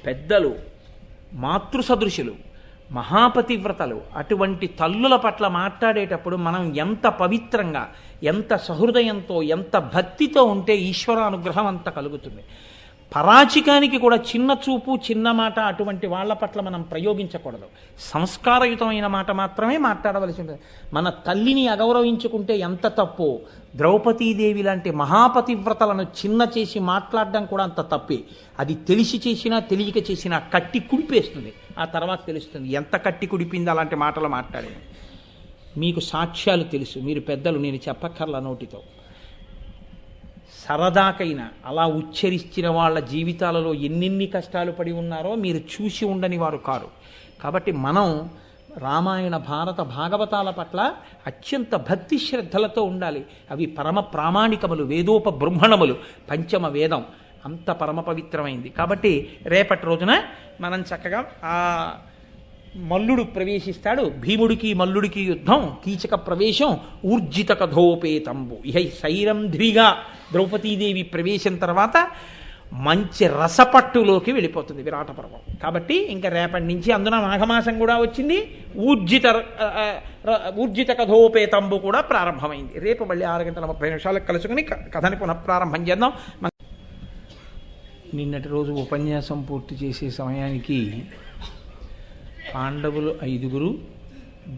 పెద్దలు, మాతృసదృశులు, మహాపతివ్రతలు అటువంటి తల్లుల పట్ల మాట్లాడేటప్పుడు మనం ఎంత పవిత్రంగా, ఎంత సహృదయంతో, ఎంత భక్తితో ఉంటే ఈశ్వరానుగ్రహం అంత కలుగుతుంది. పరాచికానికి కూడా చిన్న చూపు, చిన్న మాట అటువంటి వాళ్ళ పట్ల మనం ప్రయోగించకూడదు. సంస్కారయుతమైన మాట మాత్రమే మాట్లాడవలసి ఉంటుంది. మన తల్లిని అగౌరవించుకుంటే ఎంత తప్పు, ద్రౌపదీదేవి లాంటి మహాపతివ్రతలను చిన్న చేసి మాట్లాడడం కూడా అంత తప్పే. అది తెలిసి చేసినా తెలియక చేసినా కట్టి కుడిపేస్తుంది. ఆ తర్వాత తెలుస్తుంది ఎంత కట్టి కుడిపింది అలాంటి మాటలు మాట్లాడేది. మీకు సాక్ష్యాలు తెలుసు, మీరు పెద్దలు, నేను చెప్పక్కర్లా నోటితో. సరదాకైనా అలా ఉచ్చరించిన వాళ్ళ జీవితాలలో ఎన్నెన్ని కష్టాలు పడి ఉన్నారో మీరు చూసి ఉండని వారు కారు. కాబట్టి మనం రామాయణ, భారత, భాగవతాల పట్ల అత్యంత భక్తి శ్రద్ధలతో ఉండాలి. అవి పరమ ప్రామాణికములు, వేదోపబృంహణములు, పంచమ వేదం అంత పరమ పవిత్రమైంది. కాబట్టి రేపటి రోజున మనం చక్కగా ఆ మల్లుడు ప్రవేశిస్తాడు. భీముడికి మల్లుడికి యుద్ధం, కీచక ప్రవేశం, ఊర్జిత కథోపేతంబు. ఇహ సైరంధ్రిగా ద్రౌపదీదేవి ప్రవేశం తర్వాత మంచి రసపట్టులోకి వెళ్ళిపోతుంది విరాట పర్వం. కాబట్టి ఇంకా రేపటి నుంచి, అందున మాఘమాసం కూడా వచ్చింది, ఊర్జిత కథోపేతంబు కూడా ప్రారంభమైంది. రేపు మళ్ళీ 6:30 కలుసుకుని కథని పునఃప్రారంభం చేద్దాం. నిన్నటి రోజు ఉపన్యాసం పూర్తి చేసే సమయానికి పాండవులు 5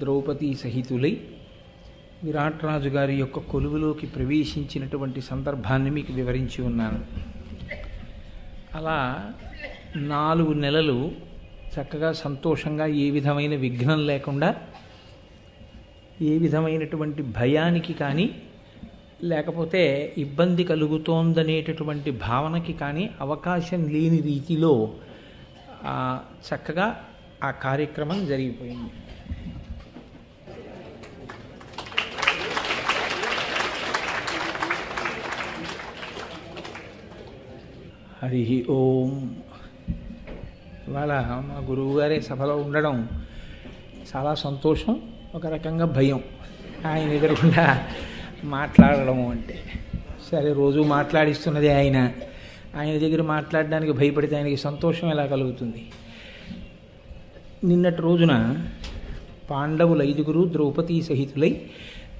ద్రౌపదీ సహితులై విరాట్రాజు గారి యొక్క కొలువులోకి ప్రవేశించినటువంటి సందర్భాన్ని మీకు వివరించి ఉన్నాను. అలా 4 నెలలు చక్కగా సంతోషంగా, ఏ విధమైన విఘ్నం లేకుండా, ఏ విధమైనటువంటి భయానికి కానీ, లేకపోతే ఇబ్బంది కలుగుతోందనేటటువంటి భావనకి కానీ అవకాశం లేని రీతిలో చక్కగా ఆ కార్యక్రమం జరిగిపోయింది. హరి ఓం. ఇవాళ మా గురువుగారే సభలో ఉండడం చాలా సంతోషం, ఒక రకంగా భయం. ఆయన ఎదురకుండా మాట్లాడడం అంటే, సరే రోజు మాట్లాడిస్తున్నది ఆయన దగ్గర మాట్లాడడానికి భయపడితే ఆయనకి సంతోషం ఎలా కలుగుతుంది? నిన్నటి రోజున పాండవులు 5 ద్రౌపదీ సహితులై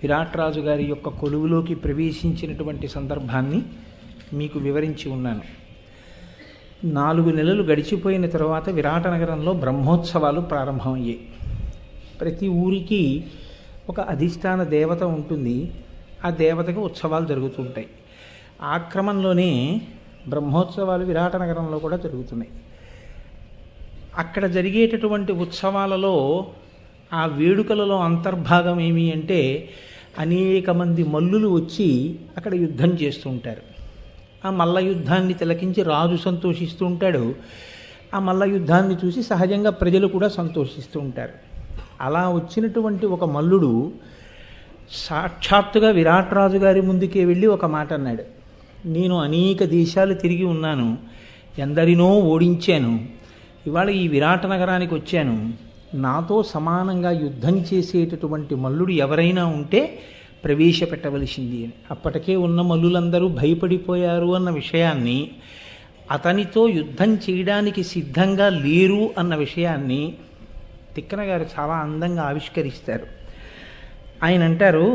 విరాట్రాజు గారి యొక్క కొలువులోకి ప్రవేశించినటువంటి సందర్భాన్ని మీకు వివరించి ఉన్నాను. 4 నెలలు గడిచిపోయిన తర్వాత విరాట నగరంలో బ్రహ్మోత్సవాలు ప్రారంభమయ్యాయి. ప్రతి ఊరికి ఒక అధిష్టాన దేవత ఉంటుంది, ఆ దేవతకి ఉత్సవాలు జరుగుతుంటాయి. ఆ క్రమంలోనే బ్రహ్మోత్సవాలు విరాట నగరంలో కూడా జరుగుతున్నాయి. అక్కడ జరిగేటటువంటి ఉత్సవాలలో, ఆ వేడుకలలో అంతర్భాగం ఏమి అంటే, అనేక మంది మల్లులు వచ్చి అక్కడ యుద్ధం చేస్తూ ఉంటారు. ఆ మల్ల యుద్ధాన్ని తిలకించి రాజు సంతోషిస్తూ ఉంటాడు. ఆ మల్ల యుద్ధాన్ని చూసి సహజంగా ప్రజలు కూడా సంతోషిస్తూ ఉంటారు. అలా వచ్చినటువంటి ఒక మల్లుడు సాక్షాత్తుగా విరాట్రాజు గారి ముందుకే వెళ్ళి ఒక మాట అన్నాడు. నేను అనేక దేశాలు తిరిగి ఉన్నాను, ఎందరినో ఓడించాను, ఇవాళ ఈ విరాట నగరానికి వచ్చాను. నాతో సమానంగా యుద్ధం చేసేటటువంటి మల్లుడు ఎవరైనా ఉంటే ప్రవేశపెట్టవలసింది అని. అప్పటికే ఉన్న మల్లులందరూ భయపడిపోయారు అన్న విషయాన్ని, అతనితో యుద్ధం చేయడానికి సిద్ధంగా లేరు అన్న విషయాన్ని తిక్కన గారు చాలా అందంగా ఆవిష్కరిస్తారు. ఆయన అంటారు,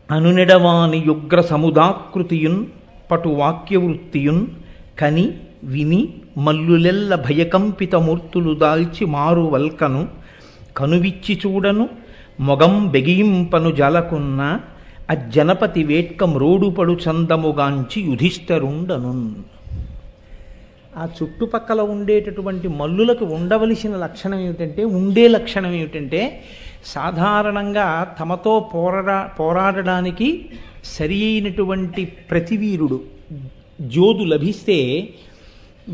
అనునిడవాని యుగ్ర సముదాకృతియున్ పటు వాక్యవృత్తియున్ కని విని మల్లులెల్ల భయకంపిత మూర్తులు దాల్చి మారు వల్కను కనువిచ్చి చూడను మొగం బెగింపను జలకున్న అజ్జనపతి వేట్కం రోడుపడు చందముగాంచి యుధిష్ఠరుండను. ఆ చుట్టుపక్కల ఉండేటటువంటి మల్లులకు ఉండవలసిన లక్షణం ఏమిటంటే, ఉండే లక్షణం ఏమిటంటే, సాధారణంగా తమతో పోరాడడానికి సరి అయినటువంటి ప్రతివీరుడు, జోదు లభిస్తే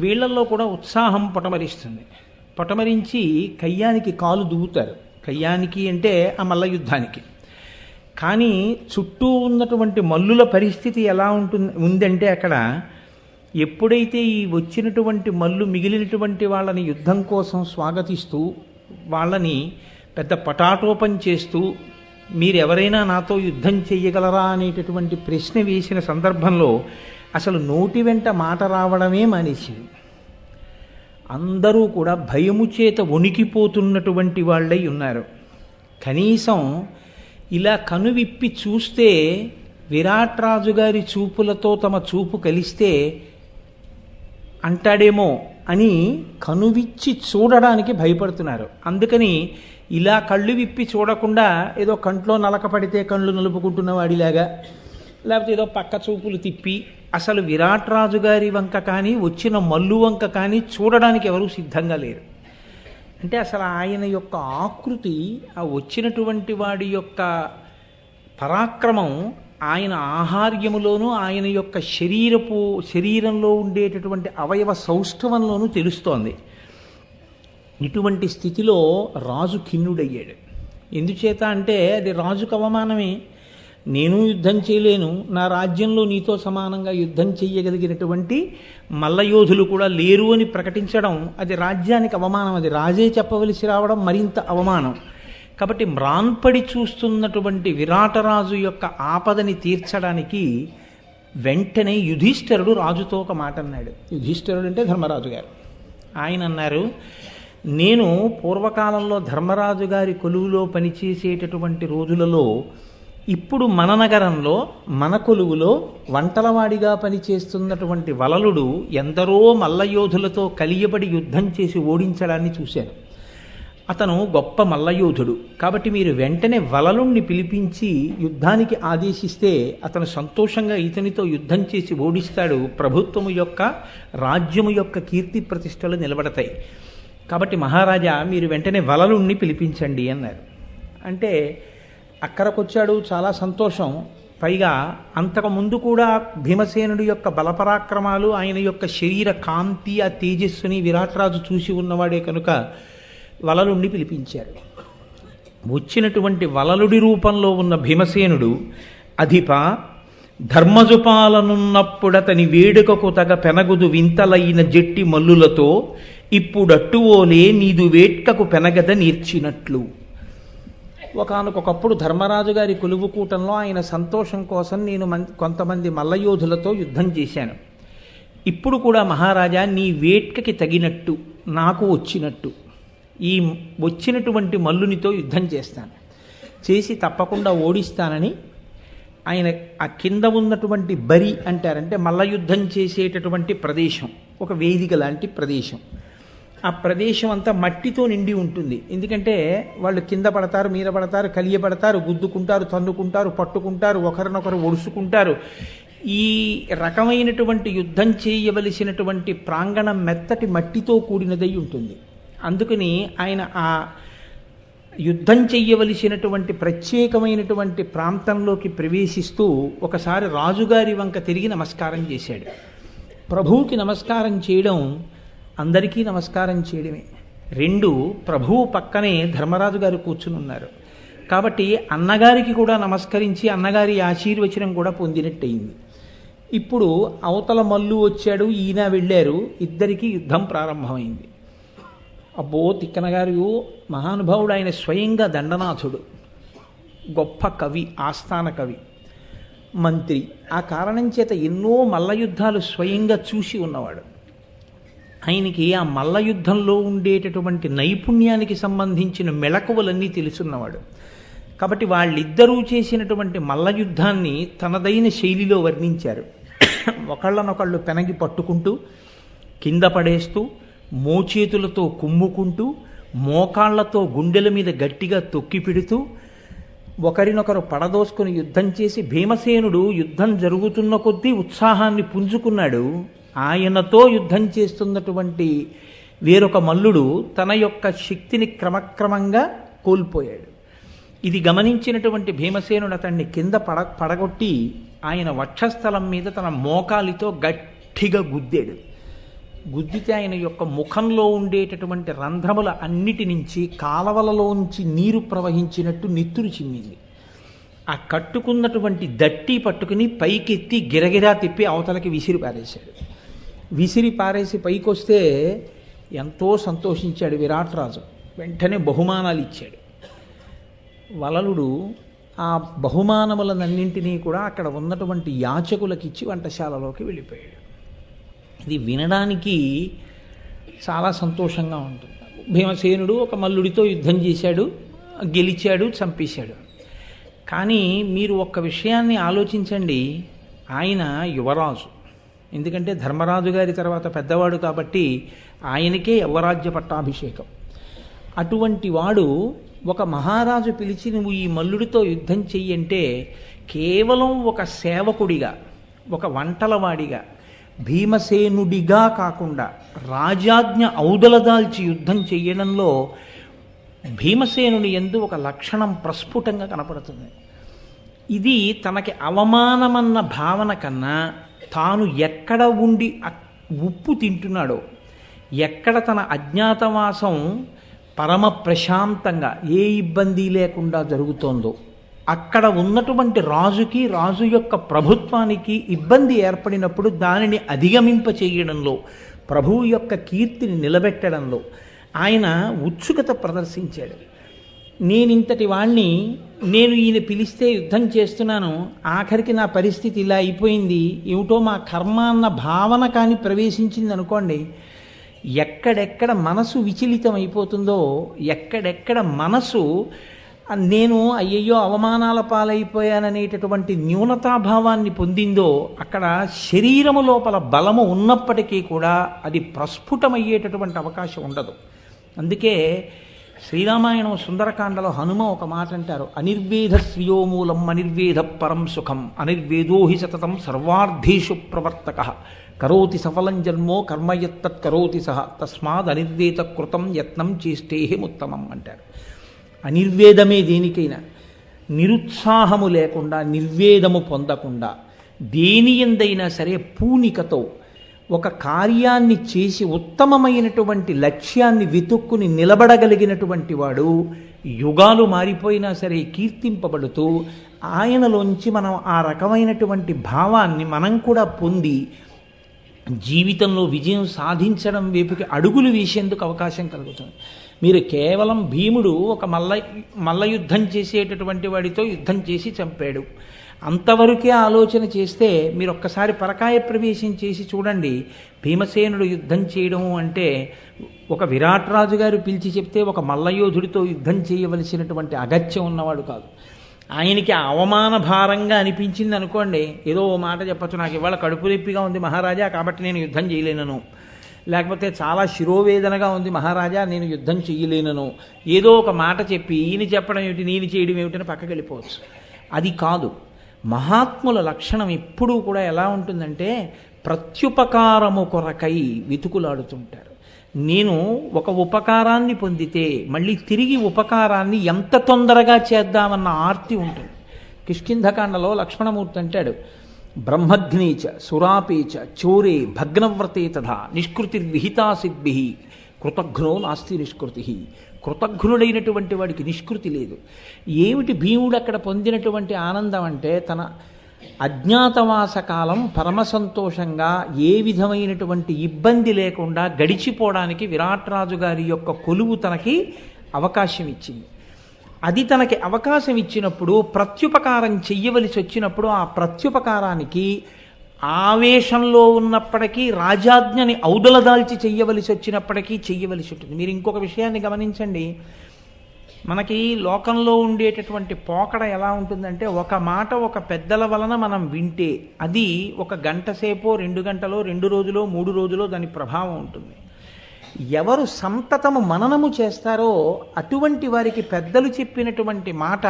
వీళ్లలో కూడా ఉత్సాహం పొటమరిస్తుంది. పొటమరించి కయ్యానికి కాలు దూవుతారు. కయ్యానికి అంటే ఆ మల్ల యుద్ధానికి. కానీ చుట్టూ ఉన్నటువంటి మల్లుల పరిస్థితి ఎలా ఉందంటే, అక్కడ ఎప్పుడైతే ఈ వచ్చినటువంటి మల్లు మిగిలినటువంటి వాళ్ళని యుద్ధం కోసం స్వాగతిస్తూ, వాళ్ళని పెద్ద పటాటోపం చేస్తూ, మీరెవరైనా నాతో యుద్ధం చెయ్యగలరా అనేటటువంటి ప్రశ్న వేసిన సందర్భంలో అసలు నోటి వెంట మాట రావడమే మానేసింది. అందరూ కూడా భయము చేత వణికిపోతున్నటువంటి వాళ్ళై ఉన్నారు. కనీసం ఇలా కనువిప్పి చూస్తే విరాట్ రాజు గారి చూపులతో తమ చూపు కలిస్తే అంటాడేమో అని కనువిచ్చి చూడడానికి భయపడుతున్నారు. అందుకని ఇలా కళ్ళు విప్పి చూడకుండా ఏదో కంట్లో నలక పడితే కళ్ళు నలుపుకుంటున్న వాడిలాగా, లేకపోతే ఏదో పక్క చూపులు తిప్పి అసలు విరాట్ రాజు గారి వంక కానీ వచ్చిన మల్లు వంక కానీ చూడడానికి ఎవరూ సిద్ధంగా లేరు. అంటే అసలు ఆయన యొక్క ఆకృతి, ఆ వచ్చినటువంటి వాడి యొక్క పరాక్రమం ఆయన ఆహార్యములోనూ ఆయన యొక్క శరీరంలో ఉండేటటువంటి అవయవ సౌష్ఠవంలోనూ తెలుస్తోంది. ఇటువంటి స్థితిలో రాజు ఖిన్నుడయ్యాడు. ఎందుచేత అంటే అది రాజుకు అవమానమే. నేను యుద్ధం చేయలేను, నా రాజ్యంలో నీతో సమానంగా యుద్ధం చెయ్యగలిగినటువంటి మల్లయోధులు కూడా లేరు అని ప్రకటించడం అది రాజ్యానికి అవమానం. అది రాజే చెప్పవలసి రావడం మరింత అవమానం. కాబట్టి మ్రాన్పడి చూస్తున్నటువంటి విరాటరాజు యొక్క ఆపదని తీర్చడానికి వెంటనే యుధిష్ఠిరుడు రాజుతో ఒక మాట అన్నాడు. యుధిష్ఠిరుడు అంటే ధర్మరాజు గారు. ఆయన అన్నారు, నేను పూర్వకాలంలో ధర్మరాజు గారి కొలువులో పనిచేసేటటువంటి రోజులలో ఇప్పుడు మన నగరంలో మన కొలువులో వంటలవాడిగా పనిచేస్తున్నటువంటి వలలుడు ఎందరో మల్లయోధులతో కలియబడి యుద్ధం చేసి ఓడించడాన్ని చూశాను. అతను గొప్ప మల్లయోధుడు. కాబట్టి మీరు వెంటనే వలలుణ్ణి పిలిపించి యుద్ధానికి ఆదేశిస్తే అతను సంతోషంగా ఇతనితో యుద్ధం చేసి ఓడిస్తాడు. ప్రభుత్వము యొక్క రాజ్యము యొక్క కీర్తి ప్రతిష్టలు నిలబడతాయి. కాబట్టి మహారాజా మీరు వెంటనే వలలుణ్ణి పిలిపించండి అన్నారు. అంటే అక్కడికొచ్చాడు, చాలా సంతోషం. పైగా అంతకుముందు కూడా భీమసేనుడి యొక్క బలపరాక్రమాలు, ఆయన యొక్క శరీర కాంతి, ఆ తేజస్సుని విరాట్రాజు చూసి ఉన్నవాడే కనుక వలలుణ్ణి పిలిపించారు. వచ్చినటువంటి వలలుడి రూపంలో ఉన్న భీమసేనుడు, అధిప ధర్మజుపాలనున్నప్పుడతని వేడుకకు తగ పెనగుదు వింతలైన జట్టి మల్లులతో ఇప్పుడట్టువోలే నీదు వేట్కకు పెనగద నేర్చినట్లు. ఒకానొకప్పుడు ధర్మరాజు గారి కొలువు కూటంలో ఆయన సంతోషం కోసం నేను కొంతమంది మల్లయోధులతో యుద్ధం చేశాను. ఇప్పుడు కూడా మహారాజా నీ వేట్కకి తగినట్టు నాకు వచ్చినట్టు ఈ వచ్చినటువంటి మల్లునితో యుద్ధం చేస్తాను, చేసి తప్పకుండా ఓడిస్తానని ఆయన ఆ కింద ఉన్నటువంటి బరి అంటారంటే మల్ల యుద్ధం చేసేటటువంటి ప్రదేశం, ఒక వేదిక లాంటి ప్రదేశం. ఆ ప్రదేశం అంతా మట్టితో నిండి ఉంటుంది. ఎందుకంటే వాళ్ళు కింద పడతారు, మీద పడతారు, కలియబడతారు, గుద్దుకుంటారు, తన్నుకుంటారు, పట్టుకుంటారు, ఒకరినొకరు ఒడుసుకుంటారు. ఈ రకమైనటువంటి యుద్ధం చేయవలసినటువంటి ప్రాంగణం మెత్తటి మట్టితో కూడినదై ఉంటుంది. అందుకని ఆయన ఆ యుద్ధం చెయ్యవలసినటువంటి ప్రత్యేకమైనటువంటి ప్రాంతంలోకి ప్రవేశిస్తూ ఒకసారి రాజుగారి వంక తిరిగి నమస్కారం చేశాడు. ప్రభువుకి నమస్కారం చేయడం అందరికీ నమస్కారం చేయడమే. రెండు, ప్రభువు పక్కనే ధర్మరాజు గారు కూర్చుని ఉన్నారు కాబట్టి అన్నగారికి కూడా నమస్కరించి అన్నగారి ఆశీర్వచనం కూడా పొందినట్టయింది. ఇప్పుడు అవతల మల్లు వచ్చాడు, ఈయన వెళ్ళారు, ఇద్దరికీ యుద్ధం ప్రారంభమైంది. అబ్బో తిక్కనగారు మహానుభావుడు, ఆయన స్వయంగా దండనాథుడు, గొప్ప కవి, ఆస్థాన కవి, మంత్రి. ఆ కారణం చేత ఎన్నో మల్ల యుద్ధాలు స్వయంగా చూసి ఉన్నవాడు. ఆయనకి ఆ మల్ల యుద్ధంలో ఉండేటటువంటి నైపుణ్యానికి సంబంధించిన మెళకువలన్నీ తెలుసున్నవాడు. కాబట్టి వాళ్ళిద్దరూ చేసినటువంటి మల్ల యుద్ధాన్ని తనదైన శైలిలో వర్ణించారు. ఒకళ్ళనొకళ్ళు పెనగి పట్టుకుంటూ, కింద పడేస్తూ, మోచేతులతో కుమ్ముకుంటూ, మోకాళ్లతో గుండెల మీద గట్టిగా తొక్కి పెడుతూ, ఒకరినొకరు పడదోసుకుని యుద్ధం చేసి భీమసేనుడు యుద్ధం జరుగుతున్న కొద్దీ ఉత్సాహాన్ని పుంజుకున్నాడు. ఆయనతో యుద్ధం చేస్తున్నటువంటి వేరొక మల్లుడు తన యొక్క శక్తిని క్రమక్రమంగా కోల్పోయాడు. ఇది గమనించినటువంటి భీమసేనుడు అతన్ని కింద పడగొట్టి ఆయన వక్షస్థలం మీద తన మోకాలితో గట్టిగా గుద్దాడు. గుద్దితే ఆయన యొక్క ముఖంలో ఉండేటటువంటి రంధ్రముల అన్నిటి నుంచి కాలవలలోంచి నీరు ప్రవహించినట్టు నెత్తురు చిమ్మింది. ఆ కట్టుకున్నటువంటి దట్టి పట్టుకుని పైకెత్తి గిరగిరా తిప్పి అవతలకి విసిరి పారేశాడు. విసిరి పారేసి పైకొస్తే ఎంతో సంతోషించాడు విరాట్రాజు. వెంటనే బహుమానాలు ఇచ్చాడు. వలలుడు ఆ బహుమానములనన్నింటినీ కూడా అక్కడ ఉన్నటువంటి యాచకులకిచ్చి వంటశాలలోకి వెళ్ళిపోయాడు. ఇది వినడానికి చాలా సంతోషంగా ఉంటుంది. భీమసేనుడు ఒక మల్లుడితో యుద్ధం చేశాడు, గెలిచాడు, చంపేశాడు. కానీ మీరు ఒక్క విషయాన్ని ఆలోచించండి, ఆయన యువరాజు. ఎందుకంటే ధర్మరాజు గారి తర్వాత పెద్దవాడు కాబట్టి ఆయనకే యువరాజ్య పట్టాభిషేకం. అటువంటి వాడు ఒక మహారాజు పిలిచి నువ్వు ఈ మల్లుడితో యుద్ధం చెయ్యంటే కేవలం ఒక సేవకుడిగా, ఒక వంటలవాడిగా, భీమసేనుడిగా కాకుండా రాజాజ్ఞ ఔదలదాల్చి యుద్ధం చెయ్యడంలో భీమసేనుని యందు ఒక లక్షణం ప్రస్ఫుటంగా కనపడుతుంది. ఇది తనకి అవమానమన్న భావన కన్నా తాను ఎక్కడ ఉండి ఉప్పు తింటున్నాడో, ఎక్కడ తన అజ్ఞాతవాసం పరమ ప్రశాంతంగా ఏ ఇబ్బంది లేకుండా జరుగుతోందో, అక్కడ ఉన్నటువంటి రాజుకి, రాజు యొక్క ప్రభుత్వానికి ఇబ్బంది ఏర్పడినప్పుడు దానిని అధిగమింప చేయడంలో, ప్రభువు యొక్క కీర్తిని నిలబెట్టడంలో ఆయన ఉత్సుకత ప్రదర్శించాడు. నేనింతటి వాణ్ణి, నేను ఈయన పిలిస్తే యుద్ధం చేస్తున్నాను, ఆఖరికి నా పరిస్థితి ఇలా అయిపోయింది, ఏమిటో మా కర్మ అన్న భావన కానీ ప్రవేశించింది అనుకోండి, ఎక్కడెక్కడ మనసు విచలితం అయిపోతుందో, ఎక్కడెక్కడ మనసు నేను అయ్యయ్యో అవమానాల పాలైపోయాననేటటువంటి న్యూనతాభావాన్ని పొందిందో, అక్కడ శరీరము లోపల బలము ఉన్నప్పటికీ కూడా అది ప్రస్ఫుటమయ్యేటటువంటి అవకాశం ఉండదు. అందుకే శ్రీరామాయణం సుందరకాండలో హనుమ ఒక మాట అంటారు, అనిర్వేద శ్రియోమూలం అనిర్వేద పరం సుఖం అనిర్వేదో హి సతతం సర్వార్థేషు ప్రవర్తక కరోతి సఫలం జన్మో కర్మయత్తత్ కరోతి సహ తస్మాద్ అనిర్వేద కృతం యత్నం చేష్టేహిముత్తమం అంటారు. అనిర్వేదమే దేనికైనా, నిరుత్సాహము లేకుండా, నిర్వేదము పొందకుండా, దేని యందైనా సరే పూనికతో ఒక కార్యాన్ని చేసి ఉత్తమమైనటువంటి లక్ష్యాన్ని వెతుక్కుని నిలబడగలిగినటువంటి వాడు యుగాలు మారిపోయినా సరే కీర్తింపబడుతూ, ఆయనలోంచి మనం ఆ రకమైనటువంటి భావాన్ని మనం కూడా పొంది జీవితంలో విజయం సాధించడం వైపుకి అడుగులు వేసేందుకు అవకాశం కలుగుతుంది. మీరు కేవలం భీముడు ఒక మల్ల యుద్ధం చేసేటటువంటి వాడితో యుద్ధం చేసి చంపాడు, అంతవరకే ఆలోచన చేస్తే మీరు ఒక్కసారి పరకాయ ప్రవేశం చేసి చూడండి. భీమసేనుడు యుద్ధం చేయడం అంటే ఒక విరాట్ రాజు గారు పిలిచి చెప్తే ఒక మల్లయోధుడితో యుద్ధం చేయవలసినటువంటి అగత్యం ఉన్నవాడు కాదు. ఆయనకి అవమాన భారంగా అనిపించింది అనుకోండి, ఏదో ఓ మాట చెప్పచ్చు, నాకు ఇవాళ కడుపు నొప్పిగా ఉంది మహారాజా కాబట్టి నేను యుద్ధం చేయలేనను, లేకపోతే చాలా శిరోవేదనగా ఉంది మహారాజా నేను యుద్ధం చెయ్యలేనను, ఏదో ఒక మాట చెప్పి ఈయన చెప్పడం ఏమిటి నేను చేయడం ఏమిటని పక్కకి వెళ్ళిపోవచ్చు. అది కాదు. మహాత్ముల లక్షణం ఎప్పుడూ కూడా ఎలా ఉంటుందంటే ప్రత్యుపకారము కొరకై వెతుకులాడుతుంటారు. నేను ఒక ఉపకారాన్ని పొందితే మళ్ళీ తిరిగి ఉపకారాన్ని ఎంత తొందరగా చేద్దామన్న ఆర్తి ఉంటుంది. కిష్కింధకాండలో లక్ష్మణమూర్తి అంటాడు, బ్రహ్మగ్నేచ సురాపేచ చోరే భగ్నవ్రతే తథా నిష్కృతిర్విహితా సిద్భి కృతఘ్నో నాస్తి నిష్కృతి. కృతఘ్నుడైనటువంటి వాడికి నిష్కృతి లేదు. ఏమిటి భీముడు అక్కడ పొందినటువంటి ఆనందం అంటే తన అజ్ఞాతవాస కాలం పరమ సంతోషంగా ఏ విధమైనటువంటి ఇబ్బంది లేకుండా గడిచిపోవడానికి విరాట్ రాజు గారి యొక్క కొలువు తనకి అవకాశం ఇచ్చింది. అది తనకి అవకాశం ఇచ్చినప్పుడు ప్రత్యుపకారం చెయ్యవలసి వచ్చినప్పుడు ఆ ప్రత్యుపకారానికి ఆవేశంలో ఉన్నప్పటికీ రాజాజ్ఞని ఔదలదాల్చి చెయ్యవలసి వచ్చినప్పటికీ చెయ్యవలసి ఉంటుంది. మీరు ఇంకొక విషయాన్ని గమనించండి, మనకి లోకంలో ఉండేటటువంటి పోకడ ఎలా ఉంటుందంటే ఒక మాట ఒక పెద్దల వలన మనం వింటే అది ఒక గంట సేపో 2 గంటలో 2 రోజులో 3 రోజులో దాని ప్రభావం ఉంటుంది. ఎవరు సంతతము మననము చేస్తారో అటువంటి వారికి పెద్దలు చెప్పినటువంటి మాట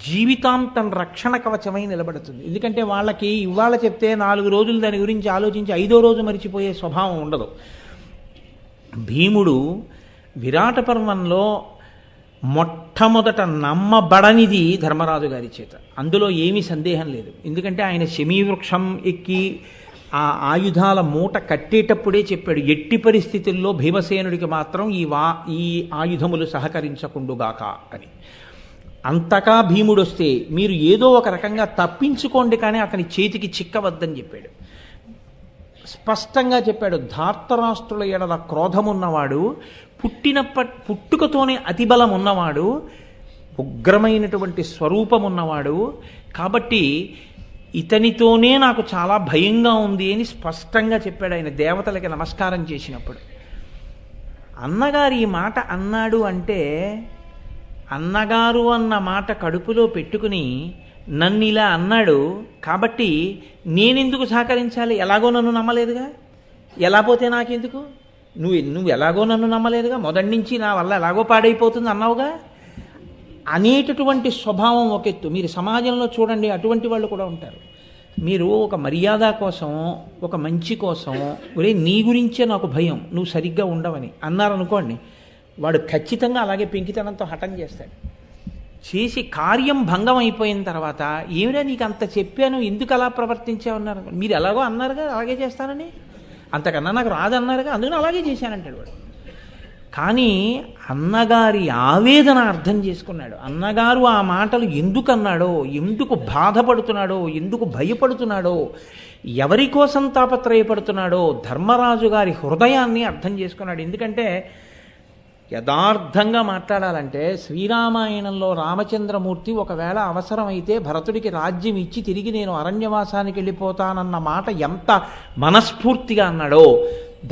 జీవితాంతం రక్షణ కవచమై నిలబడుతుంది. ఎందుకంటే వాళ్ళకి ఇవాళ చెప్తే 4 రోజులు దాని గురించి ఆలోచించి 5వ రోజు మరిచిపోయే స్వభావం ఉండదు. భీముడు విరాట పర్వంలో మొట్టమొదట నమ్మబడనిది ధర్మరాజు గారి చేత, అందులో ఏమీ సందేహం లేదు. ఎందుకంటే ఆయన శమీవృక్షం ఎక్కి ఆ ఆయుధాల మూట కట్టేటప్పుడే చెప్పాడు, ఎట్టి పరిస్థితుల్లో భీమసేనుడికి మాత్రం ఈ ఆయుధములు సహకరించకుండుగాక అని. అంతకా భీముడు వస్తే మీరు ఏదో ఒక రకంగా తప్పించుకోండి కానీ అతని చేతికి చిక్కవద్దని చెప్పాడు. స్పష్టంగా చెప్పాడు, ధార్తరాష్ట్రుల ఎడల క్రోధమున్నవాడు, పుట్టుకతోనే అతిబలం ఉన్నవాడు, ఉగ్రమైనటువంటి స్వరూపం ఉన్నవాడు, కాబట్టి ఇతనితోనే నాకు చాలా భయంగా ఉంది అని స్పష్టంగా చెప్పాడు ఆయన దేవతలకి నమస్కారం చేసినప్పుడు. అన్నగారు ఈ మాట అన్నాడు అంటే అన్నగారు అన్న మాట కడుపులో పెట్టుకుని నన్ను ఇలా అన్నాడు కాబట్టి నేనెందుకు సహకరించాలి, ఎలాగో నన్ను నమ్మలేదుగా, ఎలా పోతే నాకెందుకు, నువ్వు ఎలాగో నన్ను నమ్మలేదుగా, మొదటి నుంచి నా వల్ల ఎలాగో పాడైపోతుంది అన్నావుగా అనేటటువంటి స్వభావం ఒక ఎత్తు. మీరు సమాజంలో చూడండి, అటువంటి వాళ్ళు కూడా ఉంటారు. మీరు ఒక మర్యాద కోసం, ఒక మంచి కోసం, ఒరే నీ గురించే నాకు భయం, నువ్వు సరిగ్గా ఉండవని అన్నారనుకోండి, వాడు ఖచ్చితంగా అలాగే పెంకితనంతో హఠం చేస్తాడు. చేసి కార్యం భంగం అయిపోయిన తర్వాత ఏమిరా నీకు అంత చెప్పాను ఎందుకు అలా ప్రవర్తించావన్నారు, మీరు ఎలాగో అన్నారుగా అలాగే చేస్తానని, అంతకన్నా నాకు రాదన్నారుగా అందుకని అలాగే చేశానంటాడు వాడు. కానీ అన్నగారి ఆవేదన అర్థం చేసుకున్నాడు. అన్నగారు ఆ మాటలు ఎందుకు అన్నాడో, ఎందుకు బాధపడుతున్నాడో, ఎందుకు భయపడుతున్నాడో, ఎవరి కోసం తాపత్రయపడుతున్నాడో ధర్మరాజు గారి హృదయాన్ని అర్థం చేసుకున్నాడు. ఎందుకంటే యథార్థంగా మాట్లాడాలంటే శ్రీరామాయణంలో రామచంద్రమూర్తి ఒకవేళ అవసరమైతే భరతుడికి రాజ్యం ఇచ్చి తిరిగి నేను అరణ్యవాసానికి వెళ్ళిపోతానన్న మాట ఎంత మనస్ఫూర్తిగా అన్నాడో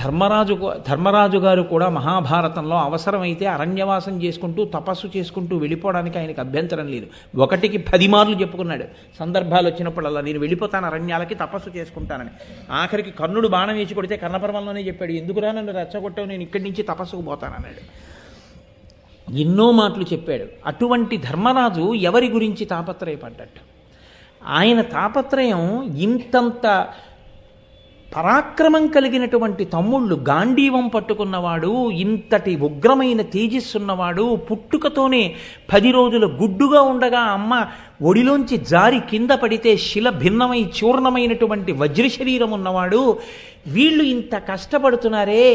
ధర్మరాజు గారు కూడా మహాభారతంలో అవసరమైతే అరణ్యవాసం చేసుకుంటూ తపస్సు చేసుకుంటూ వెళ్ళిపోవడానికి ఆయనకు అభ్యంతరం లేదు. 1కి 10 మార్లు చెప్పుకున్నాడు సందర్భాలు వచ్చినప్పుడల్లా, నేను వెళ్ళిపోతాను అరణ్యాలకి, తపస్సు చేసుకుంటానని. ఆఖరికి కర్ణుడు బాణం వేసి కొడితే కర్ణపర్వంలోనే చెప్పాడు, ఎందుకురా నన్ను రెచ్చగొట్టావు, నేను ఇక్కడి నుంచి తపస్సుకు పోతానన్నాడు. ఎన్నో మాటలు చెప్పాడు. అటువంటి ధర్మరాజు ఎవరి గురించి తాపత్రయపడ్డట్టు, ఆయన తాపత్రయం ఇంతంత పరాక్రమం కలిగినటువంటి తమ్ముళ్ళు, గాంధీవం పట్టుకున్నవాడు, ఇంతటి ఉగ్రమైన తేజస్సున్నవాడు, పుట్టుకతోనే 10 రోజులు గుడ్డుగా ఉండగా అమ్మ ఒడిలోంచి జారి కింద పడితే శిల భిన్నమై చూర్ణమైనటువంటి వజ్ర శరీరం ఉన్నవాడు, వీళ్ళు ఇంత కష్టపడుతున్నారే,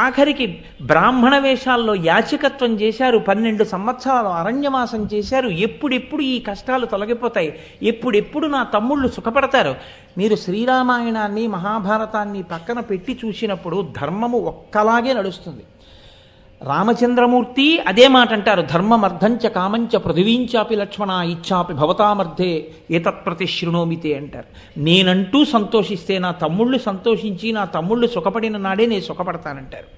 ఆఖరికి బ్రాహ్మణ వేషాల్లో యాచకత్వం చేశారు, 12 సంవత్సరాలు అరణ్యవాసం చేశారు, ఎప్పుడెప్పుడు ఈ కష్టాలు తొలగిపోతాయి, ఎప్పుడెప్పుడు నా తమ్ముళ్ళు సుఖపడతారు. మీరు శ్రీరామాయణాన్ని మహాభారతాన్ని పక్కన పెట్టి చూసినప్పుడు ధర్మము ఒక్కలాగే నడుస్తుంది. రామచంద్రమూర్తి అదే మాట అంటారు, ధర్మమర్థంచ కామంచ పృథివీంచాపి లక్ష్మణ ఇచ్చాపి భవతామర్థే ఏతత్ప్రతి శృణోమితే అంటారు. నేనంటూ సంతోషిస్తే నా తమ్ముళ్ళు సంతోషించి నా తమ్ముళ్ళు సుఖపడిన నాడే నేను సుఖపడతానంటారు.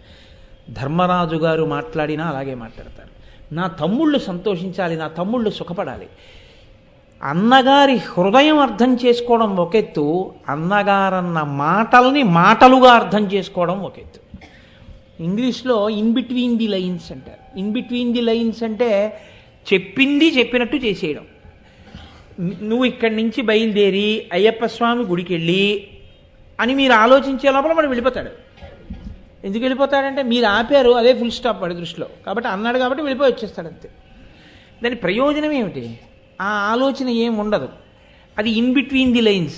ధర్మరాజు గారు మాట్లాడినా అలాగే మాట్లాడతారు, నా తమ్ముళ్ళు సంతోషించాలి, నా తమ్ముళ్ళు సుఖపడాలి. అన్నగారి హృదయం అర్థం చేసుకోవడం ఒకెత్తు, అన్నగారన్న మాటల్ని మాటలుగా అర్థం చేసుకోవడం ఒకెత్తు. ఇంగ్లీష్లో ఇన్ బిట్వీన్ ది లైన్స్ అంటారు. ఇన్ బిట్వీన్ ది లైన్స్ అంటే చెప్పింది చెప్పినట్టు చేసేయడం. నువ్వు ఇక్కడి నుంచి బయలుదేరి అయ్యప్ప స్వామి గుడికి వెళ్ళి అని మీరు ఆలోచించే లోపల వాడు వెళ్ళిపోతాడు. ఎందుకు వెళ్ళిపోతాడంటే మీరు ఆపారు, అదే ఫుల్ స్టాప్ వాడి దృష్టిలో, కాబట్టి అన్నాడు కాబట్టి వెళ్ళిపోయి వచ్చేస్తాడు అంతే. దాని ప్రయోజనం ఏమిటి, ఆ ఆలోచన ఏం ఉండదు. అది ఇన్ బిట్వీన్ ది లైన్స్.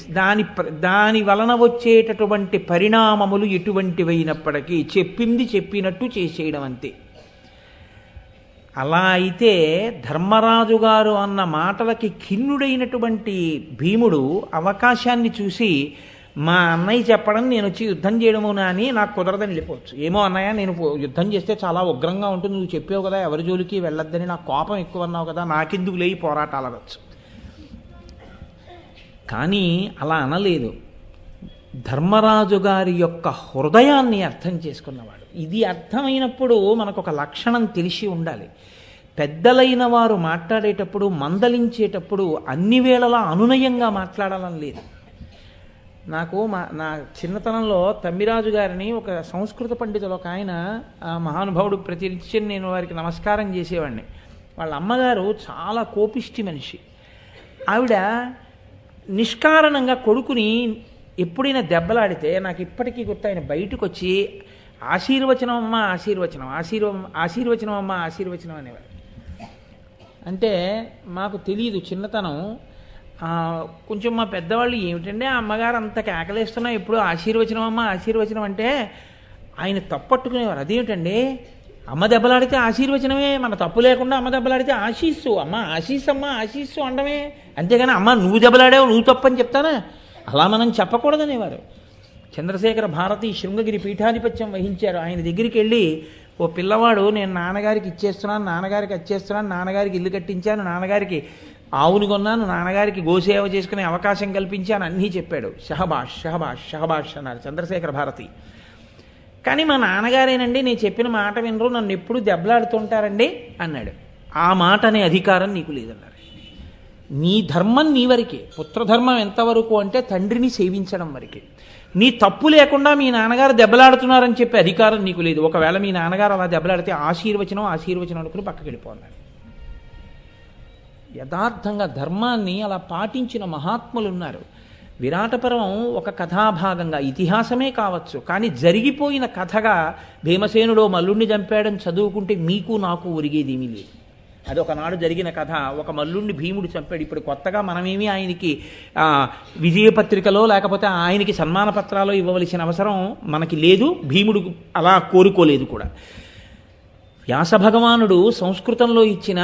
దాని వలన వచ్చేటటువంటి పరిణామములు ఎటువంటివైనప్పటికీ చెప్పింది చెప్పినట్టు చేసేయడం అంతే. అలా అయితే ధర్మరాజు గారు అన్న మాటలకి ఖిన్నుడైనటువంటి భీముడు అవకాశాన్ని చూసి మా అన్నయ్య చెప్పడం నేను వచ్చి యుద్ధం చేయడమునా అని నాకు కుదరదని వెళ్ళిపోవచ్చు. ఏమో అన్నయ్య నేను యుద్ధం చేస్తే చాలా ఉగ్రంగా ఉంటుంది, నువ్వు చెప్పావు కదా ఎవరి జోలికి వెళ్ళొద్దని, నాకు కోపం ఎక్కువ అన్నావు కదా, నాకెందుకు లేయి పోరాటాలు అనవచ్చు. కానీ అలా అనలేదు. ధర్మరాజు గారి యొక్క హృదయాన్ని అర్థం చేసుకున్నవాడు. ఇది అర్థమైనప్పుడు మనకు ఒక లక్షణం తెలిసి ఉండాలి. పెద్దలైన వారు మాట్లాడేటప్పుడు, మందలించేటప్పుడు అన్ని వేళలా అనునయంగా మాట్లాడాలని లేదు. నాకు నా చిన్నతనంలో తమ్మిరాజు గారిని ఒక సంస్కృత పండితులు ఒక ఆయన, మహానుభావుడు, ప్రతినిత్యం నేను వారికి నమస్కారం చేసేవాడిని. వాళ్ళ అమ్మగారు చాలా కోపిష్టి మనిషి. ఆవిడ నిష్కారణంగా కొడుకుని ఎప్పుడైనా దెబ్బలాడితే నాకు ఇప్పటికీ గుర్తు, ఆయన బయటకు వచ్చి ఆశీర్వచనం అమ్మ ఆశీర్వచనం, ఆశీర్వచనం అమ్మ ఆశీర్వచనం అనేవారు. అంటే మాకు తెలియదు చిన్నతనం. కొంచెం మా పెద్దవాళ్ళు ఏమిటంటే ఆ అమ్మగారు అంత కేకలేస్తున్నా ఎప్పుడు ఆశీర్వచనం అమ్మ ఆశీర్వచనం అంటే ఆయన తప్పట్టుకునేవారు. అదేమిటండి, అమ్మ దెబ్బలాడితే ఆశీర్వచనమే, మన తప్పు లేకుండా అమ్మ దెబ్బలాడితే ఆశీస్సు, అమ్మ ఆశీస్సు అనడమే, అంతేగాని అమ్మ నువ్వు దెబ్బలాడావు నువ్వు తప్పని చెప్తానా, అలా మనం చెప్పకూడదనేవారు. చంద్రశేఖర భారతి శృంగగిరి పీఠాధిపత్యం వహించారు. ఆయన దగ్గరికి వెళ్ళి, ఓ పిల్లవాడు నేను నాన్నగారికి ఇచ్చేస్తున్నాను, నాన్నగారికి వచ్చేస్తున్నాను, నాన్నగారికి ఇల్లు కట్టించాను, నాన్నగారికి ఆవుని కొన్నాను, నాన్నగారికి గోసేవ చేసుకునే అవకాశం కల్పించాను, అన్నీ చెప్పాడు. షహబాష్ షహబాష్ షహబాష్ అన్నారు చంద్రశేఖర భారతి. కానీ మా నాన్నగారేనండి నేను చెప్పిన మాట వినరు, నన్ను ఎప్పుడు దెబ్బలాడుతుంటారండి అన్నాడు. ఆ మాట అనే అధికారం నీకు లేదన్నారు. నీ ధర్మం నీ వరకే. పుత్రధర్మం ఎంతవరకు అంటే తండ్రిని సేవించడం వరకే. నీ తప్పు లేకుండా మీ నాన్నగారు దెబ్బలాడుతున్నారని చెప్పే అధికారం నీకు లేదు. ఒకవేళ మీ నాన్నగారు అలా దెబ్బలాడితే ఆశీర్వచనం అనుకుని పక్కకి వెళ్ళిపోన్నాడు. యథార్థంగా ధర్మాన్ని అలా పాటించిన మహాత్ములు ఉన్నారు. విరాటపర్వం ఒక కథాభాగంగా ఇతిహాసమే కావచ్చు, కానీ జరిగిపోయిన కథగా భీమసేనుడో మల్లుణ్ణి చంపాడని చదువుకుంటే మీకు నాకు ఒరిగేదేమీ లేదు. అది ఒకనాడు జరిగిన కథ. ఒక మల్లుణ్ణి భీముడు చంపాడు. ఇప్పుడు కొత్తగా మనమేమి ఆయనకి విజయపత్రికలో లేకపోతే ఆయనకి సన్మాన పత్రాలు ఇవ్వవలసిన అవసరం మనకి లేదు. భీముడు అలా కోరుకోలేదు కూడా. వ్యాసభగవానుడు సంస్కృతంలో ఇచ్చిన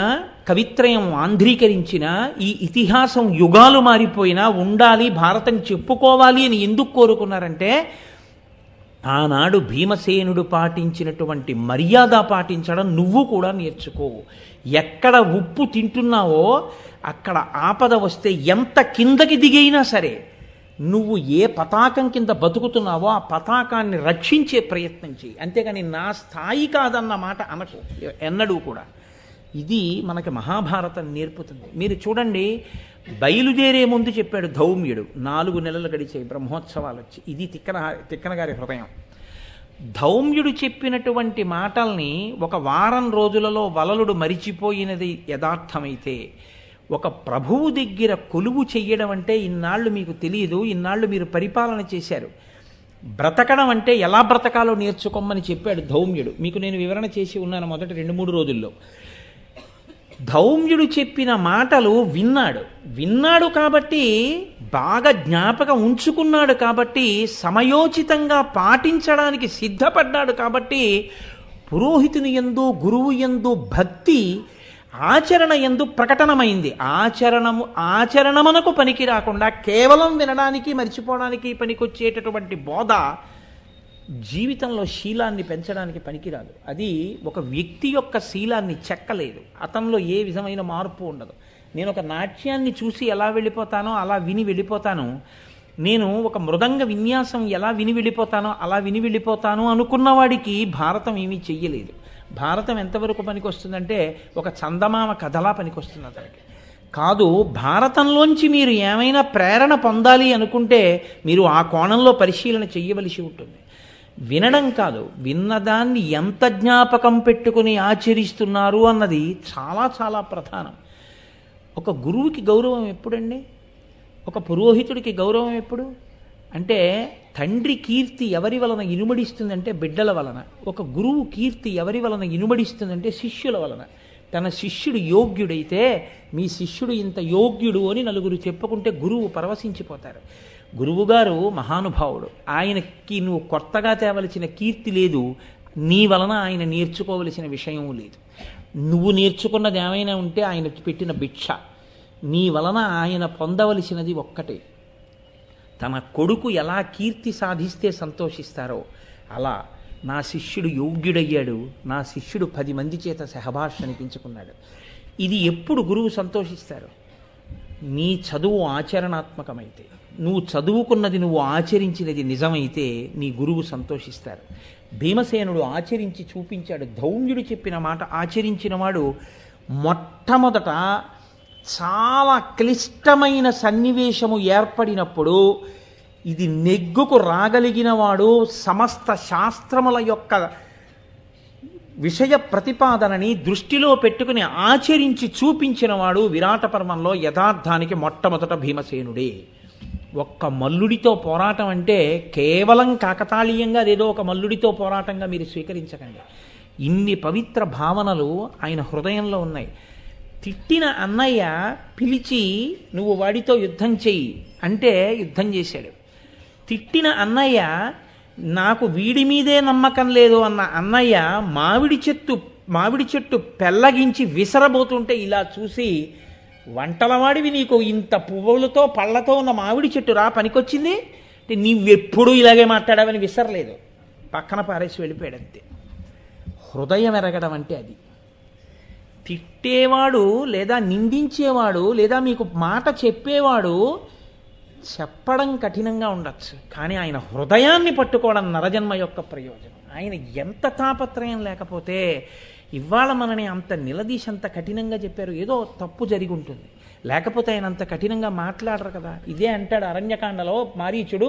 కవిత్రయం ఆంధ్రీకరించిన ఈ ఇతిహాసం యుగాలు మారిపోయినా ఉండాలి, భారతం చెప్పుకోవాలి అని ఎందుకు కోరుకున్నారంటే ఆనాడు భీమసేనుడు పాటించినటువంటి మర్యాద పాటించడం నువ్వు కూడా నేర్చుకో. ఎక్కడ ఉప్పు తింటున్నావో అక్కడ ఆపద వస్తే ఎంత కిందకి దిగైనా సరే నువ్వు ఏ పతాకం కింద బతుకుతున్నావో ఆ పతాకాన్ని రక్షించే ప్రయత్నం చేయి. అంతేగాని నా స్థాయి కాదన్న మాట అనకు ఎన్నడూ కూడా. ఇది మనకి మహాభారతం నేర్పుతుంది. మీరు చూడండి, బయలుదేరే ముందు చెప్పాడు ధౌమ్యుడు, 4 నెలలు గడిచే బ్రహ్మోత్సవాలు వచ్చి. ఇది తిక్కన గారి హృదయం. ధౌమ్యుడు చెప్పినటువంటి మాటల్ని ఒక వారం రోజులలో వలలుడు మరిచిపోయినది యథార్థమైతే, ఒక ప్రభువు దగ్గర కొలువు చెయ్యడం అంటే ఇన్నాళ్ళు మీకు తెలియదు, ఇన్నాళ్ళు మీరు పరిపాలన చేశారు, బ్రతకడం అంటే ఎలా బ్రతకాలో నేర్చుకోమని చెప్పాడు ధౌమ్యుడు. మీకు నేను వివరణ చేసి ఉన్నాను మొదటి 2-3 రోజుల్లో. ధౌమ్యుడు చెప్పిన మాటలు విన్నాడు కాబట్టి, బాగా జ్ఞాపకం ఉంచుకున్నాడు కాబట్టి, సమయోచితంగా పాటించడానికి సిద్ధపడ్డాడు కాబట్టి, పురోహితుని యందు గురువు యందు భక్తి ఆచరణ యందు ప్రకటనమైంది. ఆచరణమునకు పనికి రాకుండా కేవలం వినడానికి మర్చిపోవడానికి పనికొచ్చేటటువంటి బోధ జీవితంలో శీలాన్ని పెంచడానికి పనికిరాదు. అది ఒక వ్యక్తి యొక్క శీలాన్ని చెక్కలేదు. అతనిలో ఏ విధమైన మార్పు ఉండదు. నేను ఒక నాట్యాన్ని చూసి ఎలా వెళ్ళిపోతానో అలా విని వెళ్ళిపోతాను, నేను ఒక మృదంగ విన్యాసం ఎలా విని వెళ్ళిపోతానో అలా విని వెళ్ళిపోతాను అనుకున్నవాడికి భారతం ఏమీ చెయ్యలేదు. భారతం ఎంతవరకు పనికొస్తుందంటే ఒక చందమామ కథలా పనికొస్తుంది అతనికి. కాదు, భారతంలోంచి మీరు ఏమైనా ప్రేరణ పొందాలి అనుకుంటే మీరు ఆ కోణంలో పరిశీలన చెయ్యవలసి ఉంటుంది. వినడం కాదు, విన్నదాన్ని ఎంత జ్ఞాపకం పెట్టుకుని ఆచరిస్తున్నారు అన్నది చాలా చాలా ప్రధానం. ఒక గురువుకి గౌరవం ఎప్పుడండి? ఒక పురోహితుడికి గౌరవం ఎప్పుడు? అంటే తండ్రి కీర్తి ఎవరి వలన ఇనుమడిస్తుందంటే బిడ్డల వలన. ఒక గురువు కీర్తి ఎవరి వలన ఇనుమడిస్తుందంటే శిష్యుల వలన. తన శిష్యుడు యోగ్యుడైతే మీ శిష్యుడు ఇంత యోగ్యుడు అని నలుగురు చెప్పుకుంటే గురువు పరవశించిపోతారు. గురువుగారు మహానుభావుడు, ఆయనకి నువ్వు కొత్తగా తేవలసిన కీర్తి లేదు, నీ వలన ఆయన నేర్చుకోవలసిన విషయం లేదు. నువ్వు నేర్చుకున్నది ఏమైనా ఉంటే ఆయన పెట్టిన భిక్ష. నీ వలన ఆయన పొందవలసినది ఒక్కటే, తన కొడుకు ఎలా కీర్తి సాధిస్తే సంతోషిస్తారో అలా నా శిష్యుడు యోగ్యుడయ్యాడు, నా శిష్యుడు 10 మంది చేత సహభాష అనిపించుకున్నాడు. ఇది ఎప్పుడు గురువు సంతోషిస్తారు? నీ చదువు ఆచరణాత్మకమైతే, నువ్వు చదువుకున్నది నువ్వు ఆచరించినది నిజమైతే నీ గురువు సంతోషిస్తారు. భీమసేనుడు ఆచరించి చూపించాడు. ధౌమ్యుడు చెప్పిన మాట ఆచరించిన వాడు మొట్టమొదట చాలా క్లిష్టమైన సన్నివేశము ఏర్పడినప్పుడు ఇది నెగ్గుకు రాగలిగిన వాడు, సమస్త శాస్త్రముల యొక్క విషయ ప్రతిపాదనని దృష్టిలో పెట్టుకుని ఆచరించి చూపించిన వాడు విరాట పర్వంలో యథార్థానికి మొట్టమొదట భీమసేనుడే. ఒక్క మల్లుడితో పోరాటం అంటే కేవలం కాకతాళీయంగా ఏదో ఒక మల్లుడితో పోరాటంగా మీరు స్వీకరించకండి. ఇన్ని పవిత్ర భావనలు ఆయన హృదయంలో ఉన్నాయి. తిట్టిన అన్నయ్య పిలిచి నువ్వు వాడితో యుద్ధం చెయ్యి అంటే యుద్ధం చేశాడు. తిట్టిన అన్నయ్య నాకు వీడి మీదే నమ్మకం లేదు అన్న అన్నయ్య మామిడి చెట్టు పెళ్ళగించి విసరబోతుంటే ఇలా చూసి, వంటలవాడివి, నీకు ఇంత పువ్వులతో పళ్ళతో ఉన్న మామిడి చెట్టు రా పనికొచ్చింది అంటే నీవెప్పుడు ఇలాగే మాట్లాడావని విసరలేదు, పక్కన పారేసి వెళ్ళిపోయాడు అంతే. హృదయం ఎరగడం అంటే అది. తిట్టేవాడు లేదా నిందించేవాడు లేదా మీకు మాట చెప్పేవాడు చెప్పడం కఠినంగా ఉండొచ్చు, కానీ ఆయన హృదయాన్ని పట్టుకోవడం నరజన్మ యొక్క ప్రయోజనం. ఆయన ఎంత తాపత్రయం లేకపోతే ఇవాళ మనని అంత నిలదీసి అంత కఠినంగా చెప్పారు. ఏదో తప్పు జరిగి ఉంటుంది, లేకపోతే ఆయన అంత కఠినంగా మాట్లాడరు కదా. ఇదే అంటాడు అరణ్యకాండలో మారీచుడు,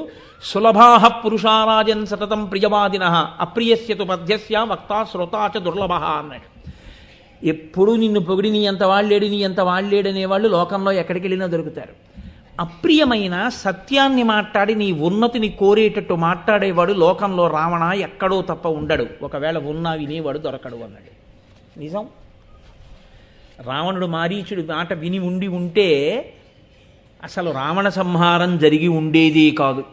సులభాహ పురుషారాజన్ సతతం ప్రియవాదిన అప్రియస్యతు పద్యస్య వక్తా శ్రోతాచ దుర్లభ అన్నాడు. ఎప్పుడూ నిన్ను పొగిడి నీ అంత వాళ్ళేడు నీ అంత వాళ్ళేడు అనేవాళ్ళు లోకంలో ఎక్కడికి వెళ్ళినా దొరుకుతారు. అప్రియమైన సత్యాన్ని మాట్లాడి నీ ఉన్నతిని కోరేటట్టు మాట్లాడేవాడు లోకంలో రావణ ఎక్కడో తప్ప ఉండడు. ఒకవేళ ఉన్నా వినేవాడు దొరకడు అన్నాడు. నిజం. రావణుడు మారీచుడు మాట విని ఉంటే అసలు రావణ సంహారం జరిగి ఉండేది కాదు.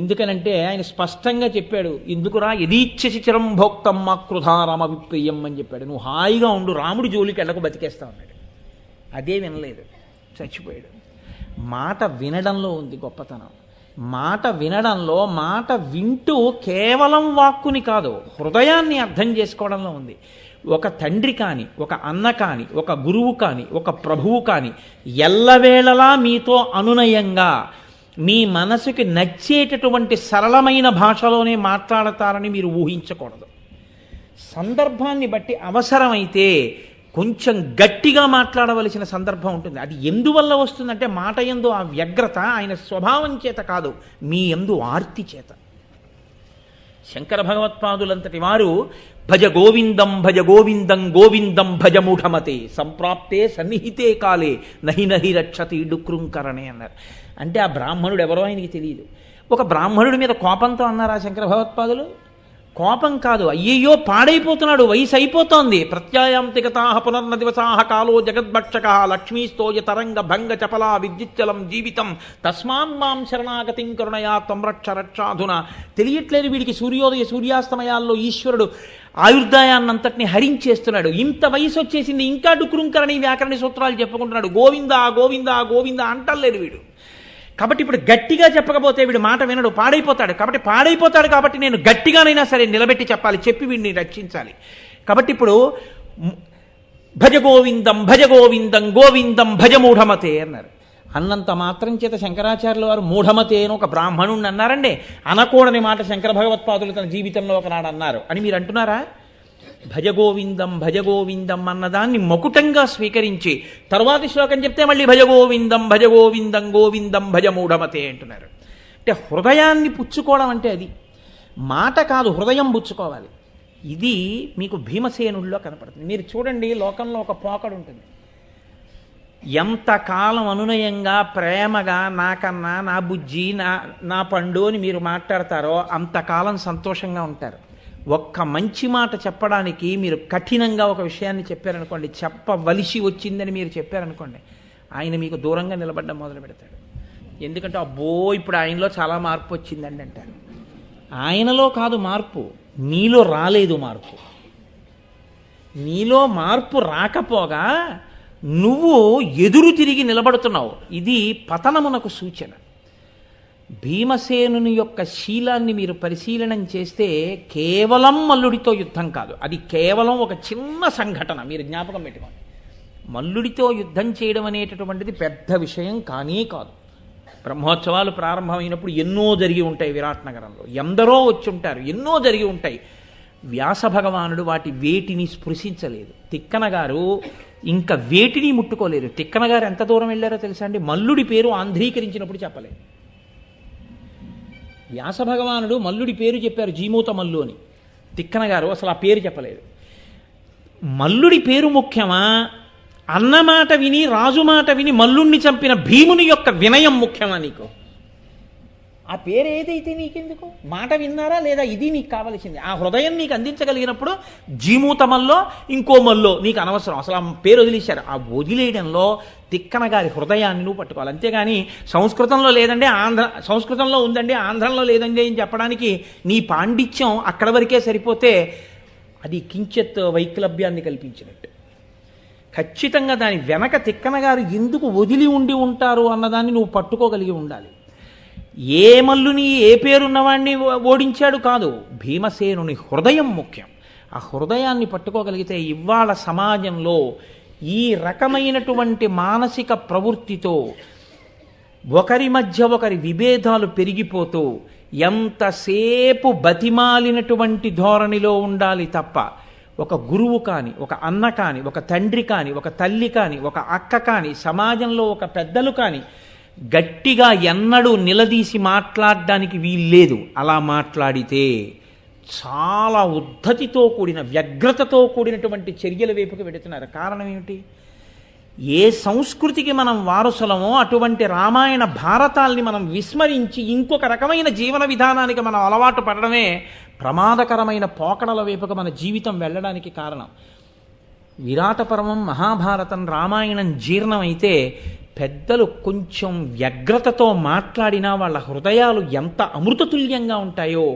ఎందుకనంటే ఆయన స్పష్టంగా చెప్పాడు, ఎందుకురా యదీచ్ఛసి చిరం భోక్తం మా కృధారామ విప్రియం అని చెప్పాడు. నువ్వు హాయిగా ఉండు, రాముడి జోలికి వెళ్ళకు, బతికేస్తా ఉన్నాడు. అదే వినలేదు, చచ్చిపోయాడు. మాట వినడంలో ఉంది గొప్పతనం. మాట వినడంలో, మాట వింటూ కేవలం వాక్కుని కాదు హృదయాన్ని అర్థం చేసుకోవడంలో ఉంది. ఒక తండ్రి కానీ, ఒక అన్న కానీ, ఒక గురువు కానీ, ఒక ప్రభువు కానీ ఎల్లవేళలా మీతో అనునయంగా మీ మనసుకి నచ్చేటటువంటి సరళమైన భాషలోనే మాట్లాడతారని మీరు ఊహించకూడదు. సందర్భాన్ని బట్టి అవసరమైతే కొంచెం గట్టిగా మాట్లాడవలసిన సందర్భం ఉంటుంది. అది ఎందువల్ల వస్తుందంటే మాట యందు ఆ వ్యగ్రత ఆయన స్వభావం చేత కాదు, మీ యందు ఆర్తి చేత. శంకర భగవత్పాదులంతటి వారు భజ గోవిందం భజ గోవిందం గోవిందం భజ మూఢమతే సంప్రాప్తే సన్నిహితే కాలే నహి నహి రక్షతి డుక్రుంకరణే అన్నారు. అంటే ఆ బ్రాహ్మణుడు ఎవరో ఆయనకి తెలియదు. ఒక బ్రాహ్మణుడి మీద కోపంతో అన్నారా శంకర భగవత్పాదులు? కోపం కాదు, అయ్యయ్యో పాడైపోతున్నాడు, వయసు అయిపోతోంది. ప్రత్యాయాంతిగతాహ పునర్నదివసాహ కాలో జగద్భక్షక లక్ష్మీస్తోయ తరంగ భంగ చపలా విద్యుచ్చలం జీవితం తస్మాన్ మాం శరణాగతిం కరుణయా త్వం రక్ష రక్షాధున. తెలియట్లేదు వీడికి సూర్యోదయ సూర్యాస్తమయాల్లో ఈశ్వరుడు ఆయుర్దాయాన్నంతటిని హరించేస్తున్నాడు. ఇంత వయసు వచ్చేసింది, ఇంకా డుక్రుంకరణి వ్యాకరణి సూత్రాలు చెప్పుకుంటున్నాడు. గోవింద గోవింద గోవింద అంటలేదు వీడు. కాబట్టి ఇప్పుడు గట్టిగా చెప్పకపోతే వీడు మాట వినడు, పాడైపోతాడు. కాబట్టి నేను గట్టిగానైనా సరే నిలబెట్టి చెప్పాలి, చెప్పి వీడిని రక్షించాలి. కాబట్టి ఇప్పుడు భజ గోవిందం భజ గోవిందం గోవిందం భజ మూఢమతే అన్నారు. అన్నంత మాత్రం చేత శంకరాచార్యుల వారు మూఢమతే అని ఒక బ్రాహ్మణుణ్ణి అన్నారండి. అనకూడని మాట శంకర భగవత్పాదులు తన జీవితంలో ఒకనాడు అన్నారు అని మీరు అంటున్నారా? భజ గోవిందం అన్నదాన్ని మకుటంగా స్వీకరించి తరువాతి శ్లోకం చెప్తే మళ్ళీ భజ గోవిందం గోవిందం భజ మూఢమతే అంటున్నారు. అంటే హృదయాన్ని పుచ్చుకోవడం అంటే అది మాట కాదు, హృదయం పుచ్చుకోవాలి. ఇది మీకు భీమసేనుల్లో కనపడుతుంది. మీరు చూడండి, లోకంలో ఒక పోకడు ఉంటుంది. ఎంతకాలం అనునయంగా ప్రేమగా నాకన్నా నా బుజ్జి నా పండు అని మీరు మాట్లాడతారో అంతకాలం సంతోషంగా ఉంటారు. ఒక్క మంచి మాట చెప్పడానికి మీరు కఠినంగా ఒక విషయాన్ని చెప్పారనుకోండి, చెప్పవలసి వచ్చిందని మీరు చెప్పారనుకోండి, ఆయన మీకు దూరంగా నిలబడ్డం మొదలు పెడతాడు. ఎందుకంటే అబ్బో ఇప్పుడు ఆయనలో చాలా మార్పు వచ్చిందండి అంటారు. ఆయనలో కాదు మార్పు, నీలో రాలేదు మార్పు. నీలో మార్పు రాకపోగా నువ్వు ఎదురు తిరిగి నిలబడుతున్నావు. ఇది పతనమునకు సూచన. భీమసేనుని యొక్క శీలాన్ని మీరు పరిశీలనం చేస్తే కేవలం మల్లుడితో యుద్ధం కాదు, అది కేవలం ఒక చిన్న సంఘటన. మీరు జ్ఞాపకం పెట్టుకోండి, మల్లుడితో యుద్ధం చేయడం అనేటటువంటిది పెద్ద విషయం కానే కాదు. బ్రహ్మోత్సవాలు ప్రారంభమైనప్పుడు ఎన్నో జరిగి ఉంటాయి విరాట్ నగరంలో, ఎందరో వచ్చి ఉంటారు, ఎన్నో జరిగి ఉంటాయి. వ్యాస భగవానుడు వాటి వేటిని స్పృశించలేదు. తిక్కన గారు ఇంకా వేటిని ముట్టుకోలేరు. తిక్కన గారు ఎంత దూరం వెళ్ళారో తెలుసా అండి? మల్లుడి పేరు ఆంధ్రీకరించినప్పుడు చెప్పలేదు. వ్యాస భగవానుడు మల్లుడి పేరు చెప్పారు, జీమూత మల్లు అని. తిక్కన గారు అసలు ఆ పేరు చెప్పలేదు. మల్లుడి పేరు ముఖ్యమా, అన్నమాట విని రాజు మాట విని మల్లుణ్ణి చంపిన భీముని యొక్క వినయం ముఖ్యమా నీకు? ఆ పేరు ఏదైతే నీకెందుకు? మాట విన్నారా లేదా, ఇది నీకు కావలసింది. ఆ హృదయం నీకు అందించగలిగినప్పుడు జీమూత మల్లో ఇంకో మల్లో నీకు అనవసరం. అసలు ఆ పేరు వదిలేశారు. ఆ వదిలేయడంలో తిక్కన గారి హృదయాన్ని నువ్వు పట్టుకోవాలి. అంతేగాని సంస్కృతంలో లేదండి సంస్కృతంలో ఉందండి ఆంధ్రంలో లేదండి అని చెప్పడానికి నీ పాండిత్యం అక్కడ వరకే సరిపోతే అది కించెత్ వైక్లభ్యాన్ని కల్పించినట్టు. ఖచ్చితంగా దాని వెనక తిక్కన గారు ఎందుకు వదిలి ఉండి ఉంటారు అన్నదాన్ని నువ్వు పట్టుకోగలిగి ఉండాలి. ఏ మల్లుని ఏ పేరున్నవాడిని ఓడించాడు కాదు, భీమసేనుని హృదయం ముఖ్యం. ఆ హృదయాన్ని పట్టుకోగలిగితే ఇవాళ సమాజంలో ఈ రకమైనటువంటి మానసిక ప్రవృత్తితో ఒకరి మధ్య ఒకరి విభేదాలు పెరిగిపోతూ ఎంతసేపు బతిమాలినటువంటి ధోరణిలో ఉండాలి తప్ప ఒక గురువు కాని, ఒక అన్న కాని, ఒక తండ్రి కాని, ఒక తల్లి కాని, ఒక అక్క కాని, సమాజంలో ఒక పెద్దలు కాని గట్టిగా ఎన్నడూ నిలదీసి మాట్లాడడానికి వీల్లేదు. అలా మాట్లాడితే చాలా ఉద్ధతితో కూడిన, వ్యగ్రతతో కూడినటువంటి చర్యల వైపుకి వెడుతున్నారు. కారణం ఏమిటి? ఏ సంస్కృతికి మనం వారసులమో అటువంటి రామాయణ భారతాల్ని మనం విస్మరించి ఇంకొక రకమైన జీవన విధానానికి మనం అలవాటు పడడమే ప్రమాదకరమైన పోకడల వైపుకు మన జీవితం వెళ్ళడానికి కారణం. విరాట పర్వం, మహాభారతం, రామాయణం జీర్ణమైతే పెద్దలు కొంచెం వ్యగ్రతతో మాట్లాడినా వాళ్ళ హృదయాలు ఎంత అమృతతుల్యంగా ఉంటాయో,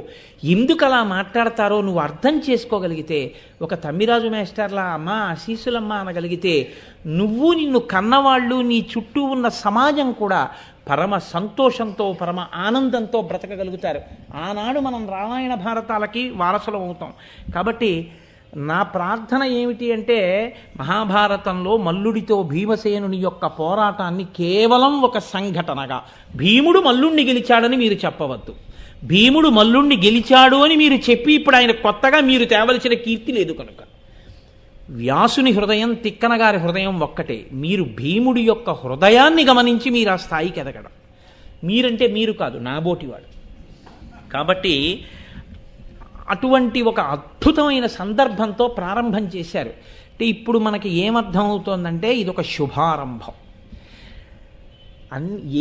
ఎందుకు అలా మాట్లాడతారో నువ్వు అర్థం చేసుకోగలిగితే, ఒక తమ్మిరాజు మేస్టర్లా అమ్మ ఆశీస్సులమ్మ అనగలిగితే నువ్వు, నిన్ను కన్నవాళ్ళు, నీ చుట్టూ ఉన్న సమాజం కూడా పరమ సంతోషంతో, పరమ ఆనందంతో బ్రతకగలుగుతారు. ఆనాడు మనం రామాయణ భారతాలకి వారసులం అవుతాం. కాబట్టి నా ప్రార్థన ఏమిటి అంటే, మహాభారతంలో మల్లుడితో భీమసేనుని యొక్క పోరాటాన్ని కేవలం ఒక సంఘటనగా, భీముడు మల్లుణ్ణి గెలిచాడని మీరు చెప్పవద్దు. భీముడు మల్లుణ్ణి గెలిచాడు అని మీరు చెప్పి ఇప్పుడు ఆయన కొత్తగా మీరు తేవలసిన కీర్తి లేదు. కనుక వ్యాసుని హృదయం, తిక్కన గారి హృదయం ఒక్కటే. మీరు భీముడి యొక్క హృదయాన్ని గమనించి మీరు ఆ స్థాయికి ఎదగడం. మీరంటే మీరు కాదు, నాబోటివాడు. కాబట్టి అటువంటి ఒక అద్భుతమైన సందర్భంతో ప్రారంభం చేశారు. అంటే ఇప్పుడు మనకి ఏమర్థం అవుతోందంటే ఇదొక శుభారంభం.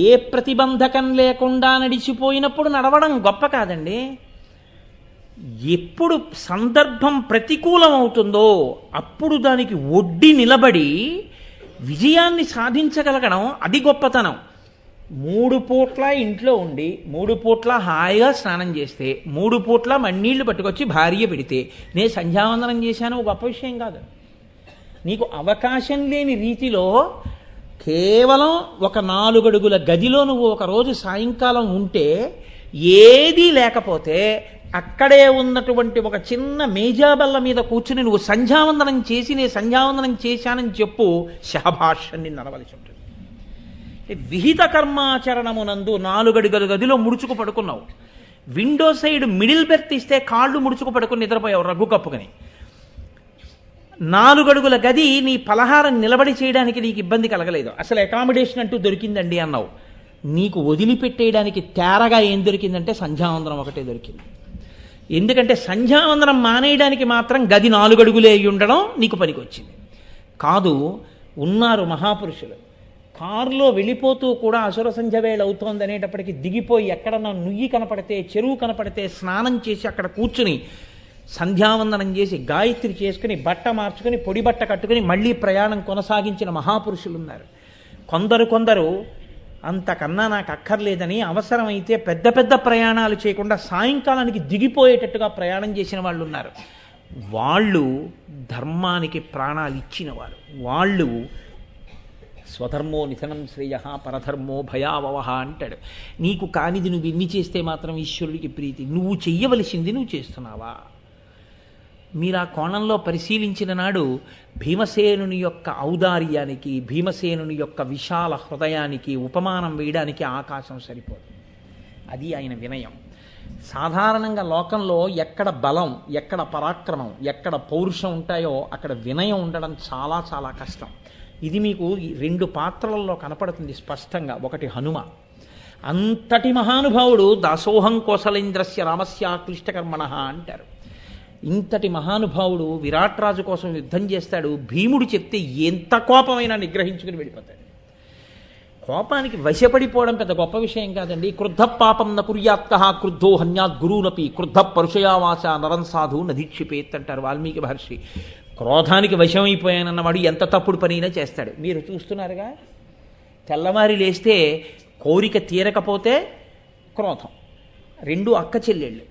ఏ ప్రతిబంధకం లేకుండా నడిచిపోయినప్పుడు నడవడం గొప్ప కాదండి. ఎప్పుడు సందర్భం ప్రతికూలం అవుతుందో అప్పుడు దానికి ఒడ్డి నిలబడి విజయాన్ని సాధించగలగడం అది గొప్పతనం. 3 పూట్ల ఇంట్లో ఉండి 3 పూట్ల హాయిగా స్నానం చేస్తే 3 పూట్ల మన్నీళ్లు పట్టుకొచ్చి భార్య పెడితే నేను సంధ్యావందనం చేశాను గొప్ప విషయం కాదు. నీకు అవకాశం లేని రీతిలో కేవలం ఒక 4 అడుగుల గదిలో నువ్వు ఒకరోజు సాయంకాలం ఉంటే, ఏదీ లేకపోతే అక్కడే ఉన్నటువంటి ఒక చిన్న మేజాబల్ల మీద కూర్చుని నువ్వు సంధ్యావందనం చేసి నేను సంధ్యావందనం చేశానని చెప్పు, శహభాష్యాన్ని నడవలసి ఉంటుంది. విహిత కర్మాచరణమునందు 4 అడుగుల గదిలో ముడుచుకు పడుకున్నావు, విండో సైడ్ మిడిల్ బెర్త్ ఇస్తే కాళ్ళు ముడుచుకు పడుకుని నిద్రపోయావు రగ్గు కప్పుకొని. 4 అడుగుల గది నీ పలహారం నిలబడి చేయడానికి నీకు ఇబ్బంది కలగలేదు, అసలు అకామిడేషన్ అంటూ దొరికిందండి అన్నావు. నీకు వదిలిపెట్టేయడానికి తేరగా ఏం దొరికిందంటే సంధ్యావందనం ఒకటే దొరికింది. ఎందుకంటే సంధ్యావందనం మానేయడానికి మాత్రం గది 4 అడుగులే అయి ఉండడం నీకు పనికొచ్చింది కాదు. ఉన్నారు మహాపురుషులు, కారులో వెళ్ళిపోతూ కూడా అసుర సంధ్య వేళ అవుతోంది అనేటప్పటికీ దిగిపోయి ఎక్కడన్నా నుయ్యి కనపడితే, చెరువు కనపడితే స్నానం చేసి అక్కడ కూర్చుని సంధ్యావందనం చేసి గాయత్రి చేసుకుని బట్ట మార్చుకుని పొడి బట్ట కట్టుకుని మళ్ళీ ప్రయాణం కొనసాగించిన మహాపురుషులు ఉన్నారు. కొందరు అంతకన్నా నాకు అక్కర్లేదని అవసరమైతే పెద్ద పెద్ద ప్రయాణాలు చేయకుండా సాయంకాలానికి దిగిపోయేటట్టుగా ప్రయాణం చేసిన వాళ్ళు ఉన్నారు. వాళ్ళు ధర్మానికి ప్రాణాలు ఇచ్చిన వారు. వాళ్ళు స్వధర్మో నిధనం శ్రేయ పరధర్మో భయావహ అంటాడు. నీకు కానిది నువ్వు ఎన్ని చేస్తే మాత్రం ఈశ్వరుడికి ప్రీతి. నువ్వు చెయ్యవలసింది నువ్వు చేస్తున్నావా? మీరు ఆ కోణంలో పరిశీలించిన నాడు భీమసేనుని యొక్క ఔదార్యానికి, భీమసేనుని యొక్క విశాల హృదయానికి ఉపమానం వేయడానికి ఆకాశం సరిపోదు. అది ఆయన వినయం. సాధారణంగా లోకంలో ఎక్కడ బలం, ఎక్కడ పరాక్రమం, ఎక్కడ పౌరుషం ఉంటాయో అక్కడ వినయం ఉండడం చాలా చాలా కష్టం. ఇది మీకు 2 పాత్రలలో కనపడుతుంది స్పష్టంగా. ఒకటి హనుమ, అంతటి మహానుభావుడు, దాసోహం కోసలేంద్రస్య రామస్య క్లిష్టకర్మణ అంటారు. ఇంతటి మహానుభావుడు విరాట్రాజు కోసం యుద్ధం చేస్తాడు. భీముడు చెప్తే ఎంత కోపమైనా నిగ్రహించుకుని వెళ్ళిపోతాడు. కోపానికి వశపడిపోవడం పెద్ద గొప్ప విషయం కాదండి. క్రుద్ధ పాపం న కుర్యాత్క క్రుద్ధో హన్యాత్ గురువునపి క్రుద్ధ పరుషయావాస నరం సాధు నదీక్షిపేత్ అంటారు వాల్మీకి మహర్షి. క్రోధానికి వశమైపోయానన్నవాడు ఎంత తప్పుడు పనైనా చేస్తాడు. మీరు చూస్తున్నారుగా, తెల్లవారి లేస్తే కోరిక తీరకపోతే క్రోధం, 2 అక్క చెల్లెళ్ళు.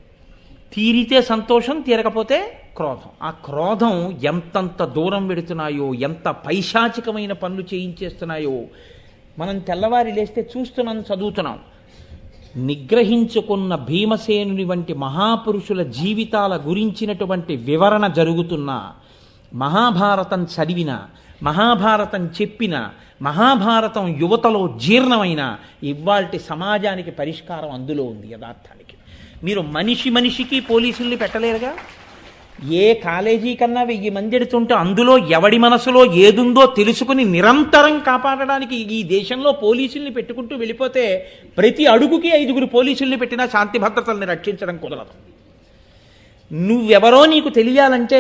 తీరితే సంతోషం, తీరకపోతే క్రోధం. ఆ క్రోధం ఎంతంత దూరం పెడుతున్నాయో, ఎంత పైశాచికమైన పనులు చేయించేస్తున్నాయో మనం తెల్లవారి లేస్తే చూస్తున్నాం, చదువుతున్నాం. నిగ్రహించుకున్న భీమసేనుని వంటి మహాపురుషుల జీవితాల గురించినటువంటి వివరణ జరుగుతున్న, మహాభారతం చదివిన, మహాభారతం చెప్పిన, మహాభారతం యువతలో జీర్ణమైన ఇవాల్టి సమాజానికి పరిష్కారం అందులో ఉంది. యథార్థానికి మీరు మనిషి మనిషికి పోలీసుల్ని పెట్టలేరుగా. ఏ కాలేజీ కన్నా 1000 మంది ఎడుతుంటే అందులో ఎవడి మనసులో ఏదుందో తెలుసుకుని నిరంతరం కాపాడడానికి ఈ దేశంలో పోలీసుల్ని పెట్టుకుంటూ వెళ్ళిపోతే ప్రతి అడుగుకి 5గురు పోలీసుల్ని పెట్టినా శాంతి భద్రతల్ని రక్షించడం కుదరదు. నువ్వెవరో నీకు తెలియాలంటే,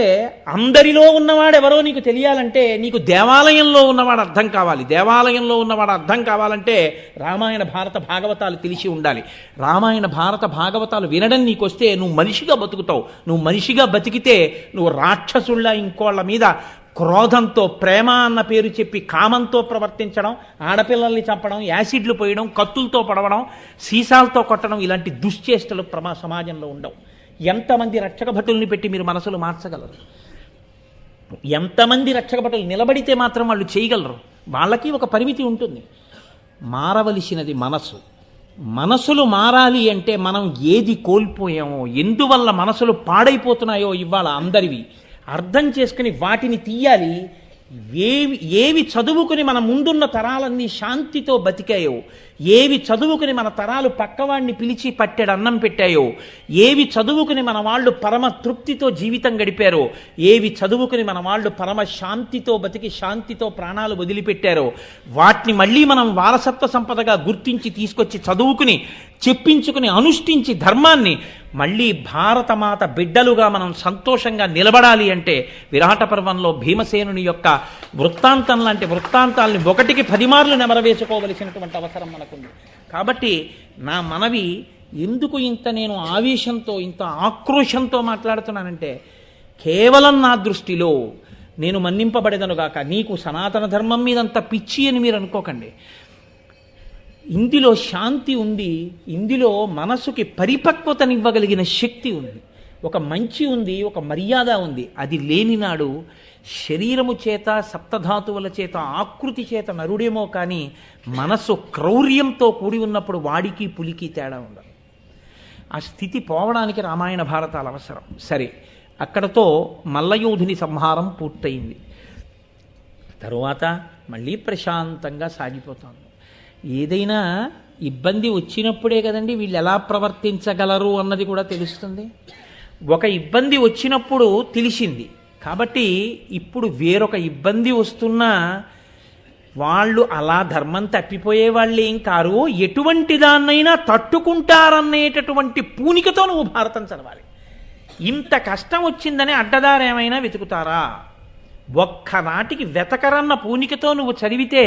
అందరిలో ఉన్నవాడెవరో నీకు తెలియాలంటే నీకు దేవాలయంలో ఉన్నవాడు అర్థం కావాలి. దేవాలయంలో ఉన్నవాడు అర్థం కావాలంటే రామాయణ భారత భాగవతాలు తెలిసి ఉండాలి. రామాయణ భారత భాగవతాలు వినడం నీకు వస్తే నువ్వు మనిషిగా బతుకుతావు. నువ్వు మనిషిగా బతికితే నువ్వు రాక్షసుళ్ళ ఇంకోళ్ళ మీద క్రోధంతో, ప్రేమ అన్న పేరు చెప్పి కామంతో ప్రవర్తించడం, ఆడపిల్లల్ని చంపడం, యాసిడ్లు పోయడం, కత్తులతో పడవడం, సీసాలతో కొట్టడం, ఇలాంటి దుశ్చేష్టలు సమాజంలో ఉండవు. ఎంతమంది రక్షక భటుల్ని పెట్టి మీరు మనసులు మార్చగలరు? ఎంతమంది రక్షక భటులు నిలబడితే మాత్రం వాళ్ళు చేయగలరు? వాళ్ళకి ఒక పరిమితి ఉంటుంది. మారవలసినది మనసు. మనసులు మారాలి అంటే మనం ఏది కోల్పోయామో, ఎందువల్ల మనసులు పాడైపోతున్నాయో ఇవాళ అందరివి అర్థం చేసుకుని వాటిని తీయాలి. ఏవి చదువుకుని మన ముందున్న తరాలన్నీ శాంతితో బతికాయో, ఏవి చదువుకుని మన తరాలు పక్కవాడిని పిలిచి పట్టెడు అన్నం పెట్టాయో, ఏవి చదువుకుని మన వాళ్ళు పరమ తృప్తితో జీవితం గడిపారో, ఏవి చదువుకుని మన వాళ్ళు పరమ శాంతితో బతికి శాంతితో ప్రాణాలు వదిలిపెట్టారో, వాటిని మళ్ళీ మనం వారసత్వ సంపదగా గుర్తించి తీసుకొచ్చి చదువుకుని చెప్పించుకుని అనుష్ఠించి ధర్మాన్ని మళ్ళీ భారతమాత బిడ్డలుగా మనం సంతోషంగా నిలబడాలి అంటే విరాట పర్వంలో భీమసేనుని యొక్క వృత్తాంతం లాంటి వృత్తాంతాలని 1కి 10 మార్లు నెమరవేసుకోవలసినటువంటి అవసరం మనకుంది. కాబట్టి నా మనవి, ఎందుకు ఇంత నేను ఆవేశంతో, ఇంత ఆక్రోశంతో మాట్లాడుతున్నానంటే, కేవలం నా దృష్టిలో నేను మన్నింపబడేదనుగాక, నీకు సనాతన ధర్మం మీదంత పిచ్చి అని మీరు అనుకోకండి. ఇందులో శాంతి ఉంది, ఇందులో మనసుకి పరిపక్వతనివ్వగలిగిన శక్తి ఉంది, ఒక మంచి ఉంది, ఒక మర్యాద ఉంది. అది లేనినాడు శరీరము చేత, సప్తధాతువుల చేత, ఆకృతి చేత నరుడేమో కానీ మనసు క్రౌర్యంతో కూడి ఉన్నప్పుడు వాడికి పులికి తేడా ఉండదు. ఆ స్థితి పోవడానికి రామాయణ భారతాలు అవసరం. సరే, అక్కడతో మల్లయోధుని సంహారం పూర్తయింది. తరువాత మళ్ళీ ప్రశాంతంగా సాగిపోతాను. ఏదైనా ఇబ్బంది వచ్చినప్పుడే కదండి వీళ్ళు ఎలా ప్రవర్తించగలరు అన్నది కూడా తెలుస్తుంది. ఒక ఇబ్బంది వచ్చినప్పుడు తెలిసింది కాబట్టి ఇప్పుడు వేరొక ఇబ్బంది వస్తున్నా వాళ్ళు అలా ధర్మం తప్పిపోయే వాళ్ళు ఏం కారు, ఎటువంటి దాన్నైనా తట్టుకుంటారనేటటువంటి పూనికతో నువ్వు భారతం చదవాలి. ఇంత కష్టం వచ్చిందని అడ్డదారు ఏమైనా వెతుకుతారా? ఒక్కనాటికి వెతకరన్న పూనికతో నువ్వు చదివితే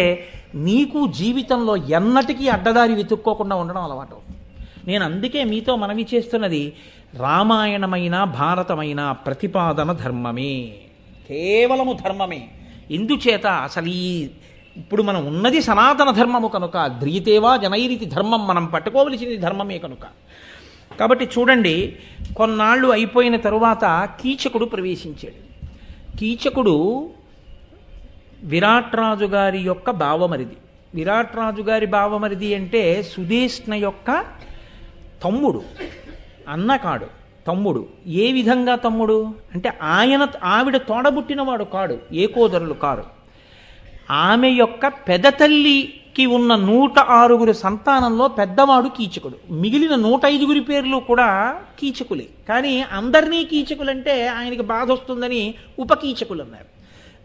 నీకు జీవితంలో ఎన్నటికీ అడ్డదారి వెతుక్కోకుండా ఉండడం అలవాటు. నేను అందుకే మీతో మనవి చేస్తున్నది, రామాయణమైన భారతమైన ప్రతిపాదన ధర్మమే, కేవలము ధర్మమే. ఎందుచేత అసలు ఇప్పుడు మనం ఉన్నది సనాతన ధర్మము కనుక, ధ్రియతేవా జనైరితి ధర్మం, మనం పట్టుకోవలసింది ధర్మమే కనుక. కాబట్టి చూడండి, కొన్నాళ్ళు అయిపోయిన తరువాత కీచకుడు ప్రవేశించాడు. కీచకుడు విరాట్ రాజు గారి యొక్క బావమరిది. విరాట్ రాజు గారి బావమరిది అంటే సుదేష్ణ యొక్క తమ్ముడు, అన్న కాడు, తమ్ముడు. ఏ విధంగా తమ్ముడు అంటే ఆవిడ తోడబుట్టినవాడు కాడు, ఏకోదరులు కారు. ఆమె యొక్క పెదతల్లికి ఉన్న 106 సంతానంలో పెద్దవాడు కీచకుడు. మిగిలిన 105 పేర్లు కూడా కీచకులే. కానీ అందరినీ కీచకులంటే ఆయనకి బాధ వస్తుందని ఉపకీచకులు అన్నారు.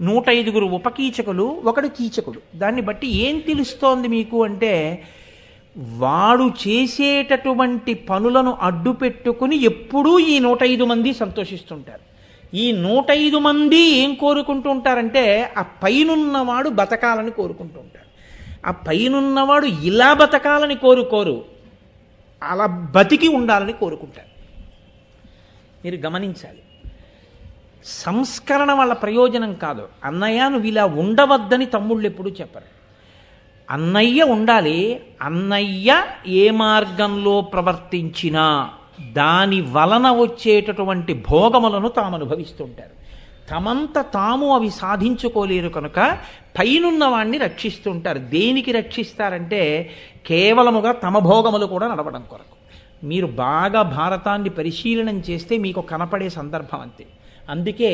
105 ఉపకీచకులు, ఒకడు కీచకుడు. దాన్ని బట్టి ఏం తెలుస్తోంది మీకు అంటే, వాడు చేసేటటువంటి పనులను అడ్డు పెట్టుకుని ఎప్పుడూ ఈ 105 మంది సంతోషిస్తుంటారు. ఈ 105 మంది ఏం కోరుకుంటూ ఉంటారంటే, ఆ పైనున్నవాడు బతకాలని కోరుకుంటూ ఉంటారు. ఆ పైనున్నవాడు ఇలా బతకాలని కోరుకోరు, అలా బతికి ఉండాలని కోరుకుంటారు. మీరు గమనించాలి. సంస్కరణ వాళ్ళ ప్రయోజనం కాదు. అన్నయ్య నువ్వు ఇలా ఉండవద్దని తమ్ముళ్ళు ఎప్పుడూ చెప్పరు. అన్నయ్య ఉండాలి. అన్నయ్య ఏ మార్గంలో ప్రవర్తించినా దాని వలన వచ్చేటటువంటి భోగములను తాము అనుభవిస్తుంటారు. తమంత తాము అవి సాధించుకోలేరు కనుక పైనున్న వాణ్ణి రక్షిస్తుంటారు. దేనికి రక్షిస్తారంటే కేవలముగా తమ భోగములు కూడా నడవడం కొరకు. మీరు బాగా భారతాన్ని పరిశీలనం చేస్తే మీకు కనపడే సందర్భం అంతే. అందుకే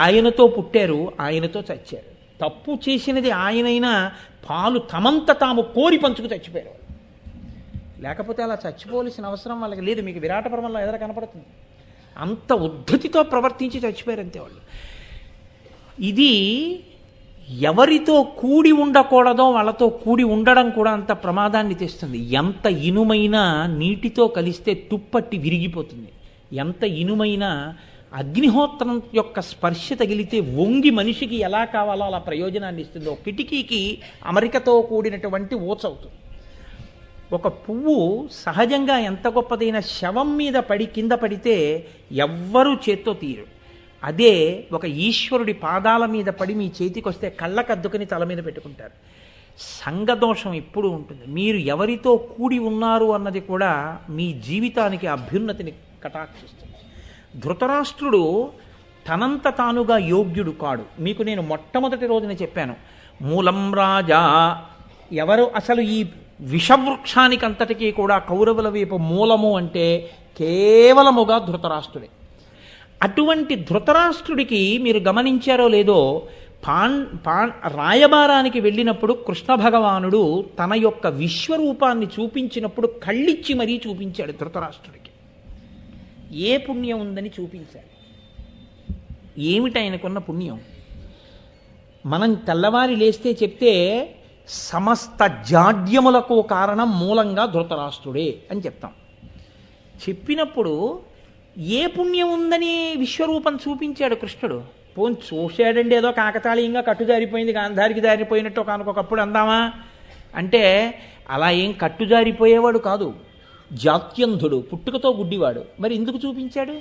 ఆయనతో పుట్టారు, ఆయనతో చచ్చారు. తప్పు చేసినది ఆయనైనా పాలు తమంత తాము కోరి పంచుకు చచ్చిపోయారు వాళ్ళు. లేకపోతే అలా చచ్చిపోవలసిన అవసరం వాళ్ళకి లేదు. మీకు విరాట పర్వంలో ఎదురు కనపడుతుంది. అంత ఉద్ధతితో ప్రవర్తించి చచ్చిపోయారు అంతే వాళ్ళు. ఇది ఎవరితో కూడి ఉండకూడదో వాళ్ళతో కూడి ఉండడం కూడా అంత ప్రమాదాన్ని తెస్తుంది. ఎంత ఇనుమైన నీటితో కలిస్తే తుప్పట్టి విరిగిపోతుంది. ఎంత ఇనుమైన అగ్నిహోత్రం యొక్క స్పర్శ తగిలితే వంగి మనిషికి ఎలా కావాలో అలా ప్రయోజనాన్ని ఇస్తుందో కిటికీకి అమరికతో కూడినటువంటి ఓచవుతుంది. ఒక పువ్వు సహజంగా ఎంత గొప్పదైన శవం మీద పడి కింద పడితే ఎవ్వరూ చేత్తో తీయరు. అదే ఒక ఈశ్వరుడి పాదాల మీద పడి మీ చేతికి వస్తే కళ్ళకద్దుకుని తల మీద పెట్టుకుంటారు. సంగదోషం ఎప్పుడూ ఉంటుంది. మీరు ఎవరితో కూడి ఉన్నారు అన్నది కూడా మీ జీవితానికి అభ్యున్నతిని కటాక్షిస్తుంది. ధృతరాష్ట్రుడు తనంత తానుగా యోగ్యుడు కాడు. మీకు నేను మొట్టమొదటి రోజున చెప్పాను, మూలం రాజా. ఎవరు అసలు ఈ విషవృక్షానికి అంతటికీ కూడా కౌరవుల వైపు మూలము అంటే కేవలముగా ధృతరాష్ట్రుడే. అటువంటి ధృతరాష్ట్రుడికి మీరు గమనించారో లేదో, రాయబారానికి వెళ్ళినప్పుడు కృష్ణ భగవానుడు తన యొక్క విశ్వరూపాన్ని చూపించినప్పుడు కళ్ళిచ్చి మరీ చూపించాడు ధృతరాష్ట్రుడికి. ఏ పుణ్యం ఉందని చూపించాలి. ఏమిటి ఆయనకున్న పుణ్యం? మనం తెల్లవారి లేస్తే చెప్తే సమస్త జాడ్యములకు కారణం మూలంగా ధృతరాష్ట్రుడే అని చెప్తాం. చెప్పినప్పుడు ఏ పుణ్యం ఉందని విశ్వరూపం చూపించాడు కృష్ణుడు? పోని చూశాడండి, ఏదో కాకతాళీయంగా కట్టుజారిపోయింది, గాంధారికి జారిపోయినట్టు ఒకనకొకప్పుడు అందామా అంటే అలా ఏం కట్టుజారిపోయేవాడు కాదు. జాత్యంధుడు, పుట్టుకతో గుడ్డివాడు. మరి ఎందుకు చూపించాడు?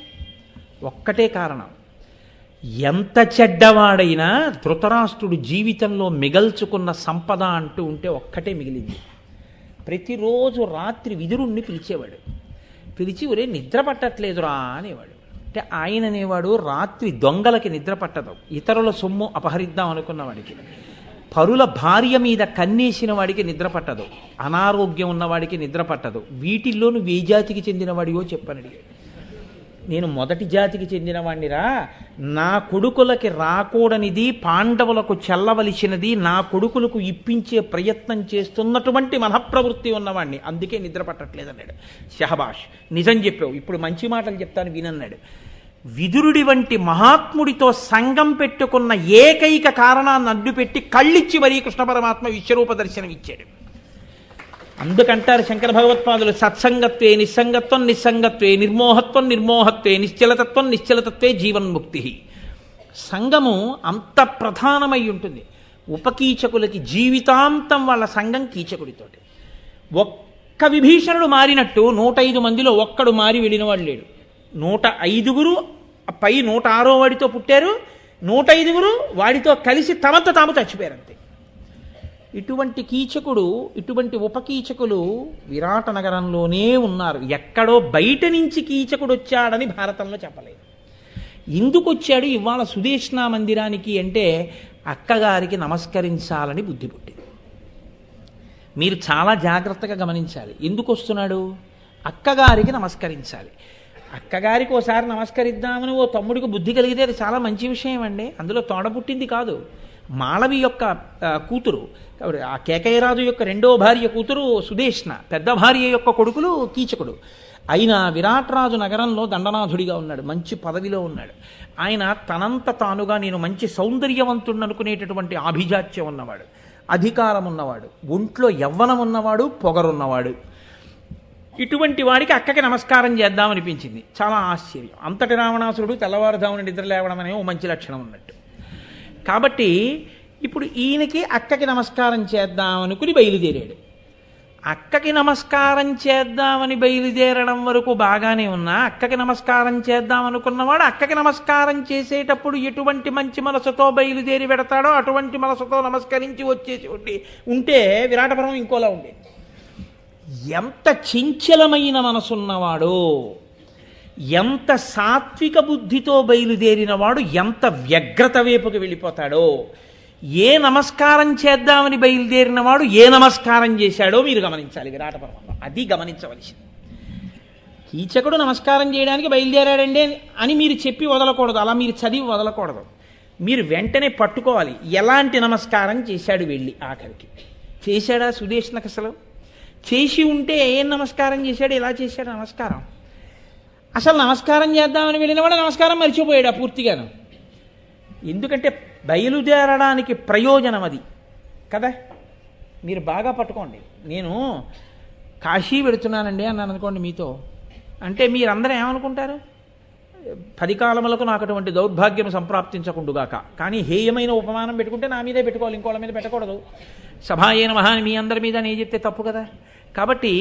ఒక్కటే కారణం, ఎంత చెడ్డవాడైనా ధృతరాష్ట్రుడు జీవితంలో మిగల్చుకున్న సంపద అంటూ ఉంటే ఒక్కటే మిగిలింది. ప్రతిరోజు రాత్రి విదురుణ్ణి పిలిచేవాడు. పిలిచి ఒరే నిద్ర పట్టట్లేదురా అనేవాడు. అంటే ఆయన అనేవాడు రాత్రి దొంగలకి నిద్ర పట్టదు, ఇతరుల సొమ్ము అపహరిద్దాం అనుకున్న వాడికి, పరుల భార్య మీద కన్నేసిన వాడికి నిద్ర పట్టదు, అనారోగ్యం ఉన్నవాడికి నిద్ర పట్టదు. వీటిల్లో నువ్వు ఏ జాతికి చెందినవాడివో చెప్పనడి. నేను మొదటి జాతికి చెందినవాణ్ణిరా. నా కొడుకులకి రాకూడనిది పాండవులకు చెల్లవలసినది నా కొడుకులకు ఇప్పించే ప్రయత్నం చేస్తున్నటువంటి మనఃప్రవృత్తి ఉన్నవాణ్ణి, అందుకే నిద్ర పట్టట్లేదన్నాడు. షహబాష్, నిజం చెప్పావు, ఇప్పుడు మంచి మాటలు చెప్తాను వినన్నాడు. విదురుడి వంటి మహాత్ముడితో సంగం పెట్టుకున్న ఏకైక కారణాన్ని అడ్డుపెట్టి కళ్ళిచ్చి మరీ కృష్ణ పరమాత్మ విశ్వరూప దర్శనం ఇచ్చాడు. అందుకంటారు శంకర భగవత్పాదులు, సత్సంగత్వే నిస్సంగత్వం నిస్సంగత్వే నిర్మోహత్వం నిర్మోహత్వే నిశ్చలతత్వం నిశ్చలతత్వే జీవన్ముక్తి. సంగము అంత ప్రధానమై ఉంటుంది. ఉపకీచకులకి జీవితాంతం వాళ్ళ సంఘం కీచకుడితోటి. ఒక్క విభీషణుడు మారినట్టు 105 మందిలో ఒక్కడు మారి వెళ్ళిన వాడు లేడు. 105 పై 106 వాడితో పుట్టారు, 105 వాడితో కలిసి తమంత తాము చచ్చిపోయారు అంతే. ఇటువంటి కీచకుడు, ఇటువంటి ఉపకీచకులు విరాట నగరంలోనే ఉన్నారు. ఎక్కడో బయట నుంచి కీచకుడు వచ్చాడని భారతంలో చెప్పలేదు. ఎందుకు వచ్చాడు ఇవాళ సుదేష్ణా మందిరానికి అంటే అక్కగారికి నమస్కరించాలని బుద్ధి పుట్టింది. మీరు చాలా జాగ్రత్తగా గమనించాలి. ఎందుకు వస్తున్నాడు? అక్కగారికి నమస్కరించాలి. అక్కగారికి ఓసారి నమస్కరిద్దామని ఓ తమ్ముడికి బుద్ధి కలిగితే అది చాలా మంచి విషయం అండి. అందులో తోడబుట్టింది కాదు, మాళవి యొక్క కూతురు, ఆ కేకయరాజు యొక్క రెండో భార్య కూతురు సుదేష్ణ, పెద్ద భార్య యొక్క కొడుకులు కీచకుడు. అయినా విరాట్రాజు నగరంలో దండనాథుడిగా ఉన్నాడు, మంచి పదవిలో ఉన్నాడు. ఆయన తనంత తానుగా నేను మంచి సౌందర్యవంతుడు అనుకునేటటువంటి ఆభిజాత్యం ఉన్నవాడు, అధికారం ఉన్నవాడు, ఒంట్లో యవ్వనం ఉన్నవాడు, పొగరున్నవాడు. ఇటువంటి వాడికి అక్కకి నమస్కారం చేద్దామనిపించింది. చాలా ఆశ్చర్యం. అంతటి రావణాసురుడు తెల్లవారుదాముని నిద్ర లేవడం అనే ఓ మంచి లక్షణం ఉన్నట్టు. కాబట్టి ఇప్పుడు ఈయనకి అక్కకి నమస్కారం చేద్దామనుకుని బయలుదేరాడు. అక్కకి నమస్కారం చేద్దామని బయలుదేరడం వరకు బాగానే ఉన్నా, అక్కకి నమస్కారం చేద్దామనుకున్నవాడు అక్కకి నమస్కారం చేసేటప్పుడు ఎటువంటి మంచి మనసుతో బయలుదేరి పెడతాడో అటువంటి మనసుతో నమస్కరించి వచ్చేసి ఉంటే విరాటపురం ఇంకోలా ఉండేది. ఎంత చంచలమైన మనసున్నవాడో, ఎంత సాత్విక బుద్ధితో బయలుదేరినవాడు ఎంత వ్యగ్రత వైపుకి వెళ్ళిపోతాడో, ఏ నమస్కారం చేద్దామని బయలుదేరినవాడు ఏ నమస్కారం చేశాడో మీరు గమనించాలి విరాటపర్వంలో. అది గమనించవలసింది. కీచకుడు నమస్కారం చేయడానికి బయలుదేరాడండి అని మీరు చెప్పి వదలకూడదు, అలా మీరు చదివి వదలకూడదు. మీరు వెంటనే పట్టుకోవాలి. ఎలాంటి నమస్కారం చేశాడు వెళ్ళి ఆఖరికి? చేశాడా సుదేష్ణకు అసలు? చేసి ఉంటే ఏం నమస్కారం చేశాడు? ఎలా చేశాడు నమస్కారం? అసలు నమస్కారం చేద్దామని వెళ్ళినవాడు నమస్కారం మర్చిపోయాడు పూర్తిగాను. ఎందుకంటే బయలుదేరడానికి ప్రయోజనం అది కదా. మీరు బాగా పట్టుకోండి. నేను కాశీ వెళుతున్నానండి అన్నాను అనుకోండి మీతో, అంటే మీరందరూ ఏమనుకుంటారు? 10 కాలములకు నాకు అటువంటి దౌర్భాగ్యం సంప్రాప్తించకుండుగాక. కానీ హేయమైన ఉపమానం పెట్టుకుంటే నా మీదే పెట్టుకోవాలి, ఇంకోళ్ళ మీద పెట్టకూడదు. సభాయన మహా మీ అందరి మీద నేను చెప్తే తప్పు కదా. కాబట్టి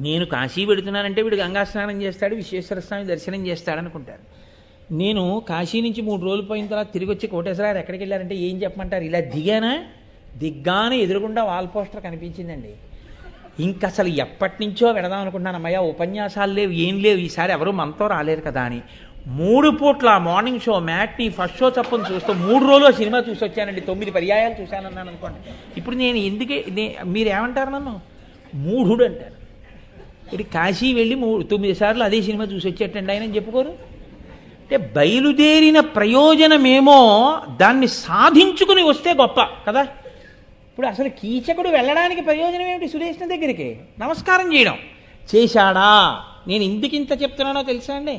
నేను కాశీ వెళుతున్నానంటే వీడు గంగా స్నానం చేస్తాడు, విశ్వేశ్వర స్వామి దర్శనం చేస్తాడు అనుకుంటారు. నేను కాశీ నుంచి 3 రోజులు పోయిన తర్వాత తిరిగి వచ్చి కోటేశ్వరరావు ఎక్కడికి వెళ్ళారంటే ఏం చెప్పమంటారు? ఇలా దిగానా, దిగ్గానే ఎదురుగుండా వాల్ పోస్టర్ కనిపించిందండి. ఇంక అసలు ఎప్పటి నుంచో వెడదాం అనుకుంటున్నాను, అమ్మయ్య ఉపన్యాసాలు లేవు, ఏం లేవు, ఈసారి ఎవరు మనతో రాలేరు కదా అని 3 పూట్ల morning show, matinee, first show చప్పుని చూస్తూ 3 రోజులు సినిమా చూసి వచ్చానండి. 9 పర్యాయాలు చూశానన్నాను అనుకోండి. ఇప్పుడు నేను ఎందుకే మీరు ఏమంటారు? నన్ను మూఢుడు అంటారు. ఇది కాశీ వెళ్ళి 9 సార్లు అదే సినిమా చూసి వచ్చేటండి ఆయన చెప్పుకోరు. అంటే బయలుదేరిన ప్రయోజనమేమో దాన్ని సాధించుకుని వస్తే గొప్ప కదా. ఇప్పుడు అసలు కీచకుడు వెళ్ళడానికి ప్రయోజనం ఏమిటి? సుదేష్ణ దగ్గరికి నమస్కారం చేయడం. చేశాడా? నేను ఇంత చెప్తున్నానో తెలుసా అండి?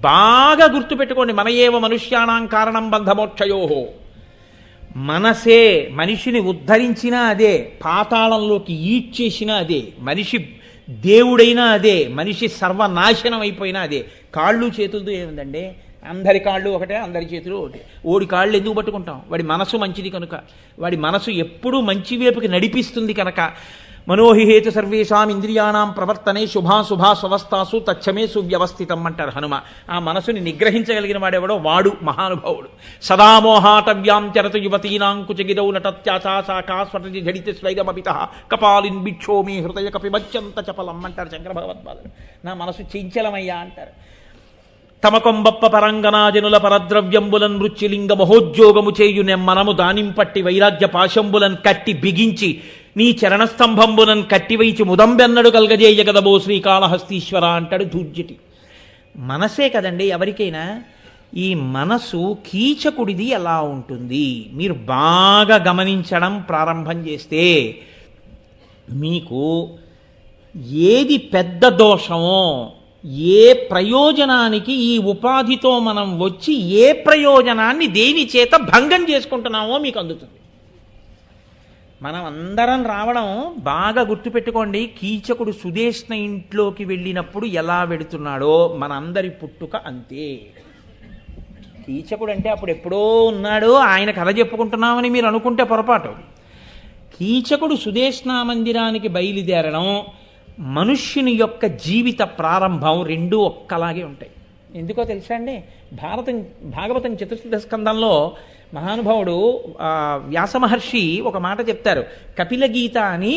బాగా గుర్తుపెట్టుకోండి. మన ఏవ మనుష్యాణం కారణం బంధమోక్షయోహో. మనసే మనిషిని ఉద్ధరించినా అదే, పాతాళంలోకి ఈడ్చేసినా అదే, మనిషి దేవుడైనా అదే, మనిషి సర్వనాశనం అయిపోయినా అదే. కాళ్ళు చేతులతో ఏముందండి? అందరి కాళ్ళు ఒకటే, అందరి చేతులు ఒకటే. ఓడి కాళ్ళు ఎందుకు పట్టుకుంటాం? వాడి మనసు మంచిది కనుక, వాడి మనసు ఎప్పుడూ మంచి వైపుకి నడిపిస్తుంది కనుక. మనోహిహేతు సర్వేషాం ఇంద్రియాణం ప్రవర్తనే శుభాశుభా స్వస్థాసు తచ్చమే సువ్యవస్థితం అంటారు హనుమ. ఆ మనసుని నిగ్రహించగలిగిన వాడెవడో వాడు మహానుభావుడు. సదామోహాటవ్యాం చరతు యువతీనాం కుచగిరౌ నటత్యాశాఖాస్వటి ఝడిత స్వైగమపిత కపాలిన్ బిక్షో మీ హృదయ కపిమత్యంత చపలం అంటారు శంకర భగవత్పాదులు. నా మనసు చంచలమయ్యా అంటారు. తమకొంబప్ప పరంగనాజనుల పరద్రవ్యంబులన్ మృత్యులింగ మహోద్యోగము చేయునె మనము దానింపట్టి వైరాగ్య పాశంబులన్ కట్టి బిగించి నీ చరణస్తంభంబునన్ కట్టివైచి ముదంబెన్నడు కల్గజేయగదబో శ్రీకాళహస్తీశ్వర అంటాడు ధూర్జటి. మనసే కదండి ఎవరికైనా. ఈ మనసు కీచకుడిది ఎలా ఉంటుంది మీరు బాగా గమనించడం ప్రారంభం చేస్తే మీకు ఏది పెద్ద దోషమో, ఏ ప్రయోజనానికి ఈ ఉపాధితో మనం వచ్చి ఏ ప్రయోజనాన్ని దేని చేత భంగం చేసుకుంటున్నామో మీకు అందుతుంది. మనం అందరం రావడం బాగా గుర్తుపెట్టుకోండి. కీచకుడు సుదేష్ణ ఇంట్లోకి వెళ్ళినప్పుడు ఎలా వెడుతున్నాడో మనందరి పుట్టుక అంతే. కీచకుడు అంటే అప్పుడు ఎప్పుడో ఉన్నాడు, ఆయన కథ చెప్పుకుంటున్నామని మీరు అనుకుంటే పొరపాటు. కీచకుడు సుదేష్ణ మందిరానికి బయలుదేరడం, మనుష్యుని యొక్క జీవిత ప్రారంభం రెండూ ఒక్కలాగే ఉంటాయి. ఎందుకో తెలుసా అండి? భాగవతం చతుర్థ స్కందంలో మహానుభావుడు వ్యాస మహర్షి ఒక మాట చెప్తారు. కపిల గీత అని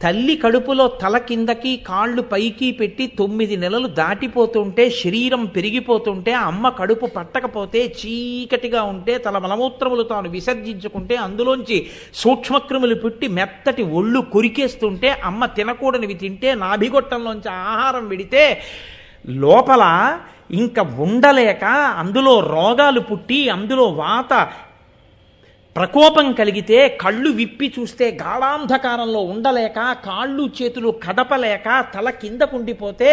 తల్లి కడుపులో తల కిందకి కాళ్ళు పైకి పెట్టి 9 నెలలు దాటిపోతుంటే, శరీరం పెరిగిపోతుంటే, అమ్మ కడుపు పట్టకపోతే, చీకటిగా ఉంటే, తల మలమూత్రములు తాను విసర్జించుకుంటే, అందులోంచి సూక్ష్మక్రిములు పుట్టి మెత్తటి ఒళ్ళు కొరికేస్తుంటే, అమ్మ తినకూడనివి తింటే, నాభిగొట్టంలోంచి ఆహారం విడితే లోపల ఇంకా ఉండలేక అందులో రోగాలు పుట్టి, అందులో వాత ప్రకోపం కలిగితే, కళ్ళు విప్పి చూస్తే గాఢాంధకారంలో ఉండలేక, కాళ్ళు చేతులు కదపలేక, తల కిందకుండిపోతే,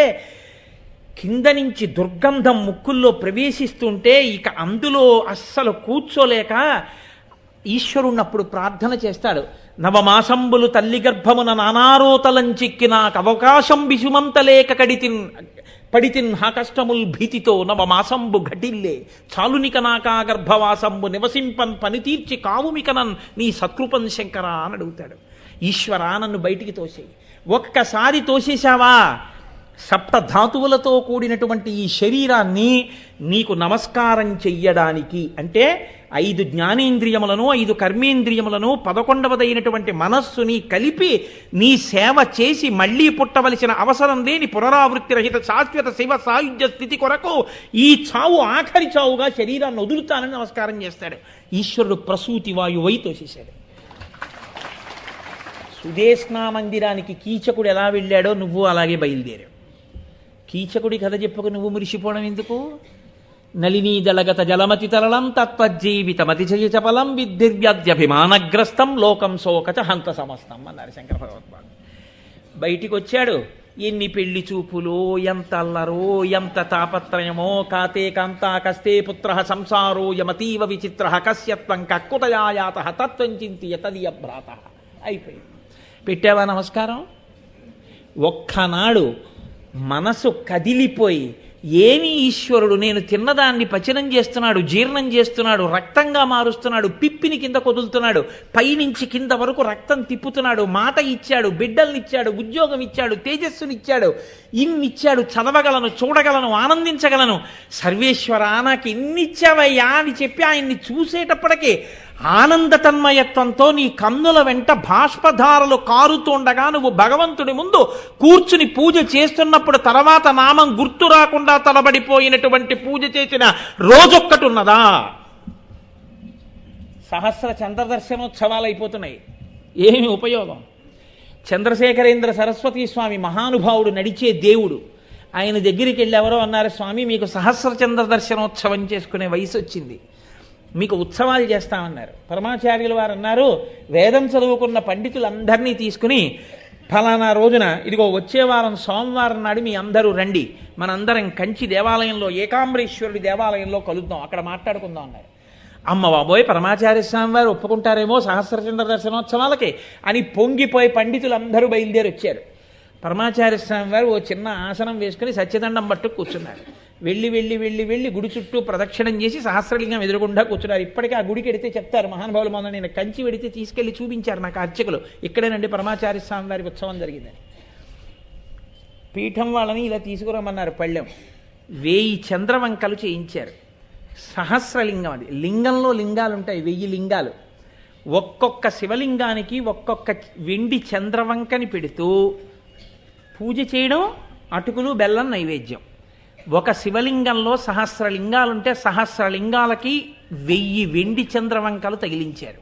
కింద నుంచి దుర్గంధం ముక్కుల్లో ప్రవేశిస్తుంటే, ఇక అందులో అస్సలు కూర్చోలేక ఈశ్వరుణ్ణప్పుడు ప్రార్థన చేస్తాడు. నవమాసంబులు తల్లి గర్భమున నానారోతలం చిక్కి నాకు అవకాశం విసుమంతలేక పడితిన్ హా కష్టముల్ భీతితో నవమాసంబు ఘటిల్లే చాలునిక నాకా గర్భవాసంబు నివసింపన్ పనితీర్చి కావుమికనన్ నీ సత్కృపన్ శంకర అని అడుగుతాడు. ఈశ్వర నన్ను బయటికి తోసేయి. ఒక్కసారి తోసేశావా, సప్తధాతువులతో కూడినటువంటి ఈ శరీరాన్ని నీకు నమస్కారం చెయ్యడానికి, అంటే 5 జ్ఞానేంద్రియములను 5 కర్మేంద్రియములను 11వదైనటువంటి మనస్సుని కలిపి నీ సేవ చేసి మళ్లీ పుట్టవలసిన అవసరం లేని పునరావృత్తి రహిత శాశ్వత శివ సాయుధ్య స్థితి కొరకు ఈ చావు ఆఖరి చావుగా శరీరాన్ని వదులుతానని నమస్కారం చేస్తాడు. ఈశ్వరుడు ప్రసూతి వాయువై తోసేశాడు. సుదేష్ణా మందిరానికి కీచకుడు ఎలా వెళ్ళాడో నువ్వు అలాగే బయలుదేరావు. కీచకుడి కథ చెప్పుకు నువ్వు మురిసిపోవడం ఎందుకు? నళినీదళగత జలమతి తరళం తత్వజ్జీవితమతిశయ చపలం విద్దిర్వ్యాధ్యభిమానగ్రస్తం లోకం శోకచ హంత సమస్తం అన్నారు శంకర భగవత్పాదు. బయటికి వచ్చాడు. ఎన్ని పెళ్లి చూపులో, ఎంత అల్లరో, ఎంత తాపత్రయమో. కాతే కాంతా కస్తే పుత్ర సంసారో యమతీవ విచిత్ర కస్యత్వం కక్కుతయాయాత తత్వం చింతియ తదియభ్రాత. అయిపోయింది. పెట్టావా నమస్కారం? ఒక్కనాడు మనసు కదిలిపోయి, ఏమి ఈశ్వరుడు నేను తిన్నదాన్ని పచనం చేస్తున్నాడు, జీర్ణం చేస్తున్నాడు, రక్తంగా మారుస్తున్నాడు, పిప్పిని కింద కొదులుతున్నాడు, పైనుంచి కింద వరకు రక్తం తిప్పుతున్నాడు, మాట ఇచ్చాడు, బిడ్డల్నిచ్చాడు, ఉద్యోగం ఇచ్చాడు, తేజస్సునిచ్చాడు, ఇన్నిచ్చాడు, చదవగలను, చూడగలను, ఆనందించగలను. సర్వేశ్వర నాకు ఇన్నిచ్చావయ్యా అని చెప్పి ఆయన్ని చూసేటప్పటికీ ఆనంద తన్మయత్వంతో నీ కన్నుల వెంట బాష్పధారలు కారుతుండగా నువ్వు భగవంతుడి ముందు కూర్చుని పూజ చేస్తున్నప్పుడు తర్వాత నామం గుర్తు రాకుండా తలబడిపోయినటువంటి పూజ చేసిన రోజొక్కటి ఉన్నదా? సహస్ర చంద్రదర్శనోత్సవాలు అయిపోతున్నాయి. ఏమి ఉపయోగం? చంద్రశేఖరేంద్ర సరస్వతీ స్వామి మహానుభావుడు, నడిచే దేవుడు. ఆయన దగ్గరికి వెళ్ళి ఎవరో అన్నారు, స్వామి మీకు సహస్ర చంద్ర దర్శనోత్సవం చేసుకునే వయసు వచ్చింది, మీకు ఉత్సవాలు చేస్తామన్నారు. పరమాచార్యుల వారు అన్నారు, వేదం చదువుకున్న పండితులందరినీ తీసుకుని ఫలానా రోజున ఇదిగో వచ్చే వారం సోమవారం నాడు మీ అందరూ రండి, మనందరం కంచి దేవాలయంలో ఏకాంబరేశ్వరుడి దేవాలయంలో కలుద్దాం, అక్కడ మాట్లాడుకుందాం అన్నారు. అమ్మ బాబోయ్, పరమాచార్య స్వామి వారు ఒప్పుకుంటారేమో సహస్రచంద్ర దర్శనోత్సవాలకి అని పొంగిపోయి పండితులందరూ బయలుదేరి వచ్చారు. పరమాచార్య స్వామి వారు ఓ చిన్న ఆసనం వేసుకుని సత్యదండం పట్టు కూర్చున్నారు. వెళ్ళి వెళ్ళి వెళ్ళి వెళ్ళి గుడి చుట్టూ ప్రదక్షిణం చేసి సహస్రలింగం ఎదురుగుండా కూర్చున్నారు. ఇప్పటికీ ఆ గుడికి వెడితే చెప్తారు మహానుభావులు, మొన్న నేను కంచి వెడితే తీసుకెళ్లి చూపించారు నాకు అర్చకులు, ఇక్కడేనండి పరమాచార్య స్వామి వారికి ఉత్సవం జరిగిందని. పీఠం వాళ్ళని ఇలా తీసుకురమ్మన్నారు. పళ్ళెం 1000 చంద్రవంకలు చేయించారు. సహస్రలింగం అది. లింగంలో లింగాలు ఉంటాయి, 1000 లింగాలు. ఒక్కొక్క శివలింగానికి ఒక్కొక్క వెండి చంద్రవంకని పెడుతూ పూజ చేయడం, అటుకులు బెల్లం నైవేద్యం. ఒక శివలింగంలో సహస్రలింగాలుంటే సహస్రలింగాలకి 1000 వెండి చంద్రవంకలు తగిలించారు.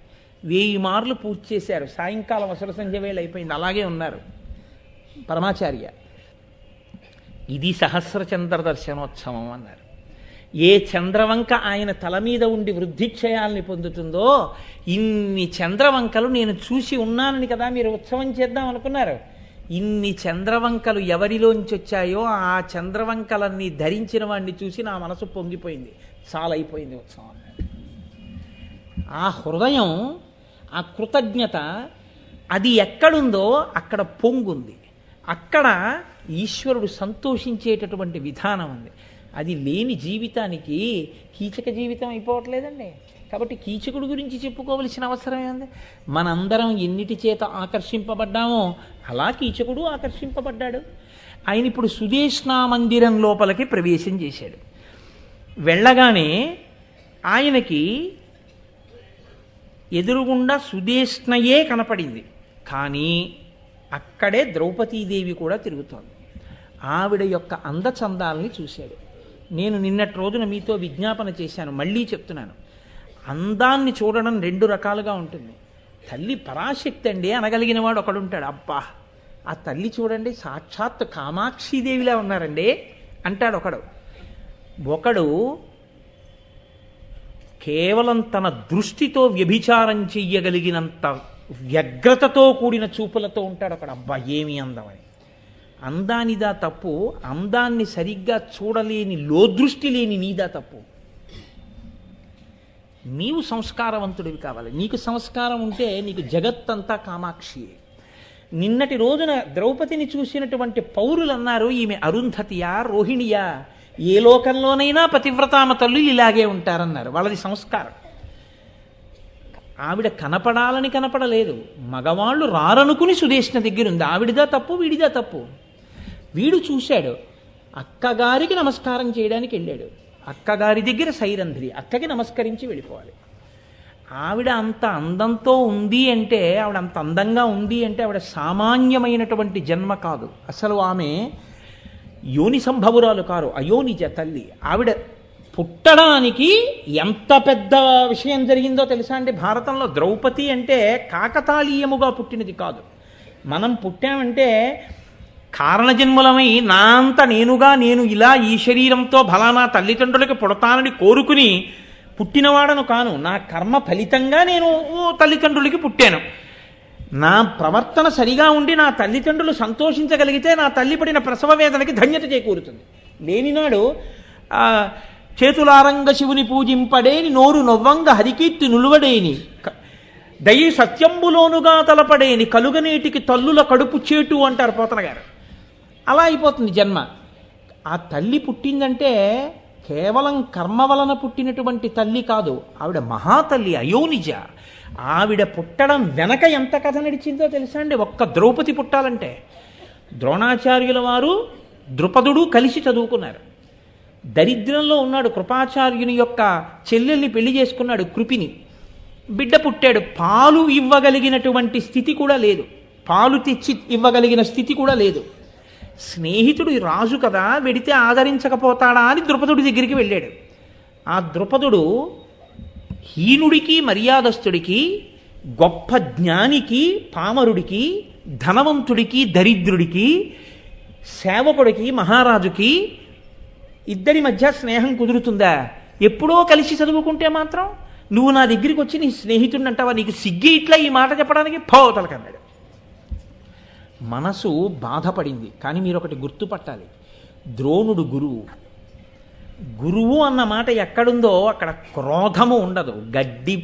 1000 మార్లు పూజ చేశారు. సాయంకాలం అసలు సంధ్య వేళ అయిపోయింది, అలాగే ఉన్నారు పరమాచార్య. ఇది సహస్రచంద్ర దర్శనోత్సవం అన్నారు. ఏ చంద్రవంక ఆయన తల మీద ఉండి వృద్ధిక్షయాల్ని పొందుతుందో, ఇన్ని చంద్రవంకలు నేను చూసి ఉన్నానని కదా మీరు ఉత్సవం చేద్దాం అనుకున్నారు. ఇన్ని చంద్రవంకలు ఎవరిలోంచి వచ్చాయో ఆ చంద్రవంకలన్నీ ధరించిన వాడిని చూసి నా మనసు పొంగిపోయింది, చాలా అయిపోయింది ఉత్సవం. ఆ హృదయం, ఆ కృతజ్ఞత, అది ఎక్కడుందో అక్కడ పొంగుంది, అక్కడ ఈశ్వరుడు సంతోషించేటటువంటి విధానం ఉంది. అది లేని జీవితానికి కీచక జీవితం అయిపోవట్లేదండి. కాబట్టి కీచకుడు గురించి చెప్పుకోవలసిన అవసరం ఏంది? మనందరం ఎన్నిటి చేత ఆకర్షింపబడ్డామో అలా కీచకుడు ఆకర్షింపబడ్డాడు. ఆయన ఇప్పుడు సుదేష్ణా మందిరం లోపలికి ప్రవేశం చేశాడు. వెళ్ళగానే ఆయనకి ఎదురుగుండా సుదేష్ణయే కనపడింది. కానీ అక్కడే ద్రౌపదీదేవి కూడా తిరుగుతోంది. ఆవిడ యొక్క అందచందాలని చూశాడు. నేను నిన్నటి రోజున మీతో విజ్ఞాపన చేశాను, మళ్ళీ చెప్తున్నాను. అందాన్ని చూడడం 2 రకాలుగా ఉంటుంది. తల్లి పరాశక్తి అండి అనగలిగిన వాడు ఒకడుంటాడు. అబ్బా ఆ తల్లి చూడండి సాక్షాత్ కామాక్షీదేవిలా ఉన్నారండి అంటాడు ఒకడు. ఒకడు కేవలం తన దృష్టితో వ్యభిచారం చెయ్యగలిగినంత వ్యగ్రతతో కూడిన చూపులతో ఉంటాడు ఒకడు. అబ్బా ఏమి అందమని. అందానిదా తప్పు, అందాన్ని సరిగ్గా చూడలేని లోదృష్టి లేని నీదా తప్పు. నీవు సంస్కారవంతుడివి కావాలి. నీకు సంస్కారం ఉంటే నీకు జగత్తంతా కామాక్షియే. నిన్నటి రోజున ద్రౌపదిని చూసినటువంటి పౌరులు అన్నారు, ఈమె అరుంధతియా, రోహిణియా, ఏ లోకంలోనైనా పతివ్రతామ తల్లు ఇలాగే ఉంటారన్నారు. వాళ్ళది సంస్కారం. ఆవిడ కనపడాలని కనపడలేదు. మగవాళ్ళు రారనుకుని సుదేష్ణ దగ్గరుంది. ఆవిడిదా తప్పు, వీడిదా తప్పు. వీడు చూశాడు, అక్కగారికి నమస్కారం చేయడానికి వెళ్ళాడు. అక్కగారి దగ్గర సైరంధ్రి, అక్కకి నమస్కరించి వెళ్ళిపోవాలి. ఆవిడ అంత అందంతో ఉంది అంటే, ఆవిడ అంత అందంగా ఉంది అంటే ఆవిడ సామాన్యమైనటువంటి జన్మ కాదు. అసలు ఆమె యోని సంభవురాలు కారు, అయోనిజ తల్లి. ఆవిడ పుట్టడానికి ఎంత పెద్ద విషయం జరిగిందో తెలుసా అండి భారతంలో. ద్రౌపది అంటే కాకతాళీయముగా పుట్టినది కాదు. మనం పుట్టామంటే కారణజన్ములమై నా అంత నేనుగా నేను ఇలా ఈ శరీరంతో ఫలానా తల్లిదండ్రులకి పుడతానని కోరుకుని పుట్టినవాడను కాను. నా కర్మ ఫలితంగా నేను తల్లిదండ్రులకి పుట్టాను. నా ప్రవర్తన సరిగా ఉండి నా తల్లిదండ్రులు సంతోషించగలిగితే నా తల్లి పడిన ప్రసవ వేదనకి ధన్యత చేకూరుతుంది. లేనినాడు చేతులారంగ శివుని పూజింపడేని, నోరు నొవ్వంగ హరికీర్తి నులువడేని, దయి సత్యంబులోనుగా తలపడేని, కలుగనేటికి తల్లుల కడుపు చేటు అంటారు పోతన గారు. అలా అయిపోతుంది జన్మ. ఆ తల్లి పుట్టిందంటే కేవలం కర్మ వలన పుట్టినటువంటి తల్లి కాదు, ఆవిడ మహాతల్లి, అయోనిజ. ఆవిడ పుట్టడం వెనక ఎంత కథ నడిచిందో తెలుసా అండి? ఒక్క ద్రౌపది పుట్టాలంటే ద్రోణాచార్యుల వారు ద్రుపదుడు కలిసి చదువుకున్నారు. దరిద్రంలో ఉన్నాడు. కృపాచార్యుని యొక్క చెల్లెల్ని పెళ్లి చేసుకున్నాడు, కృపిని. బిడ్డ పుట్టాడు. పాలు ఇవ్వగలిగినటువంటి స్థితి కూడా లేదు, పాలు తెచ్చి ఇవ్వగలిగిన స్థితి కూడా లేదు. స్నేహితుడు రాజు కదా, వెడితే ఆదరించకపోతాడా అని ద్రుపదుడి దగ్గరికి వెళ్ళాడు. ఆ ద్రుపదుడు హీనుడికి మర్యాదస్తుడికి, గొప్ప జ్ఞానికి పామరుడికి, ధనవంతుడికి దరిద్రుడికి, సేవకుడికి మహారాజుకి ఇద్దరి మధ్య స్నేహం కుదురుతుందా? ఎప్పుడో కలిసి చదువుకుంటే మాత్రం నువ్వు నా దగ్గరికి వచ్చి నీ స్నేహితుడిని అంటావా? నీకు సిగ్గి ఇట్లా ఈ మాట చెప్పడానికి పోతలకన్నాడు. మనసు బాధపడింది. కానీ మీరు ఒకటి గుర్తుపట్టాలి, ద్రోణుడు గురువు. గురువు అన్న మాట ఎక్కడుందో అక్కడ క్రోధము ఉండదు, గడ్డి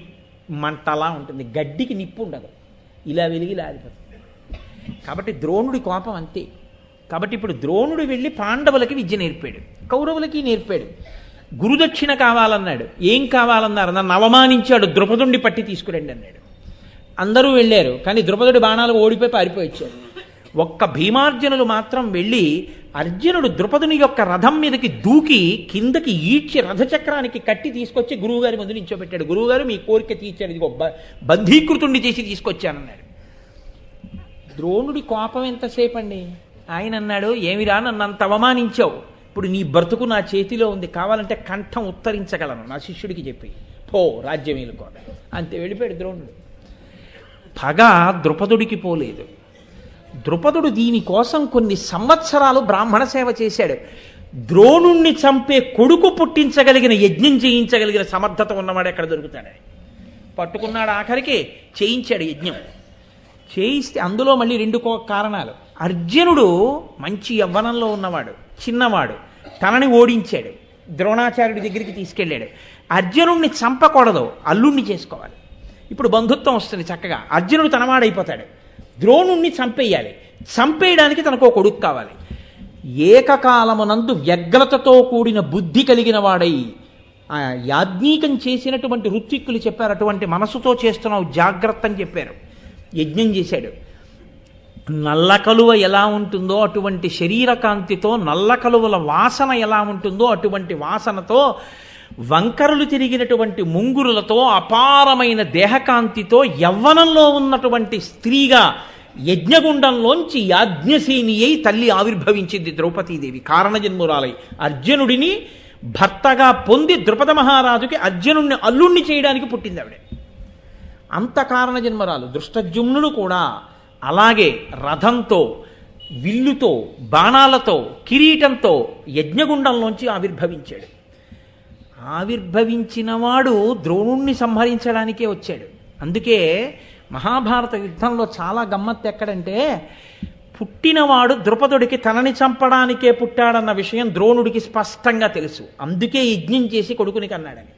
మంటలా ఉంటుంది. గడ్డికి నిప్పు ఉండదు, ఇలా వెలిగి ఇలా ఆరిపోతుంది. కాబట్టి ద్రోణుడి కోపం అంతే. కాబట్టి ఇప్పుడు ద్రోణుడు వెళ్ళి పాండవులకి విద్య నేర్పాడు, కౌరవులకి నేర్పాడు. గురుదక్షిణ కావాలన్నాడు. ఏం కావాలన్నారు? నన్ను అవమానించాడు, ద్రుపదుండి పట్టి తీసుకురండి అన్నాడు. అందరూ వెళ్ళారు, కానీ ద్రుపదుడి బాణాలు ఓడిపోయి పారిపోయి వచ్చారు. ఒక్క భీమార్జునులు మాత్రం వెళ్ళి అర్జునుడు ద్రుపదుని యొక్క రథం మీదకి దూకి కిందకి ఈడ్చి రథచక్రానికి కట్టి తీసుకొచ్చి గురువుగారి ముందు నించోబెట్టాడు. గురువుగారు మీ కోరిక తీర్చాడు, ఇదిగో బంధీకృతుణ్ణి చేసి తీసుకొచ్చానన్నాడు. ద్రోణుడి కోపం ఎంతసేపు అండి? ఆయన అన్నాడు, ఏమిరా నన్ను అంత అవమానించావు, ఇప్పుడు నీ బ్రతుకు నా చేతిలో ఉంది, కావాలంటే కంఠం ఉత్తరించగలను నా శిష్యుడికి చెప్పి, పో రాజ్యం ఏలుకో. అంతే, వెళ్ళిపోయాడు ద్రోణుడు. పగ ద్రుపదుడికి పోలేదు. ద్రుపదుడు దీనికోసం కొన్ని సంవత్సరాలు బ్రాహ్మణ సేవ చేశాడు. ద్రోణుణ్ణి చంపే కొడుకు పుట్టించగలిగిన, యజ్ఞం చేయించగలిగిన సమర్థత ఉన్నవాడు ఎక్కడ దొరుకుతాడు? పట్టుకున్నాడు, ఆఖరికి చేయించాడు యజ్ఞం. చేయిస్తే అందులో మళ్ళీ రెండు కారణాలు. అర్జునుడు మంచి యవ్వనంలో ఉన్నవాడు, చిన్నవాడు, తనని ఓడించాడు, ద్రోణాచార్యుడి దగ్గరికి తీసుకెళ్ళాడు. అర్జునుడిని చంపకూడదు, అల్లుణ్ణి చేసుకోవాలి. ఇప్పుడు బంధుత్వం వస్తుంది చక్కగా. అర్జునుడు తనవాడైపోతాడు, ద్రోణుణ్ణి చంపేయాలి. చంపేయడానికి తనకు కొడుకు కావాలి. ఏకకాలమునందు వ్యగ్రతతో కూడిన బుద్ధి కలిగిన వాడై యాజ్ఞీకం చేసినటువంటి ఋత్విక్కులు చెప్పారు, అటువంటి మనసుతో చేస్తున్నావు జాగ్రత్త అని చెప్పారు. యజ్ఞం చేశాడు. నల్ల కలువ ఎలా ఉంటుందో అటువంటి శరీరకాంతితో, నల్ల కలువల వాసన ఎలా ఉంటుందో అటువంటి వాసనతో, వంకరలు తిరిగినటువంటి ముంగురులతో, అపారమైన దేహకాంతితో, యవ్వనంలో ఉన్నటువంటి స్త్రీగా యజ్ఞగుండంలోంచి యాజ్ఞసేని అయి తల్లి ఆవిర్భవించింది ద్రౌపదీదేవి, కారణజన్మురాలై. అర్జునుడిని భర్తగా పొంది ద్రుపద మహారాజుకి అర్జునుడిని అల్లుణ్ణి చేయడానికి పుట్టింది ఆవిడ. అంత కారణజన్మరాలు. దృష్టజుమ్నుడు కూడా అలాగే రథంతో, విల్లుతో, బాణాలతో, కిరీటంతో యజ్ఞగుండంలోంచి ఆవిర్భవించాడు. ఆవిర్భవించిన వాడు ద్రోణుణ్ణి సంహరించడానికే వచ్చాడు. అందుకే మహాభారత యుద్ధంలో చాలా గమ్మత్తు ఎక్కడంటే, పుట్టినవాడు ద్రుపదుడికి తనని చంపడానికే పుట్టాడన్న విషయం ద్రోణుడికి స్పష్టంగా తెలుసు. అందుకే యజ్ఞం చేసి కొడుకుని కన్నాడని.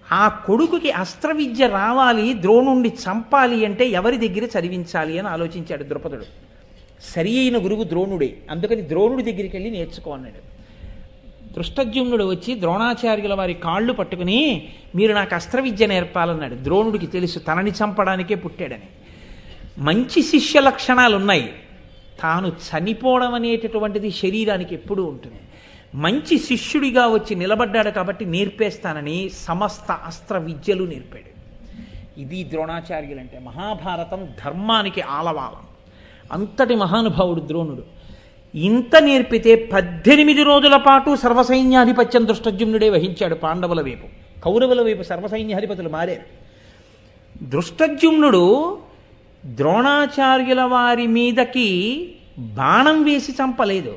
ఆ కొడుకుకి అస్త్ర విద్య రావాలి, ద్రోణుణ్ణి చంపాలి అంటే ఎవరి దగ్గర చదివించాలి అని ఆలోచించాడు ద్రుపదుడు. సరి అయిన గురువు ద్రోణుడే. అందుకని ద్రోణుడి దగ్గరికి వెళ్ళి నేర్చుకో అన్నాడు. దృష్టజ్యుమ్నుడు వచ్చి ద్రోణాచార్యుల వారి కాళ్ళు పట్టుకుని, మీరు నాకు అస్త్ర విద్య నేర్పాలన్నాడు. ద్రోణుడికి తెలుసు తనని చంపడానికే పుట్టాడని. మంచి శిష్య లక్షణాలు ఉన్నాయి. తాను చనిపోవడం అనేటటువంటిది శరీరానికి ఎప్పుడూ ఉంటుంది. మంచి శిష్యుడిగా వచ్చి నిలబడ్డాడు కాబట్టి నేర్పేస్తానని సమస్త అస్త్ర విద్యలు నేర్పాడు. ఇది ద్రోణాచార్యులంటే. మహాభారతం ధర్మానికి ఆలవాలం. అంతటి మహానుభావుడు ద్రోణుడు. ఇంత నేర్పితే 18 రోజుల పాటు సర్వసైన్యాధిపత్యం దృష్టజ్యుమ్నుడే వహించాడు. పాండవుల వైపు, కౌరవుల వైపు సర్వసైన్యాధిపతులు మారారు. దృష్టజ్యుమ్నుడు ద్రోణాచార్యుల వారి మీదకి బాణం వేసి చంపలేదు.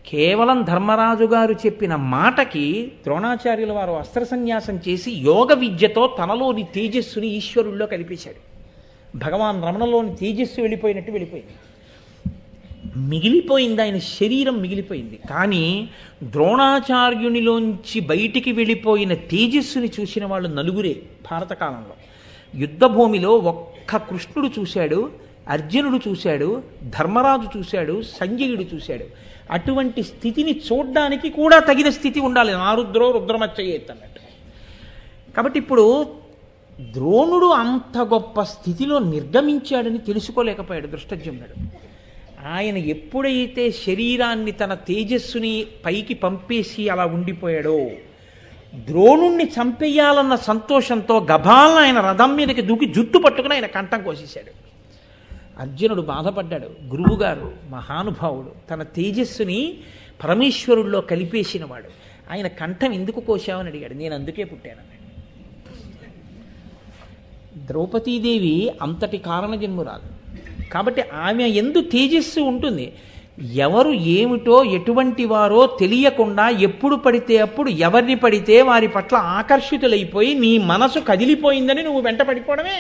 కేవలం ధర్మరాజు గారు చెప్పిన మాటకి ద్రోణాచార్యుల వారు అస్త్ర సన్యాసం చేసి యోగ విద్యతో తనలోని తేజస్సుని ఈశ్వరుల్లో కలిపేశాడు. భగవాన్ రమణలోని తేజస్సు వెళ్ళిపోయినట్టు వెళ్ళిపోయింది. మిగిలిపోయింది, ఆయన శరీరం మిగిలిపోయింది. కానీ ద్రోణాచార్యునిలోంచి బయటికి వెళ్ళిపోయిన తేజస్సుని చూసిన వాళ్ళు నలుగురే భారత కాలంలో. యుద్ధభూమిలో ఒక్క కృష్ణుడు చూశాడు, అర్జునుడు చూశాడు, ధర్మరాజు చూశాడు, సంజయుడు చూశాడు. అటువంటి స్థితిని చూడ్డానికి కూడా తగిన స్థితి ఉండాలి. నారుద్రో రుద్రమచ్చయేత్ అన్నట్టు. కాబట్టి ఇప్పుడు ద్రోణుడు అంత గొప్ప స్థితిలో నిర్గమించాడని తెలుసుకోలేకపోయాడు దృష్టజ్యుమ్నుడు. ఆయన ఎప్పుడైతే శరీరాన్ని తన తేజస్సుని పైకి పంపేసి అలా ఉండిపోయాడో, ద్రోణుణ్ణి చంపేయాలన్న సంతోషంతో గభాలను ఆయన రథం మీదకి దూకి జుట్టు పట్టుకుని ఆయన కంఠం కోసేశాడు. అర్జునుడు బాధపడ్డాడు. గురువుగారు మహానుభావుడు, తన తేజస్సుని పరమేశ్వరుల్లో కలిపేసినవాడు, ఆయన కంఠం ఎందుకు కోశావని అడిగాడు. నేను అందుకే పుట్టానన్నాడు. ద్రౌపదీదేవి అంతటి కారణజన్మురాలు కాబట్టి ఆమె ఎందు తేజస్సు ఉంటుంది. ఎవరు ఏమిటో ఎటువంటి వారో తెలియకుండా ఎప్పుడు పడితే అప్పుడు ఎవరిని పడితే వారి పట్ల ఆకర్షితులైపోయి నీ మనసు కదిలిపోయిందని నువ్వు వెంట పడిపోవడమే,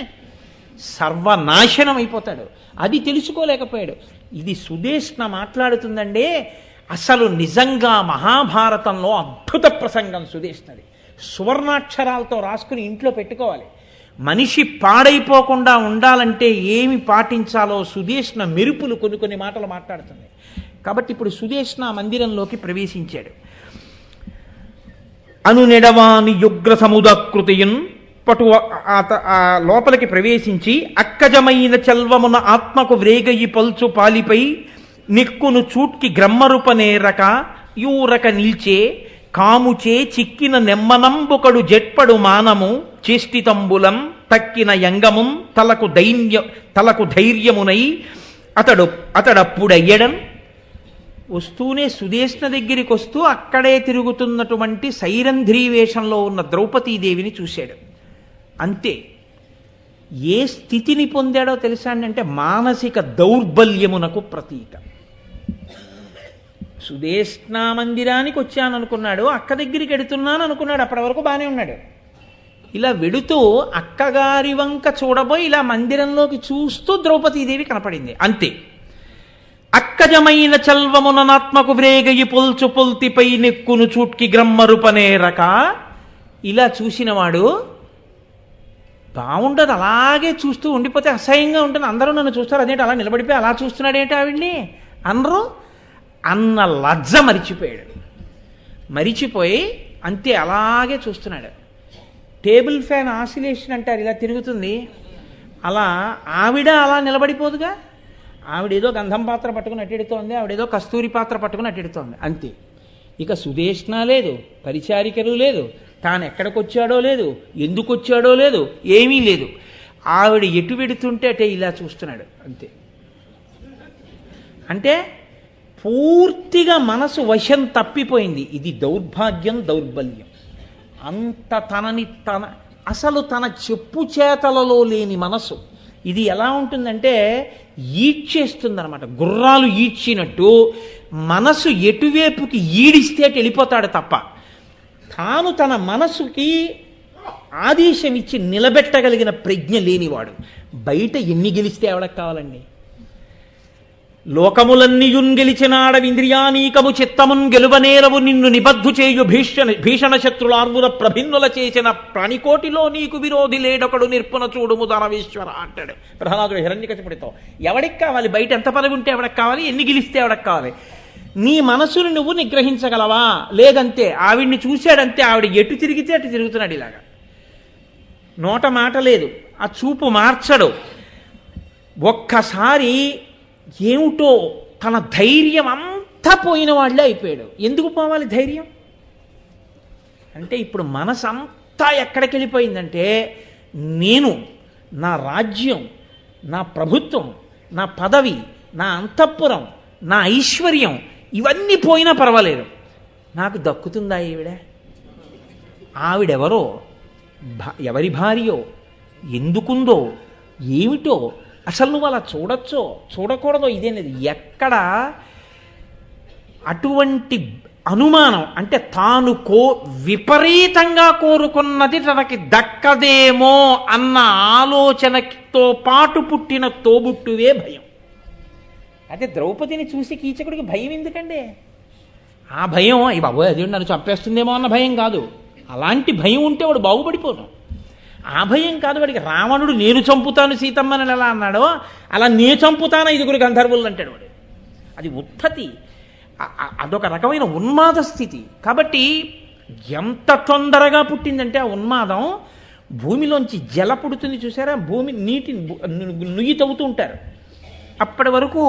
సర్వనాశనం అయిపోతాడు. అది తెలుసుకోలేకపోయాడు. ఇది సుదేష్ణ మాట్లాడుతుందంటే అసలు నిజంగా మహాభారతంలో అద్భుత ప్రసంగం సుదేష్ణది. సువర్ణాక్షరాలతో రాసుకుని ఇంట్లో పెట్టుకోవాలి. మనిషి పాడైపోకుండా ఉండాలంటే ఏమి పాటించాలో సుదేష్ణ మెరుపులు కొన్ని మాటలు మాట్లాడుతుంది. కాబట్టి ఇప్పుడు సుదేష్ణ మందిరంలోకి ప్రవేశించాడు. అనునెడవాని యుగ్ర సముదకృతియున్ పటు లోపలికి ప్రవేశించి అక్కజమైన చల్వమున ఆత్మకు వ్రేగయి పల్చు పాలిపై నిక్కును చూట్కి గ్రమ్మరుపనేరక యూరక నిల్చే కాముచే చిక్కిన నెమ్మనంబుకడు జెట్పడు మానము చేష్టితంబులం తక్కిన యంగముం తలకు ధైర్యమునై అతడప్పుడయ్యడం. వస్తూనే సుదేష్ణ దగ్గరికి వస్తూ అక్కడే తిరుగుతున్నటువంటి సైరంధ్రీ వేషంలో ఉన్న ద్రౌపదీదేవిని చూశాడు. అంతే. ఏ స్థితిని పొందాడో తెలుసా అంటే మానసిక దౌర్బల్యమునకు ప్రతీక. సుదేష్ణ మందిరానికి వచ్చాననుకున్నాడు, అక్క దగ్గరికి వెడుతున్నాను అనుకున్నాడు. అప్పటి వరకు బాగానే ఉన్నాడు. ఇలా వెడుతూ అక్కగారి వంక చూడబోయి ఇలా మందిరంలోకి చూస్తూ ద్రౌపదీదేవి కనపడింది. అంతే. అక్కజమైన చల్వముననాత్మకు వ్రేగయి పొల్చు పొల్తిపై నెక్కును చూట్కి గ్రమ్మరుపనేరక. ఇలా చూసినవాడు బాగుండదు, అలాగే చూస్తూ ఉండిపోతే అసహ్యంగా ఉంటుంది. అందరూ నన్ను చూస్తారు, అదేంటి అలా నిలబడిపోయి అలా చూస్తున్నాడేంటి ఆవిడ్ని అందరూ అన్న లజ్జ మరిచిపోయి అంతే అలాగే చూస్తున్నాడు. టేబుల్ ఫ్యాన్ ఆసిలేషన్ అంటారు, ఇలా తిరుగుతుంది. అలా ఆవిడ అలా నిలబడిపోదుగా. ఆవిడేదో గంధం పాత్ర పట్టుకుని అట్టెడుతోంది, ఆవిడేదో కస్తూరి పాత్ర పట్టుకుని అట్టెడుతోంది. అంతే. ఇక సుదేష్ణ లేదు, పరిచారికలు లేదు, తాను ఎక్కడికొచ్చాడో లేదు, ఎందుకు వచ్చాడో లేదు, ఏమీ లేదు. ఆవిడ ఎటు వెడుతుంటే అటే ఇలా చూస్తున్నాడు. అంతే. అంటే పూర్తిగా మనసు వశం తప్పిపోయింది. ఇది దౌర్భాగ్యం, దౌర్బల్యం. అంత అసలు తన చెప్పు చేతలలో లేని మనసు. ఇది ఎలా ఉంటుందంటే ఈడ్చేస్తుందన్నమాట. గుర్రాలు ఈడ్చినట్టు మనసు ఎటువైపుకి ఈడిస్తే వెళ్ళిపోతాడు తప్ప తాను తన మనసుకి ఆదేశం ఇచ్చి నిలబెట్టగలిగిన ప్రజ్ఞ లేనివాడు. బయట ఎన్ని గెలిస్తే ఎవడకు కావాలండి? లోకములన్నీయున్ గెలిచినాడ ఇంద్రియానీకము చిత్తమున్ గెలువనేరవు నిన్ను నిబద్ధు చేయు భీషణ శత్రులార్వుల ప్రభిన్నుల చేసిన ప్రాణికోటిలో నీకు విరోధి లేడొకడు నిర్పున చూడుము దానవేశ్వర అంటాడు ప్రహ్లాదుడు హిరణ్యకశిపుడితో. ఎవడికి కావాలి? బయట ఎంత పదవి ఉంటే ఎవడికి కావాలి? ఎన్ని గెలిస్తే ఎవడికి కావాలి? నీ మనసును నువ్వు నిగ్రహించగలవా? లేదంతే. ఆవిడ్ని చూశాడంతే, ఆవిడ ఎటు తిరిగితే అటు తిరుగుతున్నాడు. ఇలాగా నోట మాట లేదు, ఆ చూపు మార్చడు. ఒక్కసారి ఏమిటో తన ధైర్యం అంతా పోయిన వాళ్ళే అయిపోయాడు. ఎందుకు పోవాలి ధైర్యం అంటే? ఇప్పుడు మనసు అంతా ఎక్కడికి వెళ్ళిపోయిందంటే, నేను, నా రాజ్యం, నా ప్రభుత్వం, నా పదవి, నా అంతఃపురం, నా ఐశ్వర్యం ఇవన్నీ పోయినా పర్వాలేదు, నాకు దక్కుతుందా ఈవిడ? ఆవిడెవరో, ఎవరి భార్యో, ఎందుకుందో, ఏమిటో అసలు నువ్వు అలా చూడొచ్చో చూడకూడదో ఇదేనేది ఎక్కడ అటువంటి అనుమానం అంటే తాను విపరీతంగా కోరుకున్నది తనకి దక్కదేమో అన్న ఆలోచనతో పాటు పుట్టిన తోబుట్టువే భయం. అదే ద్రౌపదిని చూసి కీచకుడికి భయం ఎందుకండి? ఆ భయం అయ్యి బాబోయ్ అది నన్ను చంపేస్తుందేమో అన్న భయం కాదు. అలాంటి భయం ఉంటే వాడు బాగుపడిపోవడం. ఆ భయం కాదు వాడికి. రావణుడు నేను చంపుతాను సీతమ్మని ఎలా అన్నాడో అలా నేను చంపుతాను 5 గంధర్వులు అంటాడు వాడు. అది ఉత్తతి, అదొక రకమైన ఉన్మాద స్థితి. కాబట్టి ఎంత తొందరగా పుట్టిందంటే ఆ ఉన్మాదం, భూమిలోంచి జల పుడుతుంది చూసారా, భూమి నీటి నుయ్యి తవ్వుతూ ఉంటారు, అప్పటి వరకు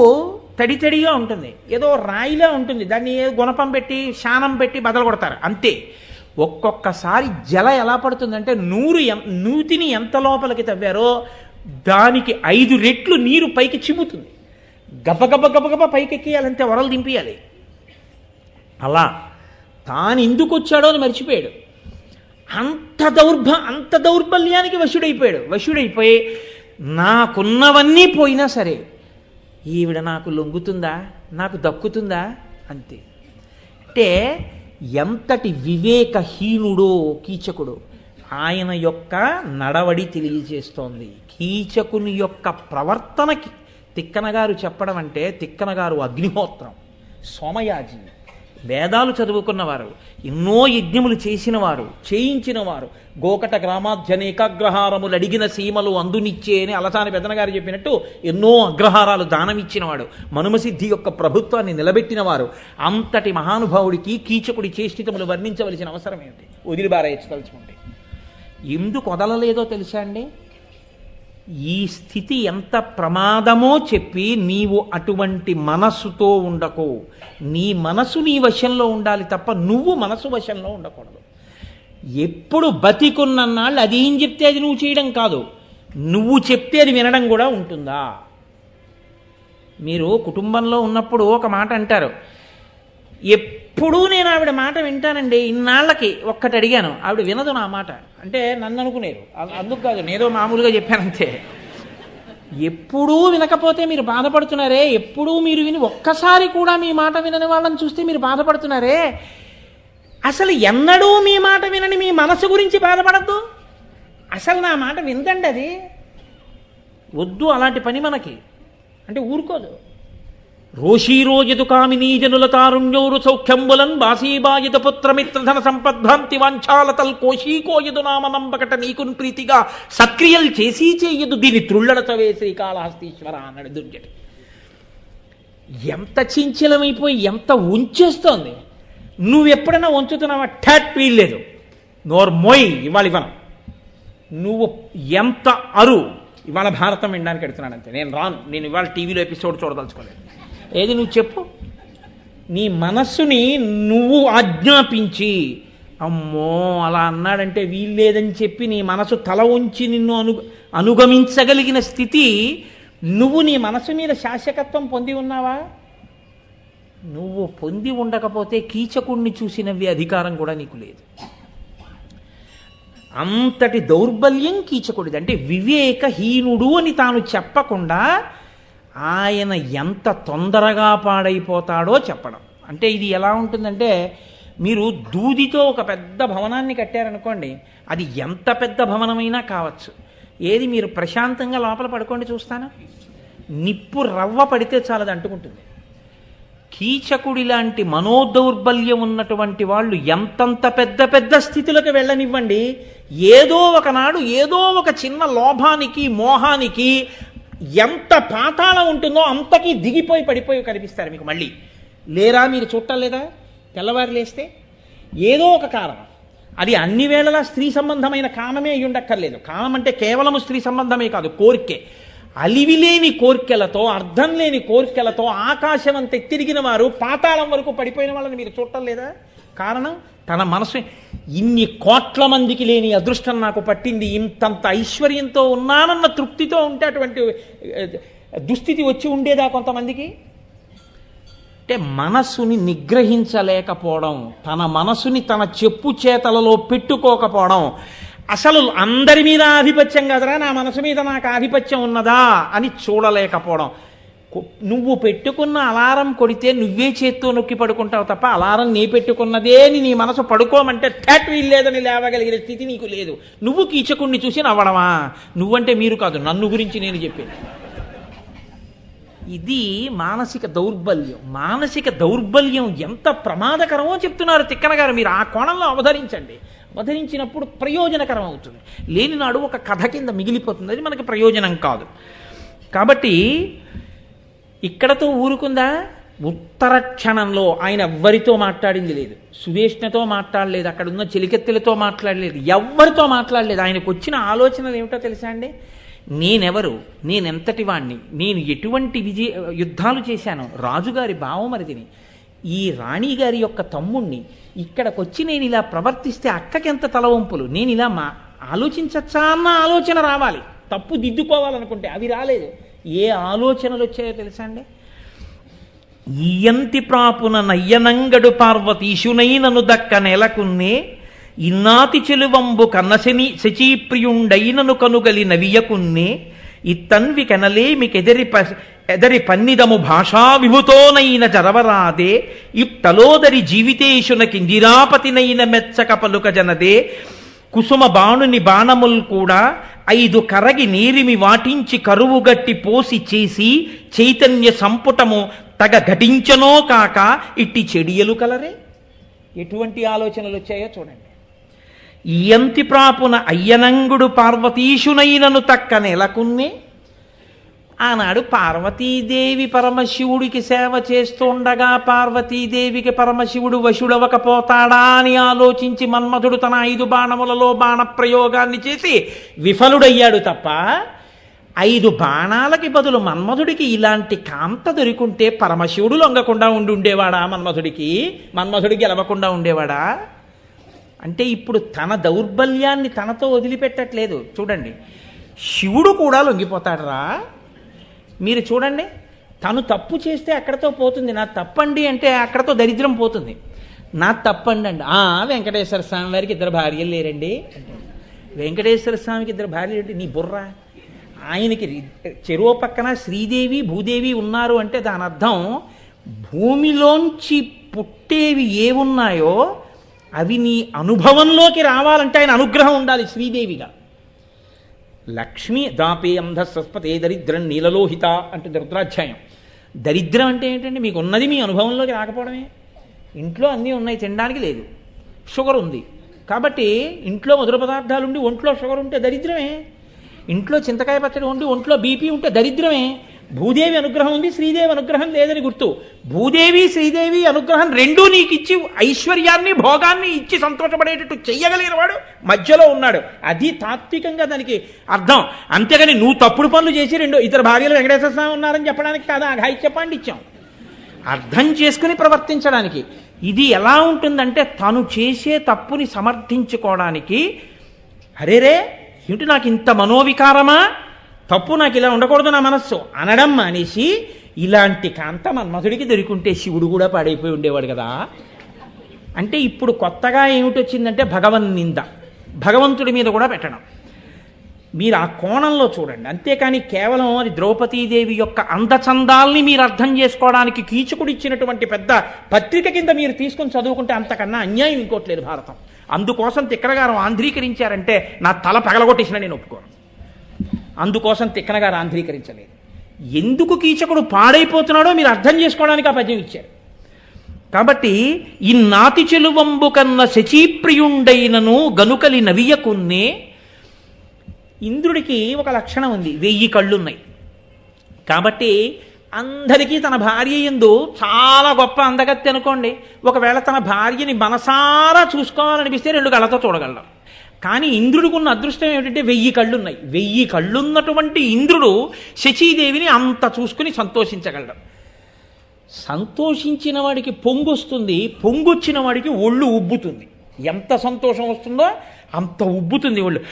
తడి తడిగా ఉంటుంది, ఏదో రాయిలా ఉంటుంది, దాన్ని గుణపం పెట్టి శానం పెట్టి బదలు కొడతారు అంతే. ఒక్కొక్కసారి జల ఎలా పడుతుందంటే నూతిని ఎంత లోపలికి తవ్వారో దానికి 5 రెట్లు నీరు పైకి చిమ్ముతుంది. గబగబ గబగబ పైకి ఎక్కియాలంటే వరలు దింపియాలి. అలా తాను ఎందుకు వచ్చాడో అని మర్చిపోయాడు. అంత దౌర్బల్యానికి వశుడైపోయి నాకున్నవన్నీ పోయినా సరే ఈవిడ నాకు లొంగుతుందా, నాకు దక్కుతుందా అంతే. అంటే ఎంతటి వివేకహీనుడో కీచకుడు. ఆయన యొక్క నడవడి తెలియజేస్తోంది. కీచకుని యొక్క ప్రవర్తనకి తిక్కన గారు చెప్పడం అంటే, తిక్కన గారు అగ్నిహోత్రం, సోమయాజి, వేదాలు చదువుకున్నవారు, ఎన్నో యజ్ఞములు చేయించినవారు, గోకట గ్రామాధ్యనేకాగ్రహారములు అడిగిన సీమలు అందునిచ్చే అని అలసాని పెద్దన గారు చెప్పినట్టు ఎన్నో అగ్రహారాలు దానమిచ్చినవాడు, మనుమసిద్ధి యొక్క ప్రభుత్వాన్ని నిలబెట్టినవారు. అంతటి మహానుభావుడికి కీచకుడి చేష్టితములు వర్ణించవలసిన అవసరం ఏమిటి? వదిలిబారేయచ్చుతలుచుకుంటే ఎందుకు వదలలేదో తెలుసా అండి? ఈ స్థితి ఎంత ప్రమాదమో చెప్పి నీవు అటువంటి మనస్సుతో ఉండకు. నీ మనసు నీ వశంలో ఉండాలి తప్ప నువ్వు మనసు వశంలో ఉండకూడదు. ఎప్పుడు బతికున్నన్నాళ్ళు అది ఏం చెప్తే అది నువ్వు చేయడం కాదు, నువ్వు చెప్తే అది వినడం కూడా ఉంటుందా? మీరు కుటుంబంలో ఉన్నప్పుడు ఒక మాట అంటారు, ఎప్పుడూ నేను ఆవిడ మాట వింటానండి, ఇన్నాళ్ళకి ఒక్కటి అడిగాను ఆవిడ వినదు నా మాట అంటే నన్ను అనుకునేరు. అందుకు కాదు, నేదో మామూలుగా చెప్పానంతే. ఎప్పుడూ వినకపోతే మీరు బాధపడుతున్నారే, ఎప్పుడూ మీరు విని ఒక్కసారి కూడా మీ మాట వినని వాళ్ళని చూస్తే మీరు బాధపడుతున్నారే, అసలు ఎన్నడూ మీ మాట వినని మీ మనసు గురించి బాధపడద్దు. అసలు నా మాట విందండి, అది వద్దు అలాంటి పని మనకి అంటే ఊరుకోదు. రోషీరోజదు కామినీ జనుల తారుణ్యోరు సౌఖ్యంబులన్ బాసీబాయిత పుత్రమిత్రధన సంపద్భ్రాంతి వాంఛాలతల్ కోశీకోయదు నామ నంబకట నీకున్ ప్రీతిగా సక్రియలు చేసి చేయదు దీని త్రుళ్ళడతవే శ్రీకాళహస్తీశ్వర అన్నాడు దుర్జటి. ఎంత చించలమైపోయి ఎంత ఉంచేస్తోంది. నువ్వెప్పుడైనా ఉంచుతున్నావా? ఠాట్ వీల్లేదు, నోర్మోయ్ ఇవాళ ఇవ్వను. నువ్వు ఎంత ఇవాళ భారతం వినడానికి ఎడుతున్నానంతే, నేను రాను, నేను ఇవాళ టీవీలో ఎపిసోడ్ చూడదలుచుకోలేదు. ఏది నువ్వు చెప్పు. నీ మనస్సుని నువ్వు ఆజ్ఞాపించి అమ్మో అలా అన్నాడంటే వీల్లేదని చెప్పి నీ మనసు తల ఉంచి నిన్ను అనుగమించగలిగిన స్థితి నువ్వు నీ మనసు మీద శాశ్వతత్వం పొంది ఉన్నావా? నువ్వు పొంది ఉండకపోతే కీచకుణ్ణి చూసినవి అధికారం కూడా నీకు లేదు. అంతటి దౌర్బల్యం కీచకుడిది. అంటే వివేకహీనుడు అని తాను చెప్పకుండా ఆయన ఎంత తొందరగా పాడైపోతాడో చెప్పడం. అంటే ఇది ఎలా ఉంటుందంటే, మీరు దూదితో ఒక పెద్ద భవనాన్ని కట్టారనుకోండి, అది ఎంత పెద్ద భవనమైనా కావచ్చు, ఏది మీరు ప్రశాంతంగా లోపల పడుకోండి చూస్తానా, నిప్పు రవ్వ పడితే చాలది అంటుకుంటుంది. కీచకుడి లాంటి మనోదౌర్బల్యం ఉన్నటువంటి వాళ్ళు ఎంతంత పెద్ద పెద్ద స్థితులకు వెళ్ళనివ్వండి, ఏదో ఒకనాడు ఏదో ఒక చిన్న లోభానికి మోహానికి ఎంత పాతాళం ఉంటుందో అంతకీ దిగిపోయి పడిపోయి కనిపిస్తారు మీకు. మళ్ళీ లేరా మీరు చూడటం లేదా? తెల్లవారు లేస్తే ఏదో ఒక కారణం, అది అన్ని వేళలా స్త్రీ సంబంధమైన కామమే అయి ఉండక్కర్లేదు. కామం అంటే కేవలము స్త్రీ సంబంధమే కాదు, కోరికే. అలివిలేని కోర్కెలతో, అర్థం లేని కోర్కెలతో ఆకాశం అంత తిరిగిన వారు పాతాళం వరకు పడిపోయిన వాళ్ళని మీరు చూడటం లేదా? కారణం తన మనసు. ఇన్ని కోట్ల మందికి లేని అదృష్టం నాకు పట్టింది, ఇంతంత ఐశ్వర్యంతో ఉన్నానన్న తృప్తితో ఉంటే అటువంటి దుస్థితి వచ్చి ఉండేదా కొంతమందికి? అంటే మనస్సుని నిగ్రహించలేకపోవడం, తన మనసుని తన చెప్పు చేతలలో పెట్టుకోకపోవడం, అసలు అందరి మీద ఆధిపత్యం కదరా, నా మనసు మీద నాకు ఆధిపత్యం ఉన్నదా అని చూడలేకపోవడం. నువ్వు పెట్టుకున్న అలారం కొడితే నువ్వే చేత్తో నొక్కి పడుకుంటావు తప్ప అలారం నీ పెట్టుకున్నదే నీ మనసు పడుకోమంటే థట్ వీల్లేదని లేవగలిగిన స్థితి నీకు లేదు. నువ్వు కీచకుణ్ణి చూసి నవ్వడమా? నువ్వంటే మీరు కాదు, నన్ను గురించి నేను చెప్పేది. ఇది మానసిక దౌర్బల్యం. మానసిక దౌర్బల్యం ఎంత ప్రమాదకరమో చెప్తున్నారు తిక్కన గారు. మీరు ఆ కోణంలో అవతరించండి. అవతరించినప్పుడు ప్రయోజనకరం అవుతుంది. లేనినాడు ఒక కథ కింద మిగిలిపోతుంది, అది మనకి ప్రయోజనం కాదు. కాబట్టి ఇక్కడతో ఊరుకుందా? ఉత్తర క్షణంలో ఆయన ఎవ్వరితో మాట్లాడింది లేదు, సుదేష్ణతో మాట్లాడలేదు, అక్కడ ఉన్న చెలికెత్తెలతో మాట్లాడలేదు, ఎవ్వరితో మాట్లాడలేదు. ఆయనకు వచ్చిన ఆలోచనలు ఏమిటో తెలుసా అండి? నేనెవరు, నేనెంతటి వాణ్ణి, నేను ఎటువంటి యుద్ధాలు చేశాను, రాజుగారి బావమరిదిని, ఈ రాణిగారి యొక్క తమ్ముణ్ణి, ఇక్కడికొచ్చి నేను ఇలా ప్రవర్తిస్తే అక్కకెంత తలవంపులు, నేను ఇలా ఆలోచించచ్చా అన్న ఆలోచన రావాలి. తప్పు దిద్దుకోవాలనుకుంటే అవి రాలేదు. ఏ ఆలోచనలు వచ్చాయో తెలుసా అండి? ఈయంతి ప్రాపున నయ్యనంగడు పార్వతీశునైనను దక్క నెలకున్నే, ఇన్నాతి చెలువంబు కన్నశని శచీప్రియుండైనను కనుగలి నవియకున్నే, ఇత్తన్వి కెనలేమికెదరి పన్నిదము భాషా విభుతోనైన జరవరాదే, ఇప్తలోదరి జీవితేశునకిందిరాపతినైన మెచ్చక పలుక జనదే, కుసుమ బాణుని బాణముల్ కూడా 5 కరగి నీరిమి వాటించి కరువుగట్టి పోసి చేసి చైతన్య సంపుటము తగ ఘటించనో కాక ఇట్టి చెడియలు కలరే. ఎటువంటి ఆలోచనలు వచ్చాయో చూడండి. ఈయంతి ప్రాపున అయ్యనంగుడు పార్వతీశునైనను తక్క నెలకున్నే. ఆనాడు పార్వతీదేవి పరమశివుడికి సేవ చేస్తుండగా పార్వతీదేవికి పరమశివుడు వశుడవకపోతాడా అని ఆలోచించి మన్మధుడు తన 5 బాణములలో బాణప్రయోగాన్ని చేసి విఫలుడయ్యాడు తప్ప 5 బాణాలకి బదులు మన్మధుడికి ఇలాంటి కాంత దొరికుంటే పరమశివుడు లొంగకుండా ఉండేవాడా? మన్మధుడికి గెలవకుండా ఉండేవాడా? అంటే ఇప్పుడు తన దౌర్బల్యాన్ని తనతో వదిలిపెట్టట్లేదు. చూడండి, శివుడు కూడా లొంగిపోతాడరా? మీరు చూడండి, తను తప్పు చేస్తే అక్కడతో పోతుంది. నా తప్పండి అంటే అక్కడతో దరిద్రం పోతుంది. నా తప్పండి అండి, వెంకటేశ్వర స్వామి వారికి 2 భార్యలు లేరండి అంటే, వెంకటేశ్వర స్వామికి 2 భార్యలు ఏంటి నీ బుర్ర? ఆయనకి చెరువు పక్కన శ్రీదేవి భూదేవి ఉన్నారు అంటే దాని అర్థం భూమిలోంచి పుట్టేవి ఏమున్నాయో అవి నీ అనుభవంలోకి రావాలంటే ఆయన అనుగ్రహం ఉండాలి శ్రీదేవిగా. లక్ష్మి దాపే అంధస్వస్పతే దరిద్రం నీలలోహిత అంటే రుద్రాధ్యాయం. దరిద్రం అంటే ఏంటంటే మీకు ఉన్నది మీ అనుభవంలోకి రాకపోవడమే. ఇంట్లో అన్నీ ఉన్నాయి, తినడానికి లేదు, షుగర్ ఉంది కాబట్టి ఇంట్లో మధుర పదార్థాలు ఉండి ఒంట్లో షుగర్ ఉంటే దరిద్రమే. ఇంట్లో చింతకాయ పచ్చడి ఉండి ఒంట్లో బీపీ ఉంటే దరిద్రమే. భూదేవి అనుగ్రహం ఉంది, శ్రీదేవి అనుగ్రహం లేదని గుర్తు. భూదేవి శ్రీదేవి అనుగ్రహం రెండూ నీకు ఇచ్చి ఐశ్వర్యాన్ని భోగాన్ని ఇచ్చి సంతోషపడేటట్టు చెయ్యగలిగిన వాడు మధ్యలో ఉన్నాడు. అది తాత్వికంగా దానికి అర్థం. అంతేగాని నువ్వు తప్పుడు పనులు చేసి 2 భార్యలు వెంకటేశ్వర స్వామి ఉన్నారని చెప్పడానికి కాదా ఘాయిత్య పాండిత్యం. అర్థం చేసుకుని ప్రవర్తించడానికి. ఇది ఎలా ఉంటుందంటే తను చేసే తప్పుని సమర్థించుకోవడానికి, అరేరే ఏమిటి నాకు ఇంత మనోవికారమా, తప్పు నాకు ఇలా ఉండకూడదు నా మనస్సు అనడం మానేసి ఇలాంటి కాంత మన్మధుడికి దొరికుంటే శివుడు కూడా పాడైపోయి ఉండేవాడు కదా. అంటే ఇప్పుడు కొత్తగా ఏమిటొచ్చిందంటే భగవన్నింద, భగవంతుడి మీద కూడా పెట్టడం. మీరు ఆ కోణంలో చూడండి. అంతేకాని కేవలం అది ద్రౌపదీదేవి యొక్క అందచందాల్ని మీరు అర్థం చేసుకోవడానికి కీచకుడు ఇచ్చినటువంటి పెద్ద పత్రిక కింద మీరు తీసుకొని చదువుకుంటే అంతకన్నా అన్యాయం ఇంకోట్లేదు భారతం. అందుకోసం తిక్కనగారు ఆంధ్రీకరించారంటే నా తల పగలగొట్టేసిన నేను ఒప్పుకోను. అందుకోసం తిక్కనగారు ఆంధ్రీకరించలేదు. ఎందుకు కీచకుడు పాడైపోతున్నాడో మీరు అర్థం చేసుకోవడానికి ఆ పద్యం ఇచ్చారు. కాబట్టి ఈ నాతి చెలువంబు కన్న శచీప్రియుండైనను గనుకలి నవియకున్నే. ఇంద్రుడికి ఒక లక్షణం ఉంది, 1000 కళ్ళున్నాయి. కాబట్టి అందరికీ తన భార్య యందు చాలా గొప్ప అందగత్తె అనుకోండి, ఒకవేళ తన భార్యని మనసారా చూసుకోవాలనిపిస్తే 2 కళ్ళతో చూడగలడు. కానీ ఇంద్రుడికి ఉన్న అదృష్టం ఏమిటంటే 1000 కళ్ళున్నాయి. 1000 కళ్ళున్నటువంటి ఇంద్రుడు శచీదేవిని అంత చూసుకుని సంతోషించగలడు. సంతోషించిన వాడికి పొంగొస్తుంది, పొంగొచ్చిన వాడికి ఒళ్ళు ఉబ్బుతుంది. ఎంత సంతోషం వస్తుందో అంత ఉబ్బుతుంది ఒళ్ళు.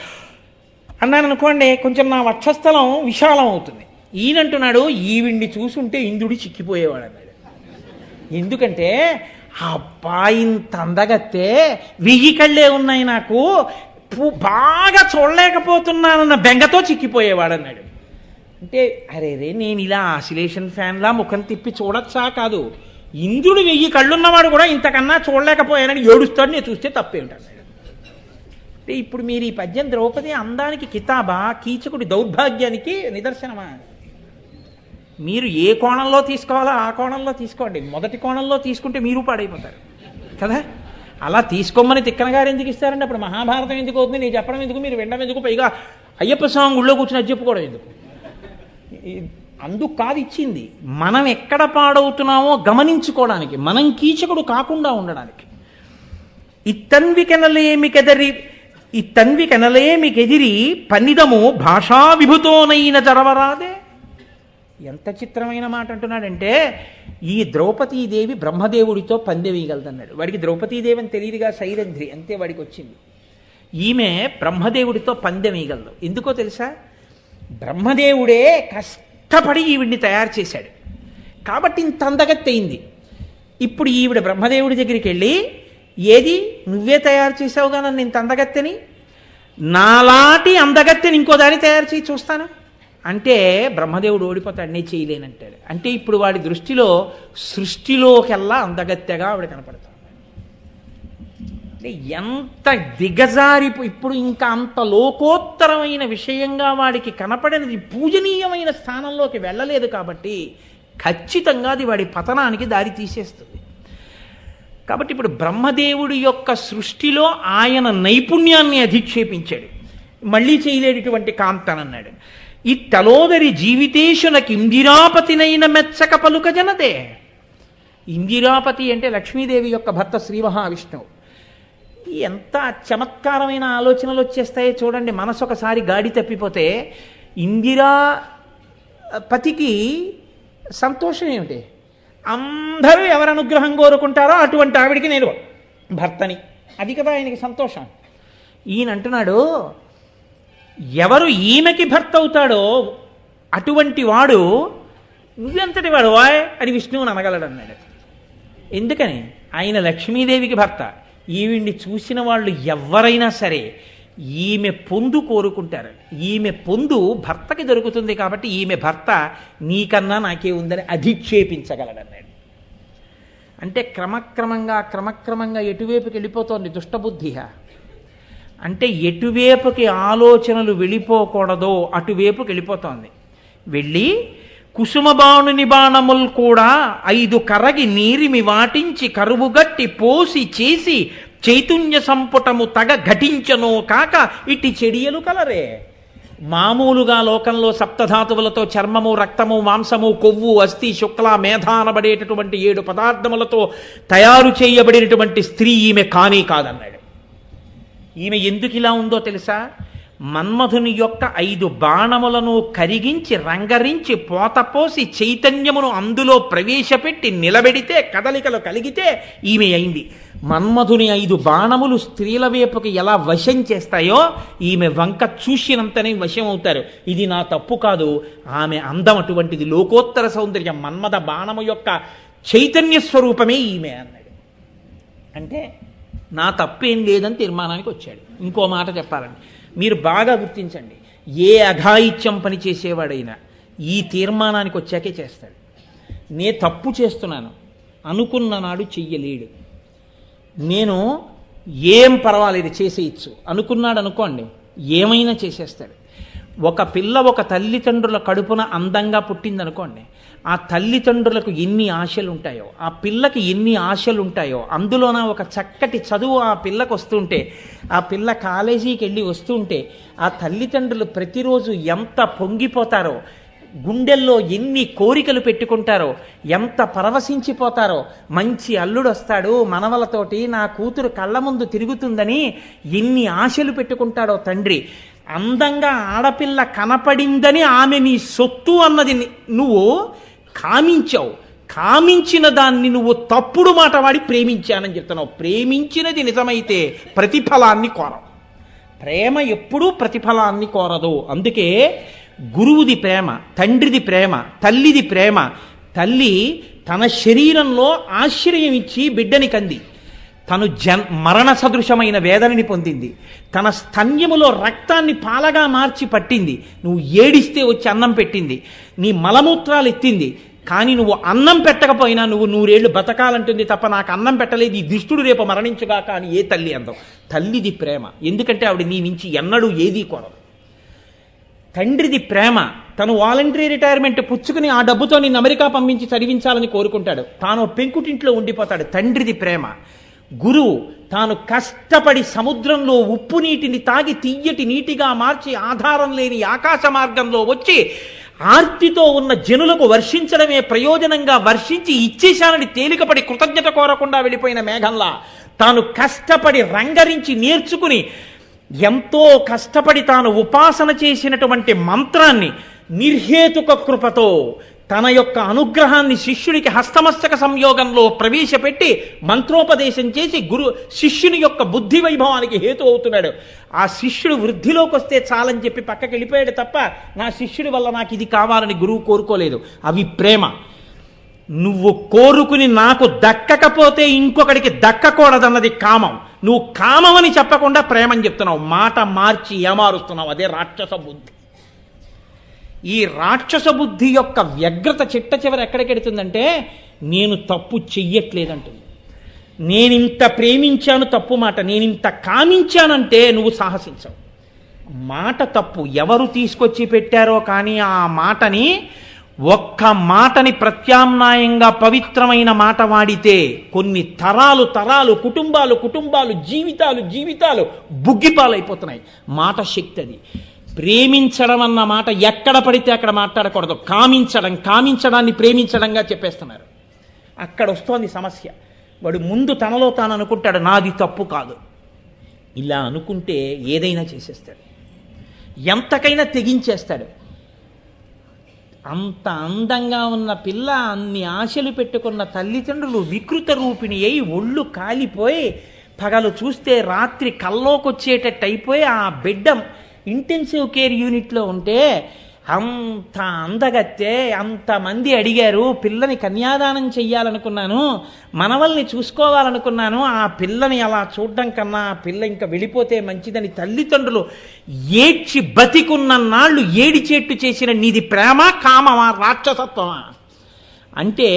అన్నాను అనుకోండి, కొంచెం నా వక్షస్థలం విశాలం అవుతుంది. ఈయనంటున్నాడు ఈవిడ్ని చూసుంటే ఇంద్రుడి చిక్కిపోయేవాడు అన్నాడు. ఎందుకంటే అబ్బా ఇంత అందగత్తే 1000 కళ్ళే ఉన్నాయి నాకు, బాగా చూడలేకపోతున్నానన్న బెంగతో చిక్కిపోయేవాడు అన్నాడు. అంటే అరే నేను ఇలా ఆసిలేషన్ ఫ్యాన్లా ముఖం తిప్పి చూడొచ్చా? కాదు, ఇంద్రుడు 1000 కళ్ళున్నవాడు కూడా ఇంతకన్నా చూడలేకపోయానని ఏడుస్తాడు, నేను చూస్తే తప్పేమిటన్నాడు. అంటే ఇప్పుడు మీరు ఈ పద్యం ద్రౌపది అందానికి కితాబా, కీచకుడి దౌర్భాగ్యానికి నిదర్శనమా? మీరు ఏ కోణంలో తీసుకోవాలో ఆ కోణంలో తీసుకోండి. మొదటి కోణంలో తీసుకుంటే మీరు పాడైపోతారు కదా. అలా తీసుకోమని తిక్కన గారు ఎందుకు ఇస్తారండి? అప్పుడు మహాభారతం ఎందుకు అవుతుంది? నేను చెప్పడం ఎందుకు, మీరు వినడం ఎందుకు? పైగా అయ్యప్ప స్వామి గుళ్ళో కూర్చుని అది చెప్పుకోవడం ఎందుకు? అందుకు కాదు ఇచ్చింది, మనం ఎక్కడ పాడవుతున్నామో గమనించుకోవడానికి, మనం కీచకుడు కాకుండా ఉండడానికి. ఇత్తన్వి కెనలేమికెదిరి పన్నిదము భాషా విభుతోనైన జరవరాదే. ఎంత చిత్రమైన మాట అంటున్నాడంటే, ఈ ద్రౌపదీదేవి బ్రహ్మదేవుడితో పందె వేయగలదన్నాడు. వాడికి ద్రౌపదీదేవి అని తెలియదుగా, సైరంధ్రి అంతే వాడికి వచ్చింది. ఈమె బ్రహ్మదేవుడితో పందెం వేయగలదు. ఎందుకో తెలుసా? బ్రహ్మదేవుడే కష్టపడి ఈవిడిని తయారు చేశాడు కాబట్టి ఇంత అందగత్తయింది. ఇప్పుడు ఈవిడ బ్రహ్మదేవుడి దగ్గరికి వెళ్ళి, ఏది నువ్వే తయారు చేసావుగా నన్ను ఇంత అందగత్తెని, నాలాంటి అందగత్తెని ఇంకో దాన్ని తయారు చేసి చూస్తాను అంటే బ్రహ్మదేవుడు ఓడిపోతాడు, నేను చేయలేనంటాడు. అంటే ఇప్పుడు వాడి దృష్టిలో సృష్టిలోకెల్లా అందగత్తెగా ఆవిడ కనపడతాడు. అంటే ఎంత ఇప్పుడు ఇంకా అంత లోకోత్తరమైన విషయంగా వాడికి కనపడినది పూజనీయమైన స్థానంలోకి వెళ్ళలేదు కాబట్టి ఖచ్చితంగా అది వాడి పతనానికి దారి తీసేస్తుంది. కాబట్టి ఇప్పుడు బ్రహ్మదేవుడి యొక్క సృష్టిలో ఆయన నైపుణ్యాన్ని అధిక్షేపించాడు. మళ్ళీ చేయలేటటువంటి కాంతనన్నాడు. ఈ తలోదరి జీవితేశునకి ఇందిరాపతినైన మెచ్చక పలుక జనదే. ఇందిరాపతి అంటే లక్ష్మీదేవి యొక్క భర్త శ్రీ మహావిష్ణువు. ఎంత చమత్కారమైన ఆలోచనలు వచ్చేస్తాయో చూడండి. మనసు ఒకసారి గాడి తప్పిపోతే ఇందిరాపతికి సంతోషం ఏమిటి? అందరూ ఎవరు అనుగ్రహం కోరుకుంటారో అటువంటి ఆవిడికి నేను భర్తని, అది కదా ఆయనకి సంతోషం. ఈయన అంటున్నాడు, ఎవరు ఈమెకి భర్త అవుతాడో అటువంటి వాడు నువ్వెంతటి వాడు వాయ్ అని విష్ణువుని అనగలడు అన్నాడు. ఎందుకని? ఆయన లక్ష్మీదేవికి భర్త. ఈవిడ్ని చూసిన వాళ్ళు ఎవరైనా సరే ఈమె పొందు కోరుకుంటారు. ఈమె పొందు భర్తకి దొరుకుతుంది కాబట్టి ఈమె భర్త నీకన్నా నాకే ఉందని అధిక్షేపించగలడన్నాడు. అంటే క్రమక్రమంగా ఎటువైపుకి వెళ్ళిపోతోంది దుష్టబుద్ధి. అంటే ఎటువైపుకి ఆలోచనలు వెళ్ళిపోకూడదో అటువైపుకి వెళ్ళిపోతోంది. వెళ్ళి కుసుమబాణుని బాణములు కూడా 5 కరగి నీరిమి వాటించి కరువుగట్టి పోసి చేసి చైతన్య సంపుటము తగ ఘటించనో కాక ఇట్టి చెడియలు కలరే. మామూలుగా లోకంలో సప్తధాతువులతో చర్మము, రక్తము, మాంసము, కొవ్వు, అస్థి, శుక్ల, మేధ అనబడేటటువంటి 7 పదార్థములతో తయారు చేయబడినటువంటి స్త్రీ ఈమె కానే కాదన్నాడు. ఈమె ఎందుకు ఇలా ఉందో తెలుసా? మన్మధుని యొక్క 5 బాణములను కరిగించి రంగరించి పోతపోసి చైతన్యమును అందులో ప్రవేశపెట్టి నిలబెడితే కదలికలు కలిగితే ఈమె అయింది. మన్మధుని 5 బాణములు స్త్రీల వైపుకి ఎలా వశం చేస్తాయో ఈమె వంక చూసినంతనే వశం అవుతారు. ఇది నా తప్పు కాదు, ఆమె అందం అటువంటిది, లోకోత్తర సౌందర్యం, మన్మథ బాణము యొక్క చైతన్య స్వరూపమే ఈమె అన్నాడు. అంటే నా తప్పేం లేదని తీర్మానానికి వచ్చాడు. ఇంకో మాట చెప్పాలండి, మీరు బాగా గుర్తించండి, ఏ అఘాయిత్యం పని చేసేవాడైనా ఈ తీర్మానానికి వచ్చాకే చేస్తాడు. నే తప్పు చేస్తున్నాను అనుకున్న నాడు చెయ్యలేడు. నేను ఏం పర్వాలేదు చేసేయచ్చు అనుకున్నాడు అనుకోండి, ఏమైనా చేసేస్తాడు. ఒక పిల్ల ఒక తల్లిదండ్రుల కడుపున అందంగా పుట్టిందనుకోండి, ఆ తల్లిదండ్రులకు ఎన్ని ఆశలు ఉంటాయో, ఆ పిల్లకి ఎన్ని ఆశలు ఉంటాయో, అందులోన ఒక చక్కటి చదువు ఆ పిల్లకు వస్తుంటే, ఆ పిల్ల కాలేజీకి వెళ్ళి వస్తుంటే ఆ తల్లిదండ్రులు ప్రతిరోజు ఎంత పొంగిపోతారో, గుండెల్లో ఎన్ని కోరికలు పెట్టుకుంటారో, ఎంత పరవశించిపోతారో. మంచి అల్లుడు వస్తాడు మనవలతోటి, నా కూతురు కళ్ళ ముందు తిరుగుతుందని ఎన్ని ఆశలు పెట్టుకుంటాడో తండ్రి. అందంగా ఆడపిల్ల కనపడిందని ఆమె నీ సొత్తు అన్నది నువ్వు కామించావు. కామించిన దాన్ని నువ్వు తప్పుడు మాట వాడి ప్రేమించానని చెప్తున్నావు. ప్రేమించినది నిజమైతే ప్రతిఫలాన్ని కోరవు. ప్రేమ ఎప్పుడూ ప్రతిఫలాన్ని కోరదు. అందుకే గురువుది ప్రేమ, తండ్రిది ప్రేమ, తల్లిది ప్రేమ. తల్లి తన శరీరంలో ఆశ్రయం ఇచ్చి బిడ్డని కంది. తను మరణ సదృశమైన వేదనని పొందింది. తన స్తన్యములో రక్తాన్ని పాలగా మార్చి పట్టింది. నువ్వు ఏడిస్తే వచ్చి అన్నం పెట్టింది. నీ మలమూత్రాలు ఎత్తింది. కానీ నువ్వు అన్నం పెట్టకపోయినా నువ్వు 100 ఏళ్ళు బతకాలంటుంది తప్ప నాకు అన్నం పెట్టలేదు, ఈ దుష్టుడు రేపు మరణించుగాక అని ఏ తల్లి అందం. తల్లిది ప్రేమ. ఎందుకంటే ఆవిడ నీ నుంచి ఎన్నడూ ఏదీ కొనదు. తండ్రిది ప్రేమ. తను వాలంటరీ రిటైర్మెంట్ పుచ్చుకుని ఆ డబ్బుతో నిన్ను అమెరికా పంపించి చదివించాలని కోరుకుంటాడు. తాను పెంకుటింట్లో ఉండిపోతాడు. తండ్రిది ప్రేమ. గురువు తాను కష్టపడి సముద్రంలో ఉప్పు నీటిని తాగి తీయటి నీటిగా మార్చి ఆధారం లేని ఆకాశ మార్గంలో వచ్చి ఆర్తితో ఉన్న జనులకు వర్షించడమే ప్రయోజనంగా వర్షించి ఇచ్చేశానని తేలికపడి కృతజ్ఞత కోరకుండా వెళ్ళిపోయిన మేఘంలా తాను కష్టపడి రంగరించి నేర్చుకుని ఎంతో కష్టపడి తాను ఉపాసన చేసినటువంటి మంత్రాన్ని నిర్హేతుక కృపతో తన యొక్క అనుగ్రహాన్ని శిష్యుడికి హస్తమస్తక సంయోగంలో ప్రవేశపెట్టి మంత్రోపదేశం చేసి శిష్యుని యొక్క బుద్ధి వైభవానికి హేతు అవుతున్నాడు. ఆ శిష్యుడు వృద్ధిలోకి వస్తే చాలని చెప్పి పక్కకి వెళ్ళిపోయాడు తప్ప నా శిష్యుడి వల్ల నాకు ఇది కావాలని గురువు కోరుకోలేదు. అవి ప్రేమ. నువ్వు కోరుకుని నాకు దక్కకపోతే ఇంకొకడికి దక్కకూడదన్నది కామం. నువ్వు కామమని చెప్పకుండా ప్రేమని చెప్తున్నావు. మాట మార్చి ఏమారుస్తున్నావు. అదే రాక్షస బుద్ధి. ఈ రాక్షస బుద్ధి యొక్క వ్యగ్రత చిట్ట చివరి ఎక్కడికెడుతుందంటే నేను తప్పు చెయ్యట్లేదంటుంది. నేనింత ప్రేమించాను తప్పు మాట, నేనింత కామించానంటే నువ్వు సాహసించవు. మాట తప్పు ఎవరు తీసుకొచ్చి పెట్టారో కానీ ఆ మాటని ఒక్క మాటని ప్రత్యామ్నాయంగా పవిత్రమైన మాట వాడితే కొన్ని తరాలు కుటుంబాలు జీవితాలు బుగ్గిపాలైపోతున్నాయి. మాట శక్తి అది. ప్రేమించడం అన్న మాట ఎక్కడ పడితే అక్కడ మాట్లాడకూడదు. కామించడాన్ని ప్రేమించడంగా చెప్పేస్తున్నారు. అక్కడ వస్తోంది సమస్య. వాడు ముందు తనలో తాను అనుకుంటాడు నాది తప్పు కాదు. ఇలా అనుకుంటే ఏదైనా చేసేస్తాడు, ఎంతకైనా తెగించేస్తాడు. అంత అందంగా ఉన్న పిల్ల, అన్ని ఆశలు పెట్టుకున్న తల్లిదండ్రులు వికృత రూపిణి అయి ఒళ్ళు కాలిపోయి పగలు చూస్తే రాత్రి కల్లోకొచ్చేటట్టు అయిపోయి ఆ బిడ్డ ఇంటెన్సివ్ కేర్ యూనిట్లో ఉంటే అంత అందగత్తే అంతమంది అడిగారు, పిల్లని కన్యాదానం చెయ్యాలనుకున్నాను, మనవల్ని చూసుకోవాలనుకున్నాను, ఆ పిల్లని అలా చూడడం కన్నా ఆ పిల్ల ఇంకా వెళ్ళిపోతే మంచిదని తల్లిదండ్రులు ఏడ్చి బతికున్న నాళ్ళు ఏడిచేట్టు చేసిన నీది ప్రేమ, కామమా, రాక్షసత్వమా? అంటే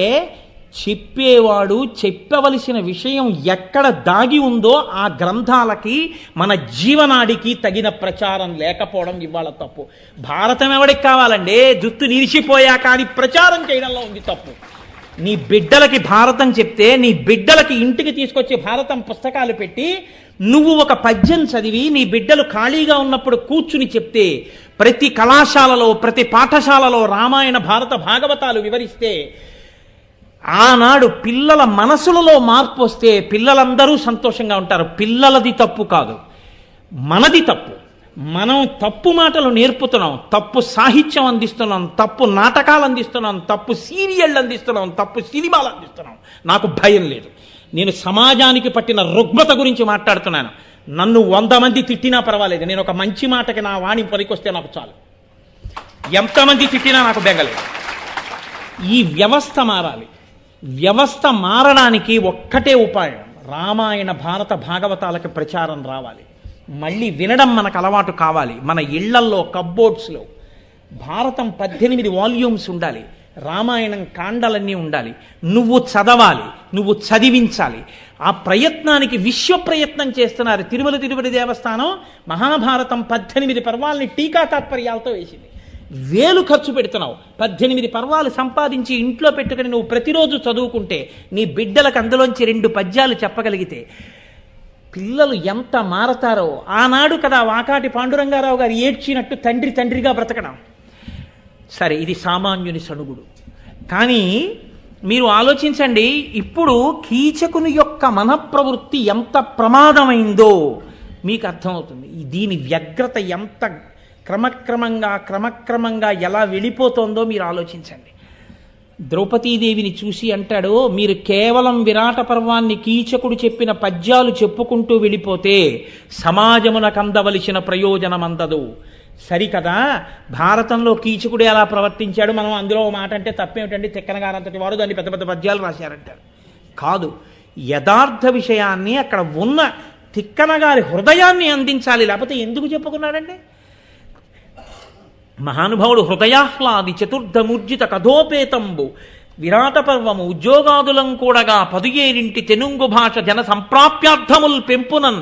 చెప్పేవాడు చెప్పవలసిన విషయం ఎక్కడ దాగి ఉందో ఆ గ్రంథాలకి మన జీవనాడికి తగిన ప్రచారం లేకపోవడం ఇవాళ తప్పు. భారతం ఎవడికి కావాలండి? జుత్తు నిలిచిపోయా కానీ ప్రచారం చేయడంలో ఉంది తప్పు. నీ బిడ్డలకి భారతం చెప్తే నీ బిడ్డలకి ఇంటికి తీసుకొచ్చి భారతం పుస్తకాలు పెట్టి నువ్వు ఒక పద్యం చదివి నీ బిడ్డలు ఖాళీగా ఉన్నప్పుడు కూర్చుని చెప్తే, ప్రతి కళాశాలలో ప్రతి పాఠశాలలో రామాయణ భారత భాగవతాలు వివరిస్తే ఆనాడు పిల్లల మనసులలో మార్పు వస్తే పిల్లలందరూ సంతోషంగా ఉంటారు. పిల్లలది తప్పు కాదు, మనది తప్పు. మనం తప్పు మాటలు నేర్పుతున్నాం, తప్పు సాహిత్యం అందిస్తున్నాం, తప్పు నాటకాలు అందిస్తున్నాం, తప్పు సీరియళ్ళు అందిస్తున్నాం, తప్పు సినిమాలు అందిస్తున్నాం. నాకు భయం లేదు. నేను సమాజానికి పట్టిన రుగ్మత గురించి మాట్లాడుతున్నాను. నన్ను 100 మంది తిట్టినా పర్వాలేదు. నేను ఒక మంచి మాటకి నా వాణి పనికొస్తే నాకు చాలు. ఎంతమంది తిట్టినా నాకు బెంగలేదు. ఈ వ్యవస్థ మారాలి. వ్యవస్థ మారడానికి ఒక్కటే ఉపాయం, రామాయణ భారత భాగవతాలకి ప్రచారం రావాలి. మళ్ళీ వినడం మనకు అలవాటు కావాలి. మన ఇళ్లల్లో కబ్బోర్డ్స్లో భారతం 18 వాల్యూమ్స్ ఉండాలి, రామాయణం కాండలన్నీ ఉండాలి. నువ్వు చదవాలి, నువ్వు చదివించాలి. ఆ ప్రయత్నానికి విశ్వ ప్రయత్నం చేస్తున్నారు. తిరుపతి దేవస్థానం మహాభారతం 18 పర్వాలని టీకా తాత్పర్యాలతో వేసింది. వేలు ఖర్చు పెడుతున్నావు. 18 పర్వాలు సంపాదించి ఇంట్లో పెట్టుకుని నువ్వు ప్రతిరోజు చదువుకుంటే, నీ బిడ్డలకు అందులోంచి 2 పద్యాలు చెప్పగలిగితే పిల్లలు ఎంత మారతారో. ఆనాడు కదా వాకాటి పాండురంగారావు గారు ఏడ్చినట్టు తండ్రిగా బ్రతకడం. సరే, ఇది సామాన్యుని సణుగుడు. కానీ మీరు ఆలోచించండి, ఇప్పుడు కీచకుని యొక్క మనఃప్రవృత్తి ఎంత ప్రమాదమైందో మీకు అర్థమవుతుంది. దీని వ్యగ్రత ఎంత క్రమక్రమంగా ఎలా వెళ్ళిపోతుందో మీరు ఆలోచించండి. ద్రౌపదీదేవిని చూసి అంటాడు, మీరు కేవలం విరాట పర్వాన్ని కీచకుడు చెప్పిన పద్యాలు చెప్పుకుంటూ వెళ్ళిపోతే సమాజమునకు అందవలసిన ప్రయోజనం అందదు. సరికదా, భారతంలో కీచకుడు ఎలా ప్రవర్తించాడు, మనం అందులో మాట అంటే తప్పేమిటండి, తిక్కనగారంతటి వారు దాన్ని పెద్ద పెద్ద పద్యాలు రాశారంటారు. కాదు, యథార్థ విషయాన్ని అక్కడ ఉన్న తిక్కన గారి హృదయాన్ని అందించాలి. లేకపోతే ఎందుకు చెప్పుకున్నాడండి? మహానుభావుడు హృదయాహ్లాది చతుర్థమూర్జిత కథోపేతంబు విరాట పర్వము ఉద్యోగాదులం కూడగా 17 తెనుంగు భాష జన సంప్రాప్యార్థముల్ పెంపునన్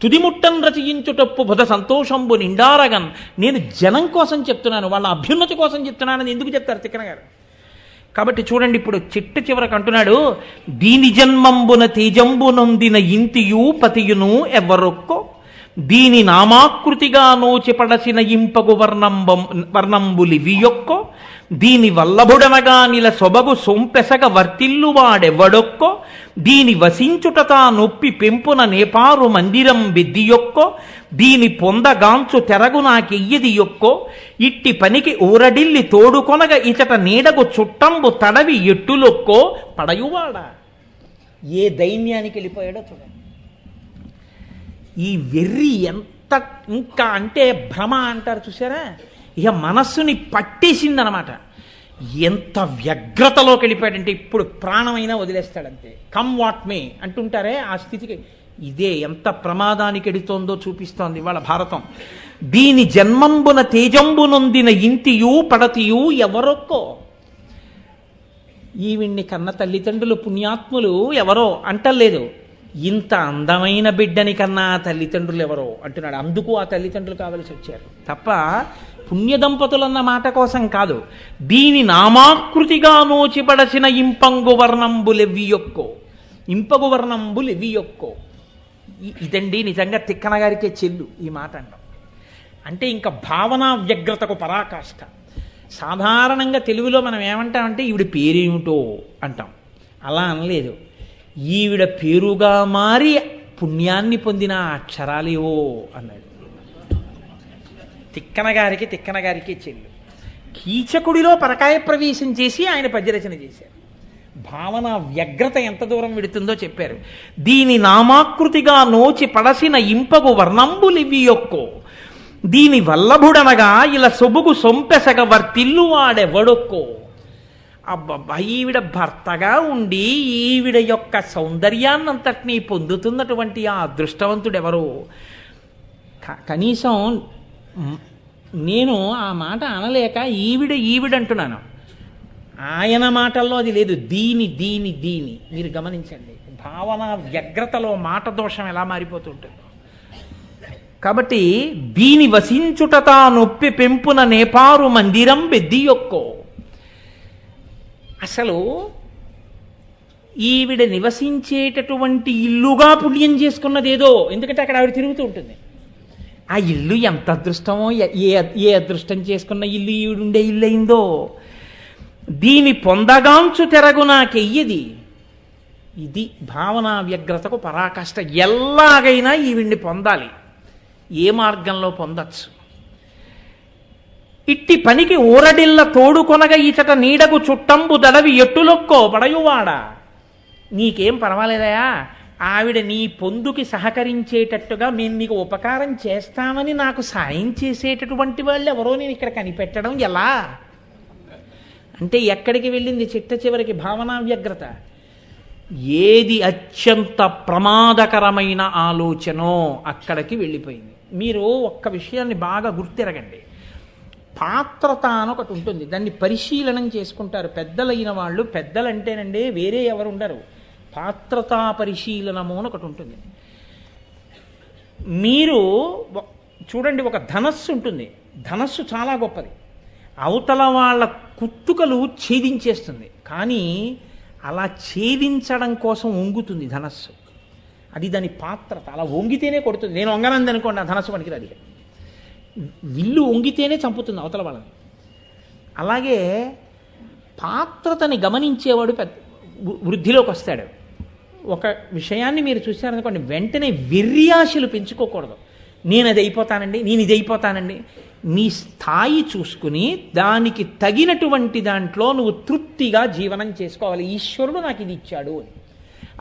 తుదిముట్టం రచయించుటప్పు బుధ సంతోషంబు నిండారగన్. నేను జనం కోసం చెప్తున్నాను, వాళ్ళ అభ్యున్నతి కోసం చెప్తున్నానని ఎందుకు చెప్తారు తిక్కన గారు? కాబట్టి చూడండి, ఇప్పుడు చిట్ట చివరకు అంటున్నాడు, దీని జన్మంబున తేజంబు నొందిన ఇంతియు పతియును ఎవరొక్కో దీని నామాకృతిగా నోచిపడసిన ఇంపగు వర్ణంబులివియొక్కో దీని వల్లభుడనగా నిల సొబగు సొంపెసగ వర్తిల్లువాడెవ్వడొక్కో దీని వసించుటతా నొప్పి పెంపున నేపారు మందిరం బెద్దియొక్కో దీని పొందగాంచు తెరగు నాకెయ్యది యొక్కో ఇట్టి పనికి ఊరడిల్లి తోడుకొనగ ఇచట నీడగు చుట్టంబు తడవి ఎట్టులొక్కో పడయువాడా. ఏ దైన్యానికి వెళ్ళిపోయాడో చూడండి. ఈ వెర్రి ఎంత ఇంకా అంటే భ్రమ అంటారు చూసారా, ఇక మనస్సుని పట్టేసిందనమాట. ఎంత వ్యగ్రతలోకి వెళ్ళిపోయాడంటే ఇప్పుడు ప్రాణమైనా వదిలేస్తాడంతే. కమ్ వాట్ మే అంటుంటారే, ఆ స్థితికి ఇదే ఎంత ప్రమాదానికి ఎడుతోందో చూపిస్తోంది వాళ్ళ భారతం. దీని జన్మంబున తేజంబునొందిన ఇంతియు పడతియు ఎవరొక్కో. ఈవిడ్ని కన్న తల్లిదండ్రులు పుణ్యాత్ములు ఎవరో అంటలేదు, ఇంత అందమైన బిడ్డని కన్నా తల్లిదండ్రులు ఎవరో అంటున్నాడు. అందుకు ఆ తల్లిదండ్రులు కావలసి వచ్చారు తప్ప పుణ్య దంపతులన్న మాట కోసం కాదు. దీని నామాకృతిగా నోచిపడచిన ఇంపంగు వర్ణంబులెవ్వియొక్కో, ఇంపగు వర్ణంబులెవ్వియొక్కో. ఇదండి నిజంగా తిక్కన గారికే చెల్లు ఈ మాట అంటాం. అంటే ఇంకా భావనా వ్యగ్రతకు పరాకాష్ట. సాధారణంగా తెలుగులో మనం ఏమంటామంటే ఈవిడ పేరేమిటో అంటాం, అలా అనలేదు. ఈవిడ పేరుగా మారి పుణ్యాన్ని పొందిన అక్షరాలేవో అన్నాడు. తిక్కన గారికి చెల్లు. కీచకుడిలో పరకాయ ప్రవేశం చేసి ఆయన పద్యరచన చేశారు. భావన వ్యగ్రత ఎంత దూరం విడుతుందో చెప్పారు. దీని నామాకృతిగా నోచి పడసిన ఇంపగు వర్ణంబులివియొక్కో దీని వల్లభుడనగా ఇలా సొబుగు సొంపెసగ వర్తిల్లు వాడెవడొక్కో. అబ్బబ్బా, ఈవిడ భర్తగా ఉండి ఈవిడ యొక్క సౌందర్యాన్నంతటినీ పొందుతున్నటువంటి ఆ అదృష్టవంతుడెవరు? కనీసం నేను ఆ మాట అనలేక ఈవిడ అంటున్నాను. ఆయన మాటల్లో అది లేదు. దీని మీరు గమనించండి, భావన వ్యగ్రతలో మాట దోషం ఎలా మారిపోతుంటుంది. కాబట్టి దీని వసించుటతా నొప్పి పెంపున నేపారు మందిరం బెద్దియొక్కో. అసలు ఈవిడ నివసించేటటువంటి ఇల్లుగా పుణ్యం చేసుకున్నదేదో, ఎందుకంటే అక్కడ ఆవిడ తిరుగుతూ ఉంటుంది. ఆ ఇల్లు ఎంత అదృష్టమో, ఏ అదృష్టం చేసుకున్న ఇల్లు ఈవిడుండే ఇల్లు అయిందో. దీని పొందగాంచు తెరగు నాకెయ్యది. ఇది భావనా వ్యగ్రతకు పరాకాష్ట. ఎలాగైనా ఈవిడ్ని పొందాలి, ఏ మార్గంలో పొందచ్చు. ఇట్టి పనికి ఊరడిల్ల తోడుకొనగ ఈచట నీడగు చుట్టంబు దడవి ఎట్టులొక్కో పడయువాడా. నీకేం పర్వాలేదయా, ఆవిడ నీ పొందుకి సహకరించేటట్టుగా మేము నీకు ఉపకారం చేస్తామని నాకు సాయం చేసేటటువంటి వాళ్ళు ఎవరో నేను ఇక్కడ కనిపెట్టడం ఎలా అంటే ఎక్కడికి వెళ్ళింది చిట్ట చివరికి భావనా వ్యగ్రత. ఏది అత్యంత ప్రమాదకరమైన ఆలోచనో అక్కడికి వెళ్ళిపోయింది. మీరు ఒక్క విషయాన్ని బాగా గుర్తిరగండి. పాత్రత అని ఒకటి ఉంటుంది, దాన్ని పరిశీలనం చేసుకుంటారు పెద్దలైన వాళ్ళు. పెద్దలంటేనండి వేరే ఎవరు ఉండరు, పాత్రతా పరిశీలనము అని ఒకటి ఉంటుంది. మీరు చూడండి, ఒక ధనస్సు ఉంటుంది, ధనస్సు చాలా గొప్పది, అవతల వాళ్ళ కుత్తుకలు ఛేదించేస్తుంది. కానీ అలా ఛేదించడం కోసం వంగుతుంది ధనస్సు, అది దాని పాత్రత. అలా వంగితేనే కొడుతుంది. నేను వంగనంది అనుకోండి, ఆ ధనస్సు పనికిరాదు. విల్లు వంగితేనే చంపుతుంది అవతల వాళ్ళని. అలాగే పాత్రతని గమనించేవాడు వృద్ధిలోకి వస్తాడు. ఒక విషయాన్ని మీరు చూశారనుకోండి, వెంటనే వెర్రియాశలు పెంచుకోకూడదు. నేను అది అయిపోతానండి, నేను ఇది అయిపోతానండి. నీ స్థాయి చూసుకుని దానికి తగినటువంటి దాంట్లో నువ్వు తృప్తిగా జీవనం చేసుకోవాలి. ఈశ్వరుడు నాకు ఇది ఇచ్చాడు అని.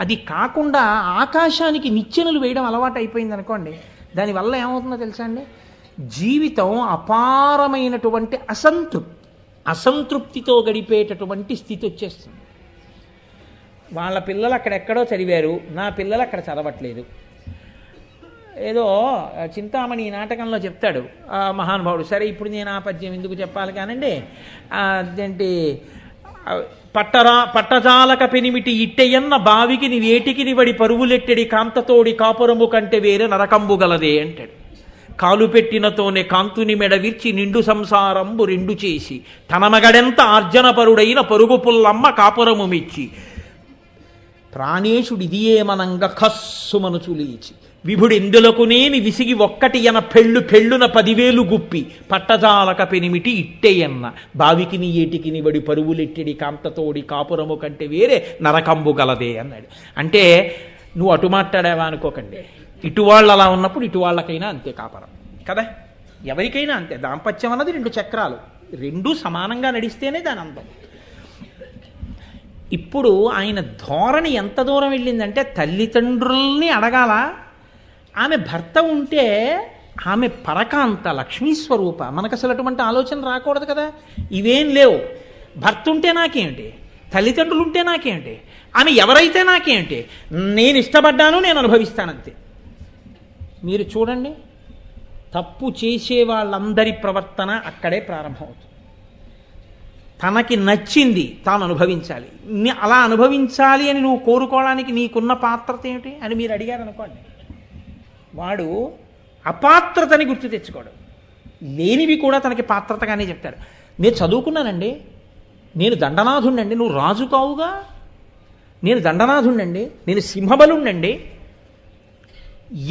అది కాకుండా ఆకాశానికి నిచ్చెనలు వేయడం అలవాటు అయిపోయింది అనుకోండి, దానివల్ల ఏమవుతుందో తెలుసా అండి, జీవితం అపారమైనటువంటి అసంతృప్తితో గడిపేటటువంటి స్థితి వచ్చేస్తుంది. వాళ్ళ పిల్లలు అక్కడెక్కడో చదివారు, నా పిల్లలు అక్కడ చదవట్లేదు. ఏదో చింతామణి నాటకంలో చెప్తాడు మహానుభావుడు. సరే ఇప్పుడు నేను ఆ పద్యం ఎందుకు చెప్పాలి కానండి. అదేంటి, పట్టజాలక పెనిమిటి ఇట్టెయన్న బావికి నీవేటికి నివడి పరువులెట్టెడి కాంతతోడి కాపురము కంటే వేరే నరకంబు గలదే అంటాడు. కాలు పెట్టినతోనే కాంతుని మెడవిర్చి నిండు సంసారంబు రెండు చేసి తన మగడెంత ఆర్జనపరుడైన పరుగు పుల్లమ్మ కాపురము మెచ్చి ప్రాణేశుడిదియే మనంగ ఖస్సుమను చులీచి విభుడెందులకునేమి విసిగి ఒక్కటి ఎన పెళ్ళున 10,000 గుప్పి పట్టజాలక పెనిమిటి ఇట్టెయన్న బావికి నీ ఏటికి నివడి పరువులెట్టెడి కాంతతోడి కాపురము కంటే వేరే నరకంబు గలదే అన్నాడు. అంటే నువ్వు అటు మాట్లాడావా అనుకోకండి, ఇటు వాళ్ళు అలా ఉన్నప్పుడు ఇటు వాళ్ళకైనా అంతే కాపరం కదా, ఎవరికైనా అంతే. దాంపత్యం అన్నది 2 చక్రాలు, 2 సమానంగా నడిస్తేనే దాని అందం. ఇప్పుడు ఆయన ధోరణి ఎంత దూరం వెళ్ళిందంటే తల్లిదండ్రుల్ని అడగాల. ఆమె భర్త ఉంటే ఆమె పరకాంత లక్ష్మీస్వరూప, మనకు అసలు అటువంటి ఆలోచన రాకూడదు కదా. ఇవేం లేవు, భర్త ఉంటే నాకేంటి, తల్లిదండ్రులు ఉంటే నాకేంటి, ఆమె ఎవరైతే నాకేంటి, నేను ఇష్టపడ్డాను, నేను అనుభవిస్తానంతే. మీరు చూడండి, తప్పు చేసే వాళ్ళందరి ప్రవర్తన అక్కడే ప్రారంభమవుతుంది. తనకి నచ్చింది తాను అనుభవించాలి, అలా అనుభవించాలి అని నువ్వు కోరుకోవడానికి నీకున్న పాత్రత ఏమిటి అని మీరు అడిగారు అనుకోండి, వాడు అపాత్రతని గుర్తు తెచ్చుకోడు, లేనివి కూడా తనకి పాత్రతగానే చెప్తాడు. నేను చదువుకున్నానండి, నేను దండనాథుండండి, నువ్వు రాజు కావుగా, నేను దండనాథుండండి, నేను సింహబలుండండి,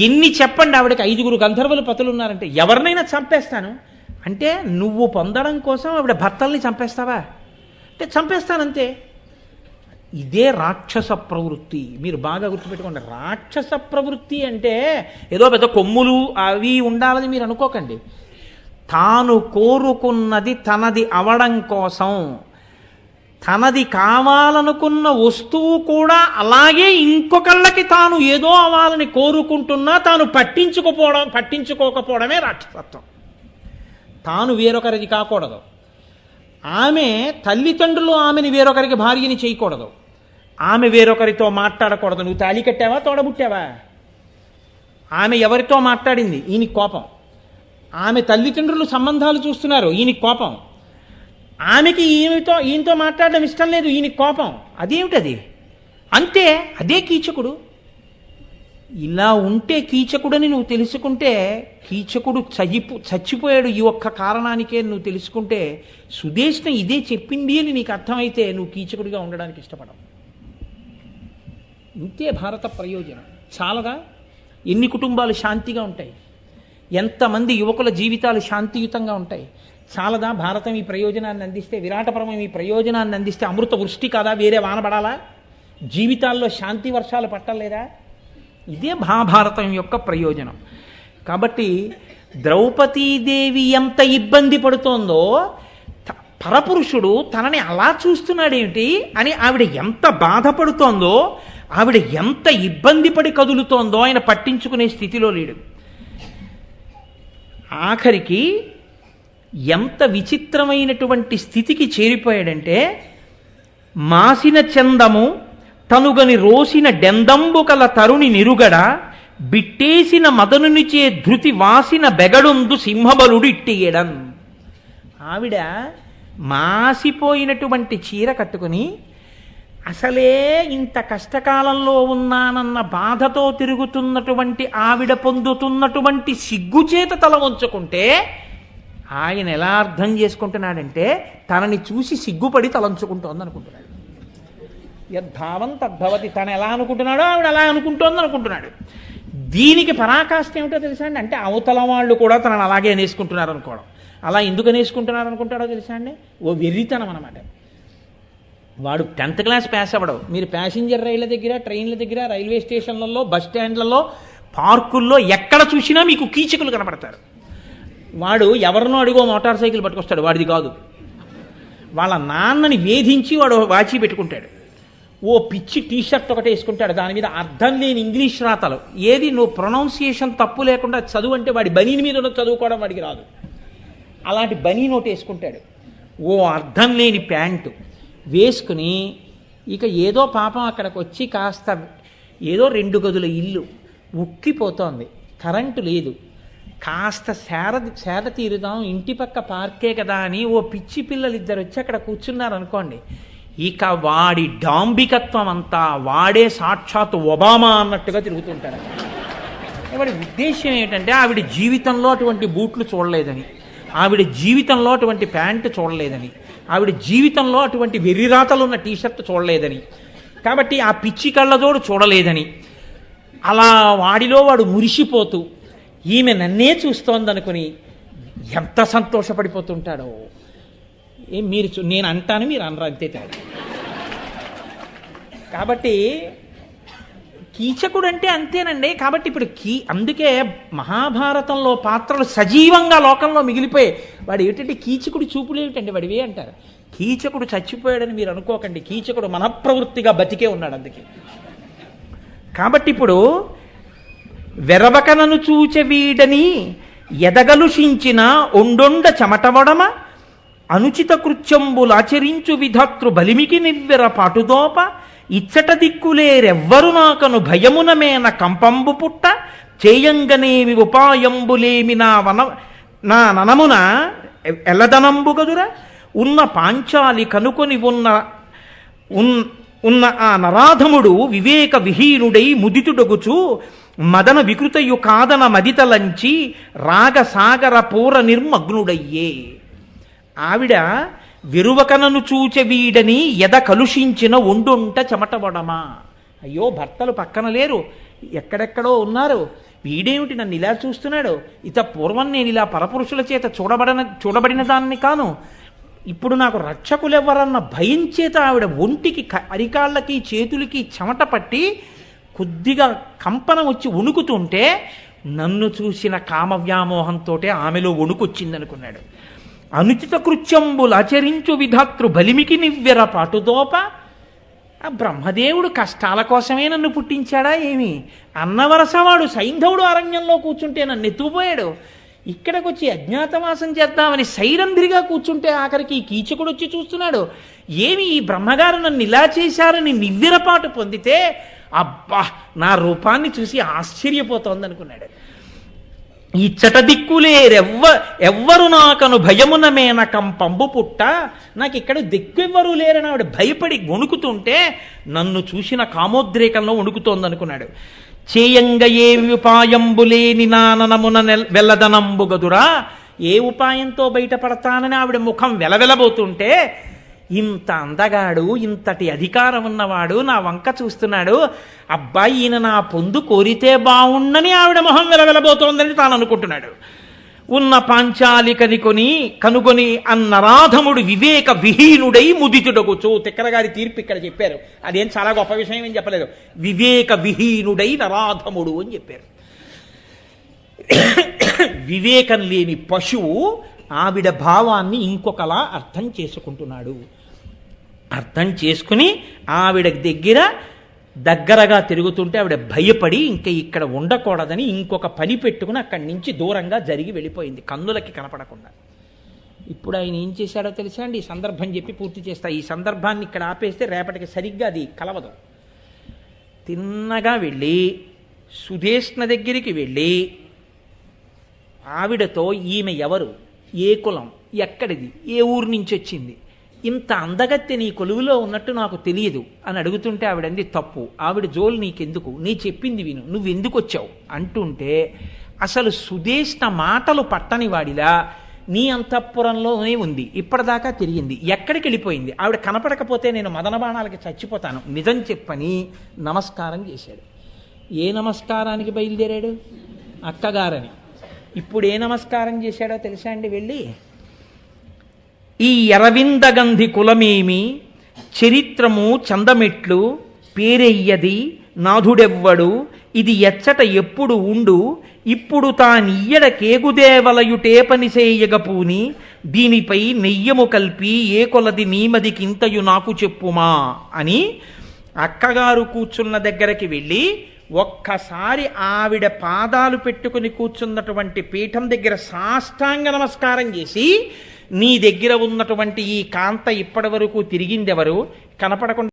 ఎన్ని చెప్పండి. ఆవిడకి 5 గంధర్వులు పతులు ఉన్నారంటే ఎవరినైనా చంపేస్తాను అంటే నువ్వు పొందడం కోసం ఆవిడ భర్తల్ని చంపేస్తావా అంటే చంపేస్తానంతే. ఇదే రాక్షస ప్రవృత్తి. మీరు బాగా గుర్తుపెట్టుకోండి, రాక్షస ప్రవృత్తి అంటే ఏదో పెద్ద కొమ్ములు అవి ఉండాలని మీరు అనుకోకండి. తాను కోరుకున్నది తనది అవడం కోసం, తనది కావాలనుకున్న వస్తువు కూడా అలాగే ఇంకొకళ్ళకి తాను ఏదో అవ్వాలని కోరుకుంటున్నా తాను పట్టించుకోకపోవడమే రాక్షసత్వం. తాను వేరొకరిది కాకూడదు. ఆమె తల్లిదండ్రులు ఆమెని వేరొకరికి భార్యని చేయకూడదు, ఆమె వేరొకరితో మాట్లాడకూడదు. నువ్వు తాళి కట్టావా, తోడబుట్టావా, ఆమె ఎవరితో మాట్లాడింది, ఈయనకి కోపం. ఆమె తల్లిదండ్రులు సంబంధాలు చూస్తున్నారు, ఈయనకి కోపం. ఆమెకి ఈయనతో మాట్లాడడం ఇష్టం లేదు, ఈయనకి కోపం. అదేమిటది? అంతే, అదే కీచకుడు. ఇలా ఉంటే కీచకుడని నువ్వు తెలుసుకుంటే, కీచకుడు చచ్చిపోయాడు ఈ ఒక్క కారణానికే నువ్వు తెలుసుకుంటే, సుదేష్ణ ఇదే చెప్పింది అని నీకు అర్థమైతే నువ్వు కీచకుడిగా ఉండడానికి ఇష్టపడవు. ఇంతే భారత ప్రయోజనం. చాలదా? ఎన్ని కుటుంబాలు శాంతిగా ఉంటాయి, ఎంతమంది యువకుల జీవితాలు శాంతియుతంగా ఉంటాయి. చాలదా భారతం ఈ ప్రయోజనాన్ని అందిస్తే, విరాటపరమం ఈ ప్రయోజనాన్ని అందిస్తే? అమృత వృష్టి కాదా, వేరే వానబడాలా? జీవితాల్లో శాంతి వర్షాలు పట్టలేదా? ఇదే మహాభారతం యొక్క ప్రయోజనం. కాబట్టి ద్రౌపదీదేవి ఎంత ఇబ్బంది పడుతోందో, పరపురుషుడు తనని అలా చూస్తున్నాడేమిటి అని ఆవిడ ఎంత బాధపడుతోందో, ఆవిడ ఎంత ఇబ్బంది పడి కదులుతోందో ఆయన పట్టించుకునే స్థితిలో లేడు. ఆఖరికి ఎంత విచిత్రమైనటువంటి స్థితికి చేరిపోయాడంటే, మాసిన చందము తనుగని రోసిన డెందంబు కల తరుణి నిరుగడ బిట్టేసిన మదనునిచే ధృతి వాసిన బెగడుందు సింహబలుడు ఇట్టియడం. ఆవిడ మాసిపోయినటువంటి చీర కట్టుకుని అసలే ఇంత కష్టకాలంలో ఉన్నానన్న బాధతో తిరుగుతున్నటువంటి ఆవిడ పొందుతున్నటువంటి సిగ్గుచేత తల వంచుకుంటే ఆయన ఎలా అర్థం చేసుకుంటున్నాడంటే, తనని చూసి సిగ్గుపడి తలంచుకుంటోంది అనుకుంటున్నాడు. యద్భావం తద్భవతి. తను ఎలా అనుకుంటున్నాడో ఆవిడ అలా అనుకుంటోంది అనుకుంటున్నాడు. దీనికి పరాకాష్ట ఏమిటో తెలుసా అండి? అంటే అవతల వాళ్ళు కూడా తనని అలాగే అనేసుకుంటున్నారు అనుకోవడం. అలా ఎందుకు అనేసుకుంటున్నారు అనుకుంటాడో తెలుసా అండి? ఓ వెర్రితనం అనమాట. వాడు 10th క్లాస్ పాస్ అవ్వడం. మీరు ప్యాసింజర్ రైళ్ల దగ్గర, ట్రైన్ల దగ్గర, రైల్వే స్టేషన్లలో, బస్ స్టాండ్లలో, పార్కుల్లో ఎక్కడ చూసినా మీకు కీచకులు కనపడతారు. వాడు ఎవరినో అడిగో మోటార్ సైకిల్ పట్టుకొస్తాడు, వాడిది కాదు. వాళ్ళ నాన్నని వేధించి వాడు వాచి పెట్టుకుంటాడు. ఓ పిచ్చి టీషర్ట్ ఒకటి వేసుకుంటాడు, దాని మీద అర్థం లేని ఇంగ్లీష్ రాతలు. ఏది నువ్వు ప్రొనౌన్సియేషన్ తప్పు లేకుండా చదువు అంటే వాడి బనీని మీద చదువుకోవడం వాడికి రాదు. అలాంటి బనీ నోట్ వేసుకుంటాడు. ఓ అర్థం లేని ప్యాంటు వేసుకుని ఇక ఏదో పాపం అక్కడికి వచ్చి కాస్త ఏదో 2 గదుల ఇల్లు ఉక్కిపోతోంది, కరెంటు లేదు, కాస్త సేద తీరుదాం, ఇంటి పక్క పార్కే కదా అని ఓ పిచ్చి పిల్లలు ఇద్దరు వచ్చి అక్కడ కూర్చున్నారు అనుకోండి. ఇక వాడి డాంబికత్వం అంతా వాడే సాక్షాత్ ఒబామా అన్నట్టుగా తిరుగుతుంటాడు. వాడి ఉద్దేశం ఏంటంటే ఆవిడ జీవితంలో అటువంటి బూట్లు చూడలేదని, ఆవిడ జీవితంలో అటువంటి ప్యాంటు చూడలేదని, ఆవిడ జీవితంలో అటువంటి వెర్రిరాతలు ఉన్న టీషర్ట్ చూడలేదని, కాబట్టి ఆ పిచ్చి కళ్ళజోడు చూడలేదని అలా వాడిలో వాడు మురిసిపోతూ ఈమె నన్నే చూస్తోందనుకుని ఎంత సంతోషపడిపోతుంటాడో. నేను అంటాను, మీరు అనరు, అంతే తేడా. కాబట్టి కీచకుడు అంటే అంతేనండి. కాబట్టి ఇప్పుడు అందుకే మహాభారతంలో పాత్రలు సజీవంగా లోకంలో మిగిలిపోయాయి. వాడు ఏమిటంటే కీచకుడు చూపులు ఏమిటండి వాడివే అంటారు. కీచకుడు చచ్చిపోయాడని మీరు అనుకోకండి, కీచకుడు మనఃప్రవృత్తిగా బతికే ఉన్నాడు. అందుకే కాబట్టి ఇప్పుడు వెరవకనను చూచెవీడని ఎదగలుషించిన ఒండొండ చెమటవడమ అనుచిత కృత్యంబులాచరించు విధత్రు బలిమికి నివ్వెర పాటుదోప ఇచ్చట దిక్కులేరెవ్వరు నాకను భయమునమేన కంపంబు పుట్ట చేయంగనేవి ఉపాయంబులేమి నా ననమున ఎల్లదనంబు గదుర ఉన్న పాంచాలి కనుకొని ఉన్న ఆ నరాధముడు వివేక విహీనుడై ముదితుడగుచు మదన వికృతయు కాదన మదితలంచి రాగసాగర పూర నిర్మగ్నుడయ్యే. ఆవిడ విరువకనను చూచెవీడని ఎద కలుషించిన ఒండుంట చెమటబడమా. అయ్యో భర్తలు పక్కన లేరు, ఎక్కడెక్కడో ఉన్నారు, వీడేమిటి నన్ను ఇలా చూస్తున్నాడు, పూర్వం నేను ఇలా పరపురుషుల చేత చూడబడిన దాన్ని కాను, ఇప్పుడు నాకు రక్షకులెవ్వరన్న భయం చేత ఆవిడ ఒంటికి అరికాళ్ళకి చేతులకి చెమట పట్టి కొద్దిగా కంపనం వచ్చి వణుకుతుంటే నన్ను చూసిన కామవ్యామోహంతో ఆమెలో వణుకొచ్చిందనుకున్నాడు. అనుచిత కృత్యంబులు ఆచరించు విధాతృ బలిమికి నివ్వెర పాటుదోప. ఆ బ్రహ్మదేవుడు కష్టాల కోసమే నన్ను పుట్టించాడా ఏమి? అన్నవరసవాడు సైంధవుడు అరణ్యంలో కూర్చుంటే నన్ను ఎత్తుకుపోయాడు, ఇక్కడికి వచ్చి అజ్ఞాతవాసం చేద్దామని సైరంధ్రిగా కూర్చుంటే ఆఖరికి ఈ కీచకుడు వచ్చి చూస్తున్నాడు. ఏమి ఈ బ్రహ్మగారు నన్ను ఇలా చేశారని నివ్వెరపాటు పొందితే అబ్బా నా రూపాన్ని చూసి ఆశ్చర్యపోతోంది అనుకున్నాడు. ఇచ్చట ఎవ్వరు నాకను భయమునమేన కంపంబు పుట్ట. నాకు ఇక్కడ దిక్కెవ్వరూ లేరని ఆవిడ భయపడి వణుకుతుంటే నన్ను చూసిన కామోద్రేకంలో వణుకుతోందనుకున్నాడు. చేయంగ ఏ ఉపాయంబులేని నాననమున వెల్లదనంబు గదురా. ఏ ఉపాయంతో బయటపడతానని ఆవిడ ముఖం వెలవెలబోతుంటే ఇంత అందగాడు, ఇంతటి అధికారం ఉన్నవాడు నా వంక చూస్తున్నాడు, అబ్బాయి ఈయన నా పొందు కోరితే బావుండని ఆవిడ మొహం వెలవెలబోతోందని తాను అనుకుంటున్నాడు. ఉన్న పాంచాలి కనుగొని అన్నరాధముడు వివేక విహీనుడై ముదితుడగుచు. తిక్కరగారి తీర్పు ఇక్కడ చెప్పారు, అదేం చాలా గొప్ప విషయం ఏం చెప్పలేదు. వివేక విహీనుడై నరాధముడు అని చెప్పారు. వివేకం లేని పశువు ఆవిడ భావాన్ని ఇంకొకలా అర్థం చేసుకుంటున్నాడు. అర్థం చేసుకుని ఆవిడ దగ్గరగా తిరుగుతుంటే ఆవిడ భయపడి ఇంకా ఇక్కడ ఉండకూడదని ఇంకొక పని పెట్టుకుని అక్కడి నుంచి దూరంగా జరిగి వెళ్ళిపోయింది, కన్నులకి కనపడకుండా. ఇప్పుడు ఆయన ఏం చేశాడో తెలుసా అండి? ఈ సందర్భం చెప్పి పూర్తి చేస్తా. ఈ సందర్భాన్ని ఇక్కడ ఆపేస్తే రేపటికి సరిగ్గా అది కలవదు. తిన్నగా వెళ్ళి సుధేష్ణ దగ్గరికి వెళ్ళి ఆవిడతో ఈమె ఎవరు, ఏ కులం, ఎక్కడిది, ఏ ఊరు నుంచి వచ్చింది, ఇంత అందగత్తె నీ కొలువులో ఉన్నట్టు నాకు తెలియదు అని అడుగుతుంటే ఆవిడంది తప్పు, ఆవిడ జోలు నీకెందుకు, నీ చెప్పింది విను, నువ్వెందుకు వచ్చావు అంటుంటే అసలు సుధేష్ణ మాటలు పట్టని వాడిలా నీ అంతఃపురంలోనే ఉంది, ఇప్పటిదాకా తిరిగింది, ఎక్కడికి వెళ్ళిపోయింది, ఆవిడ కనపడకపోతే నేను మదన బాణాలకి చచ్చిపోతాను, నిజం చెప్పని నమస్కారం చేశాడు. ఏ నమస్కారానికి బయలుదేరాడు? అక్కగారని. ఇప్పుడు ఏ నమస్కారం చేశాడో తెలుసా అండి? వెళ్ళి ఈ ఎరవిందగంధి కులమేమి, చరిత్రము చందమెట్లు, పేరెయ్యది నాథుడెవ్వడు, ఇది ఎచ్చట ఎప్పుడు ఉండు, ఇప్పుడు తానియ్యడ కేగుదేవలయుటే పని చేయగపూని, దీనిపై నెయ్యము కల్పి ఏ కొలది నీమదికింతయు నాకు చెప్పుమా అని అక్కగారు కూర్చున్న దగ్గరికి వెళ్ళి ఒక్కసారి ఆవిడ పాదాలు పెట్టుకుని కూర్చున్నటువంటి పీఠం దగ్గర సాష్టాంగ నమస్కారం చేసి, నీ దగ్గర ఉన్నటువంటి ఈ కాంత ఇప్పటి వరకు తిరిగిందెవరు, కనపడకుండా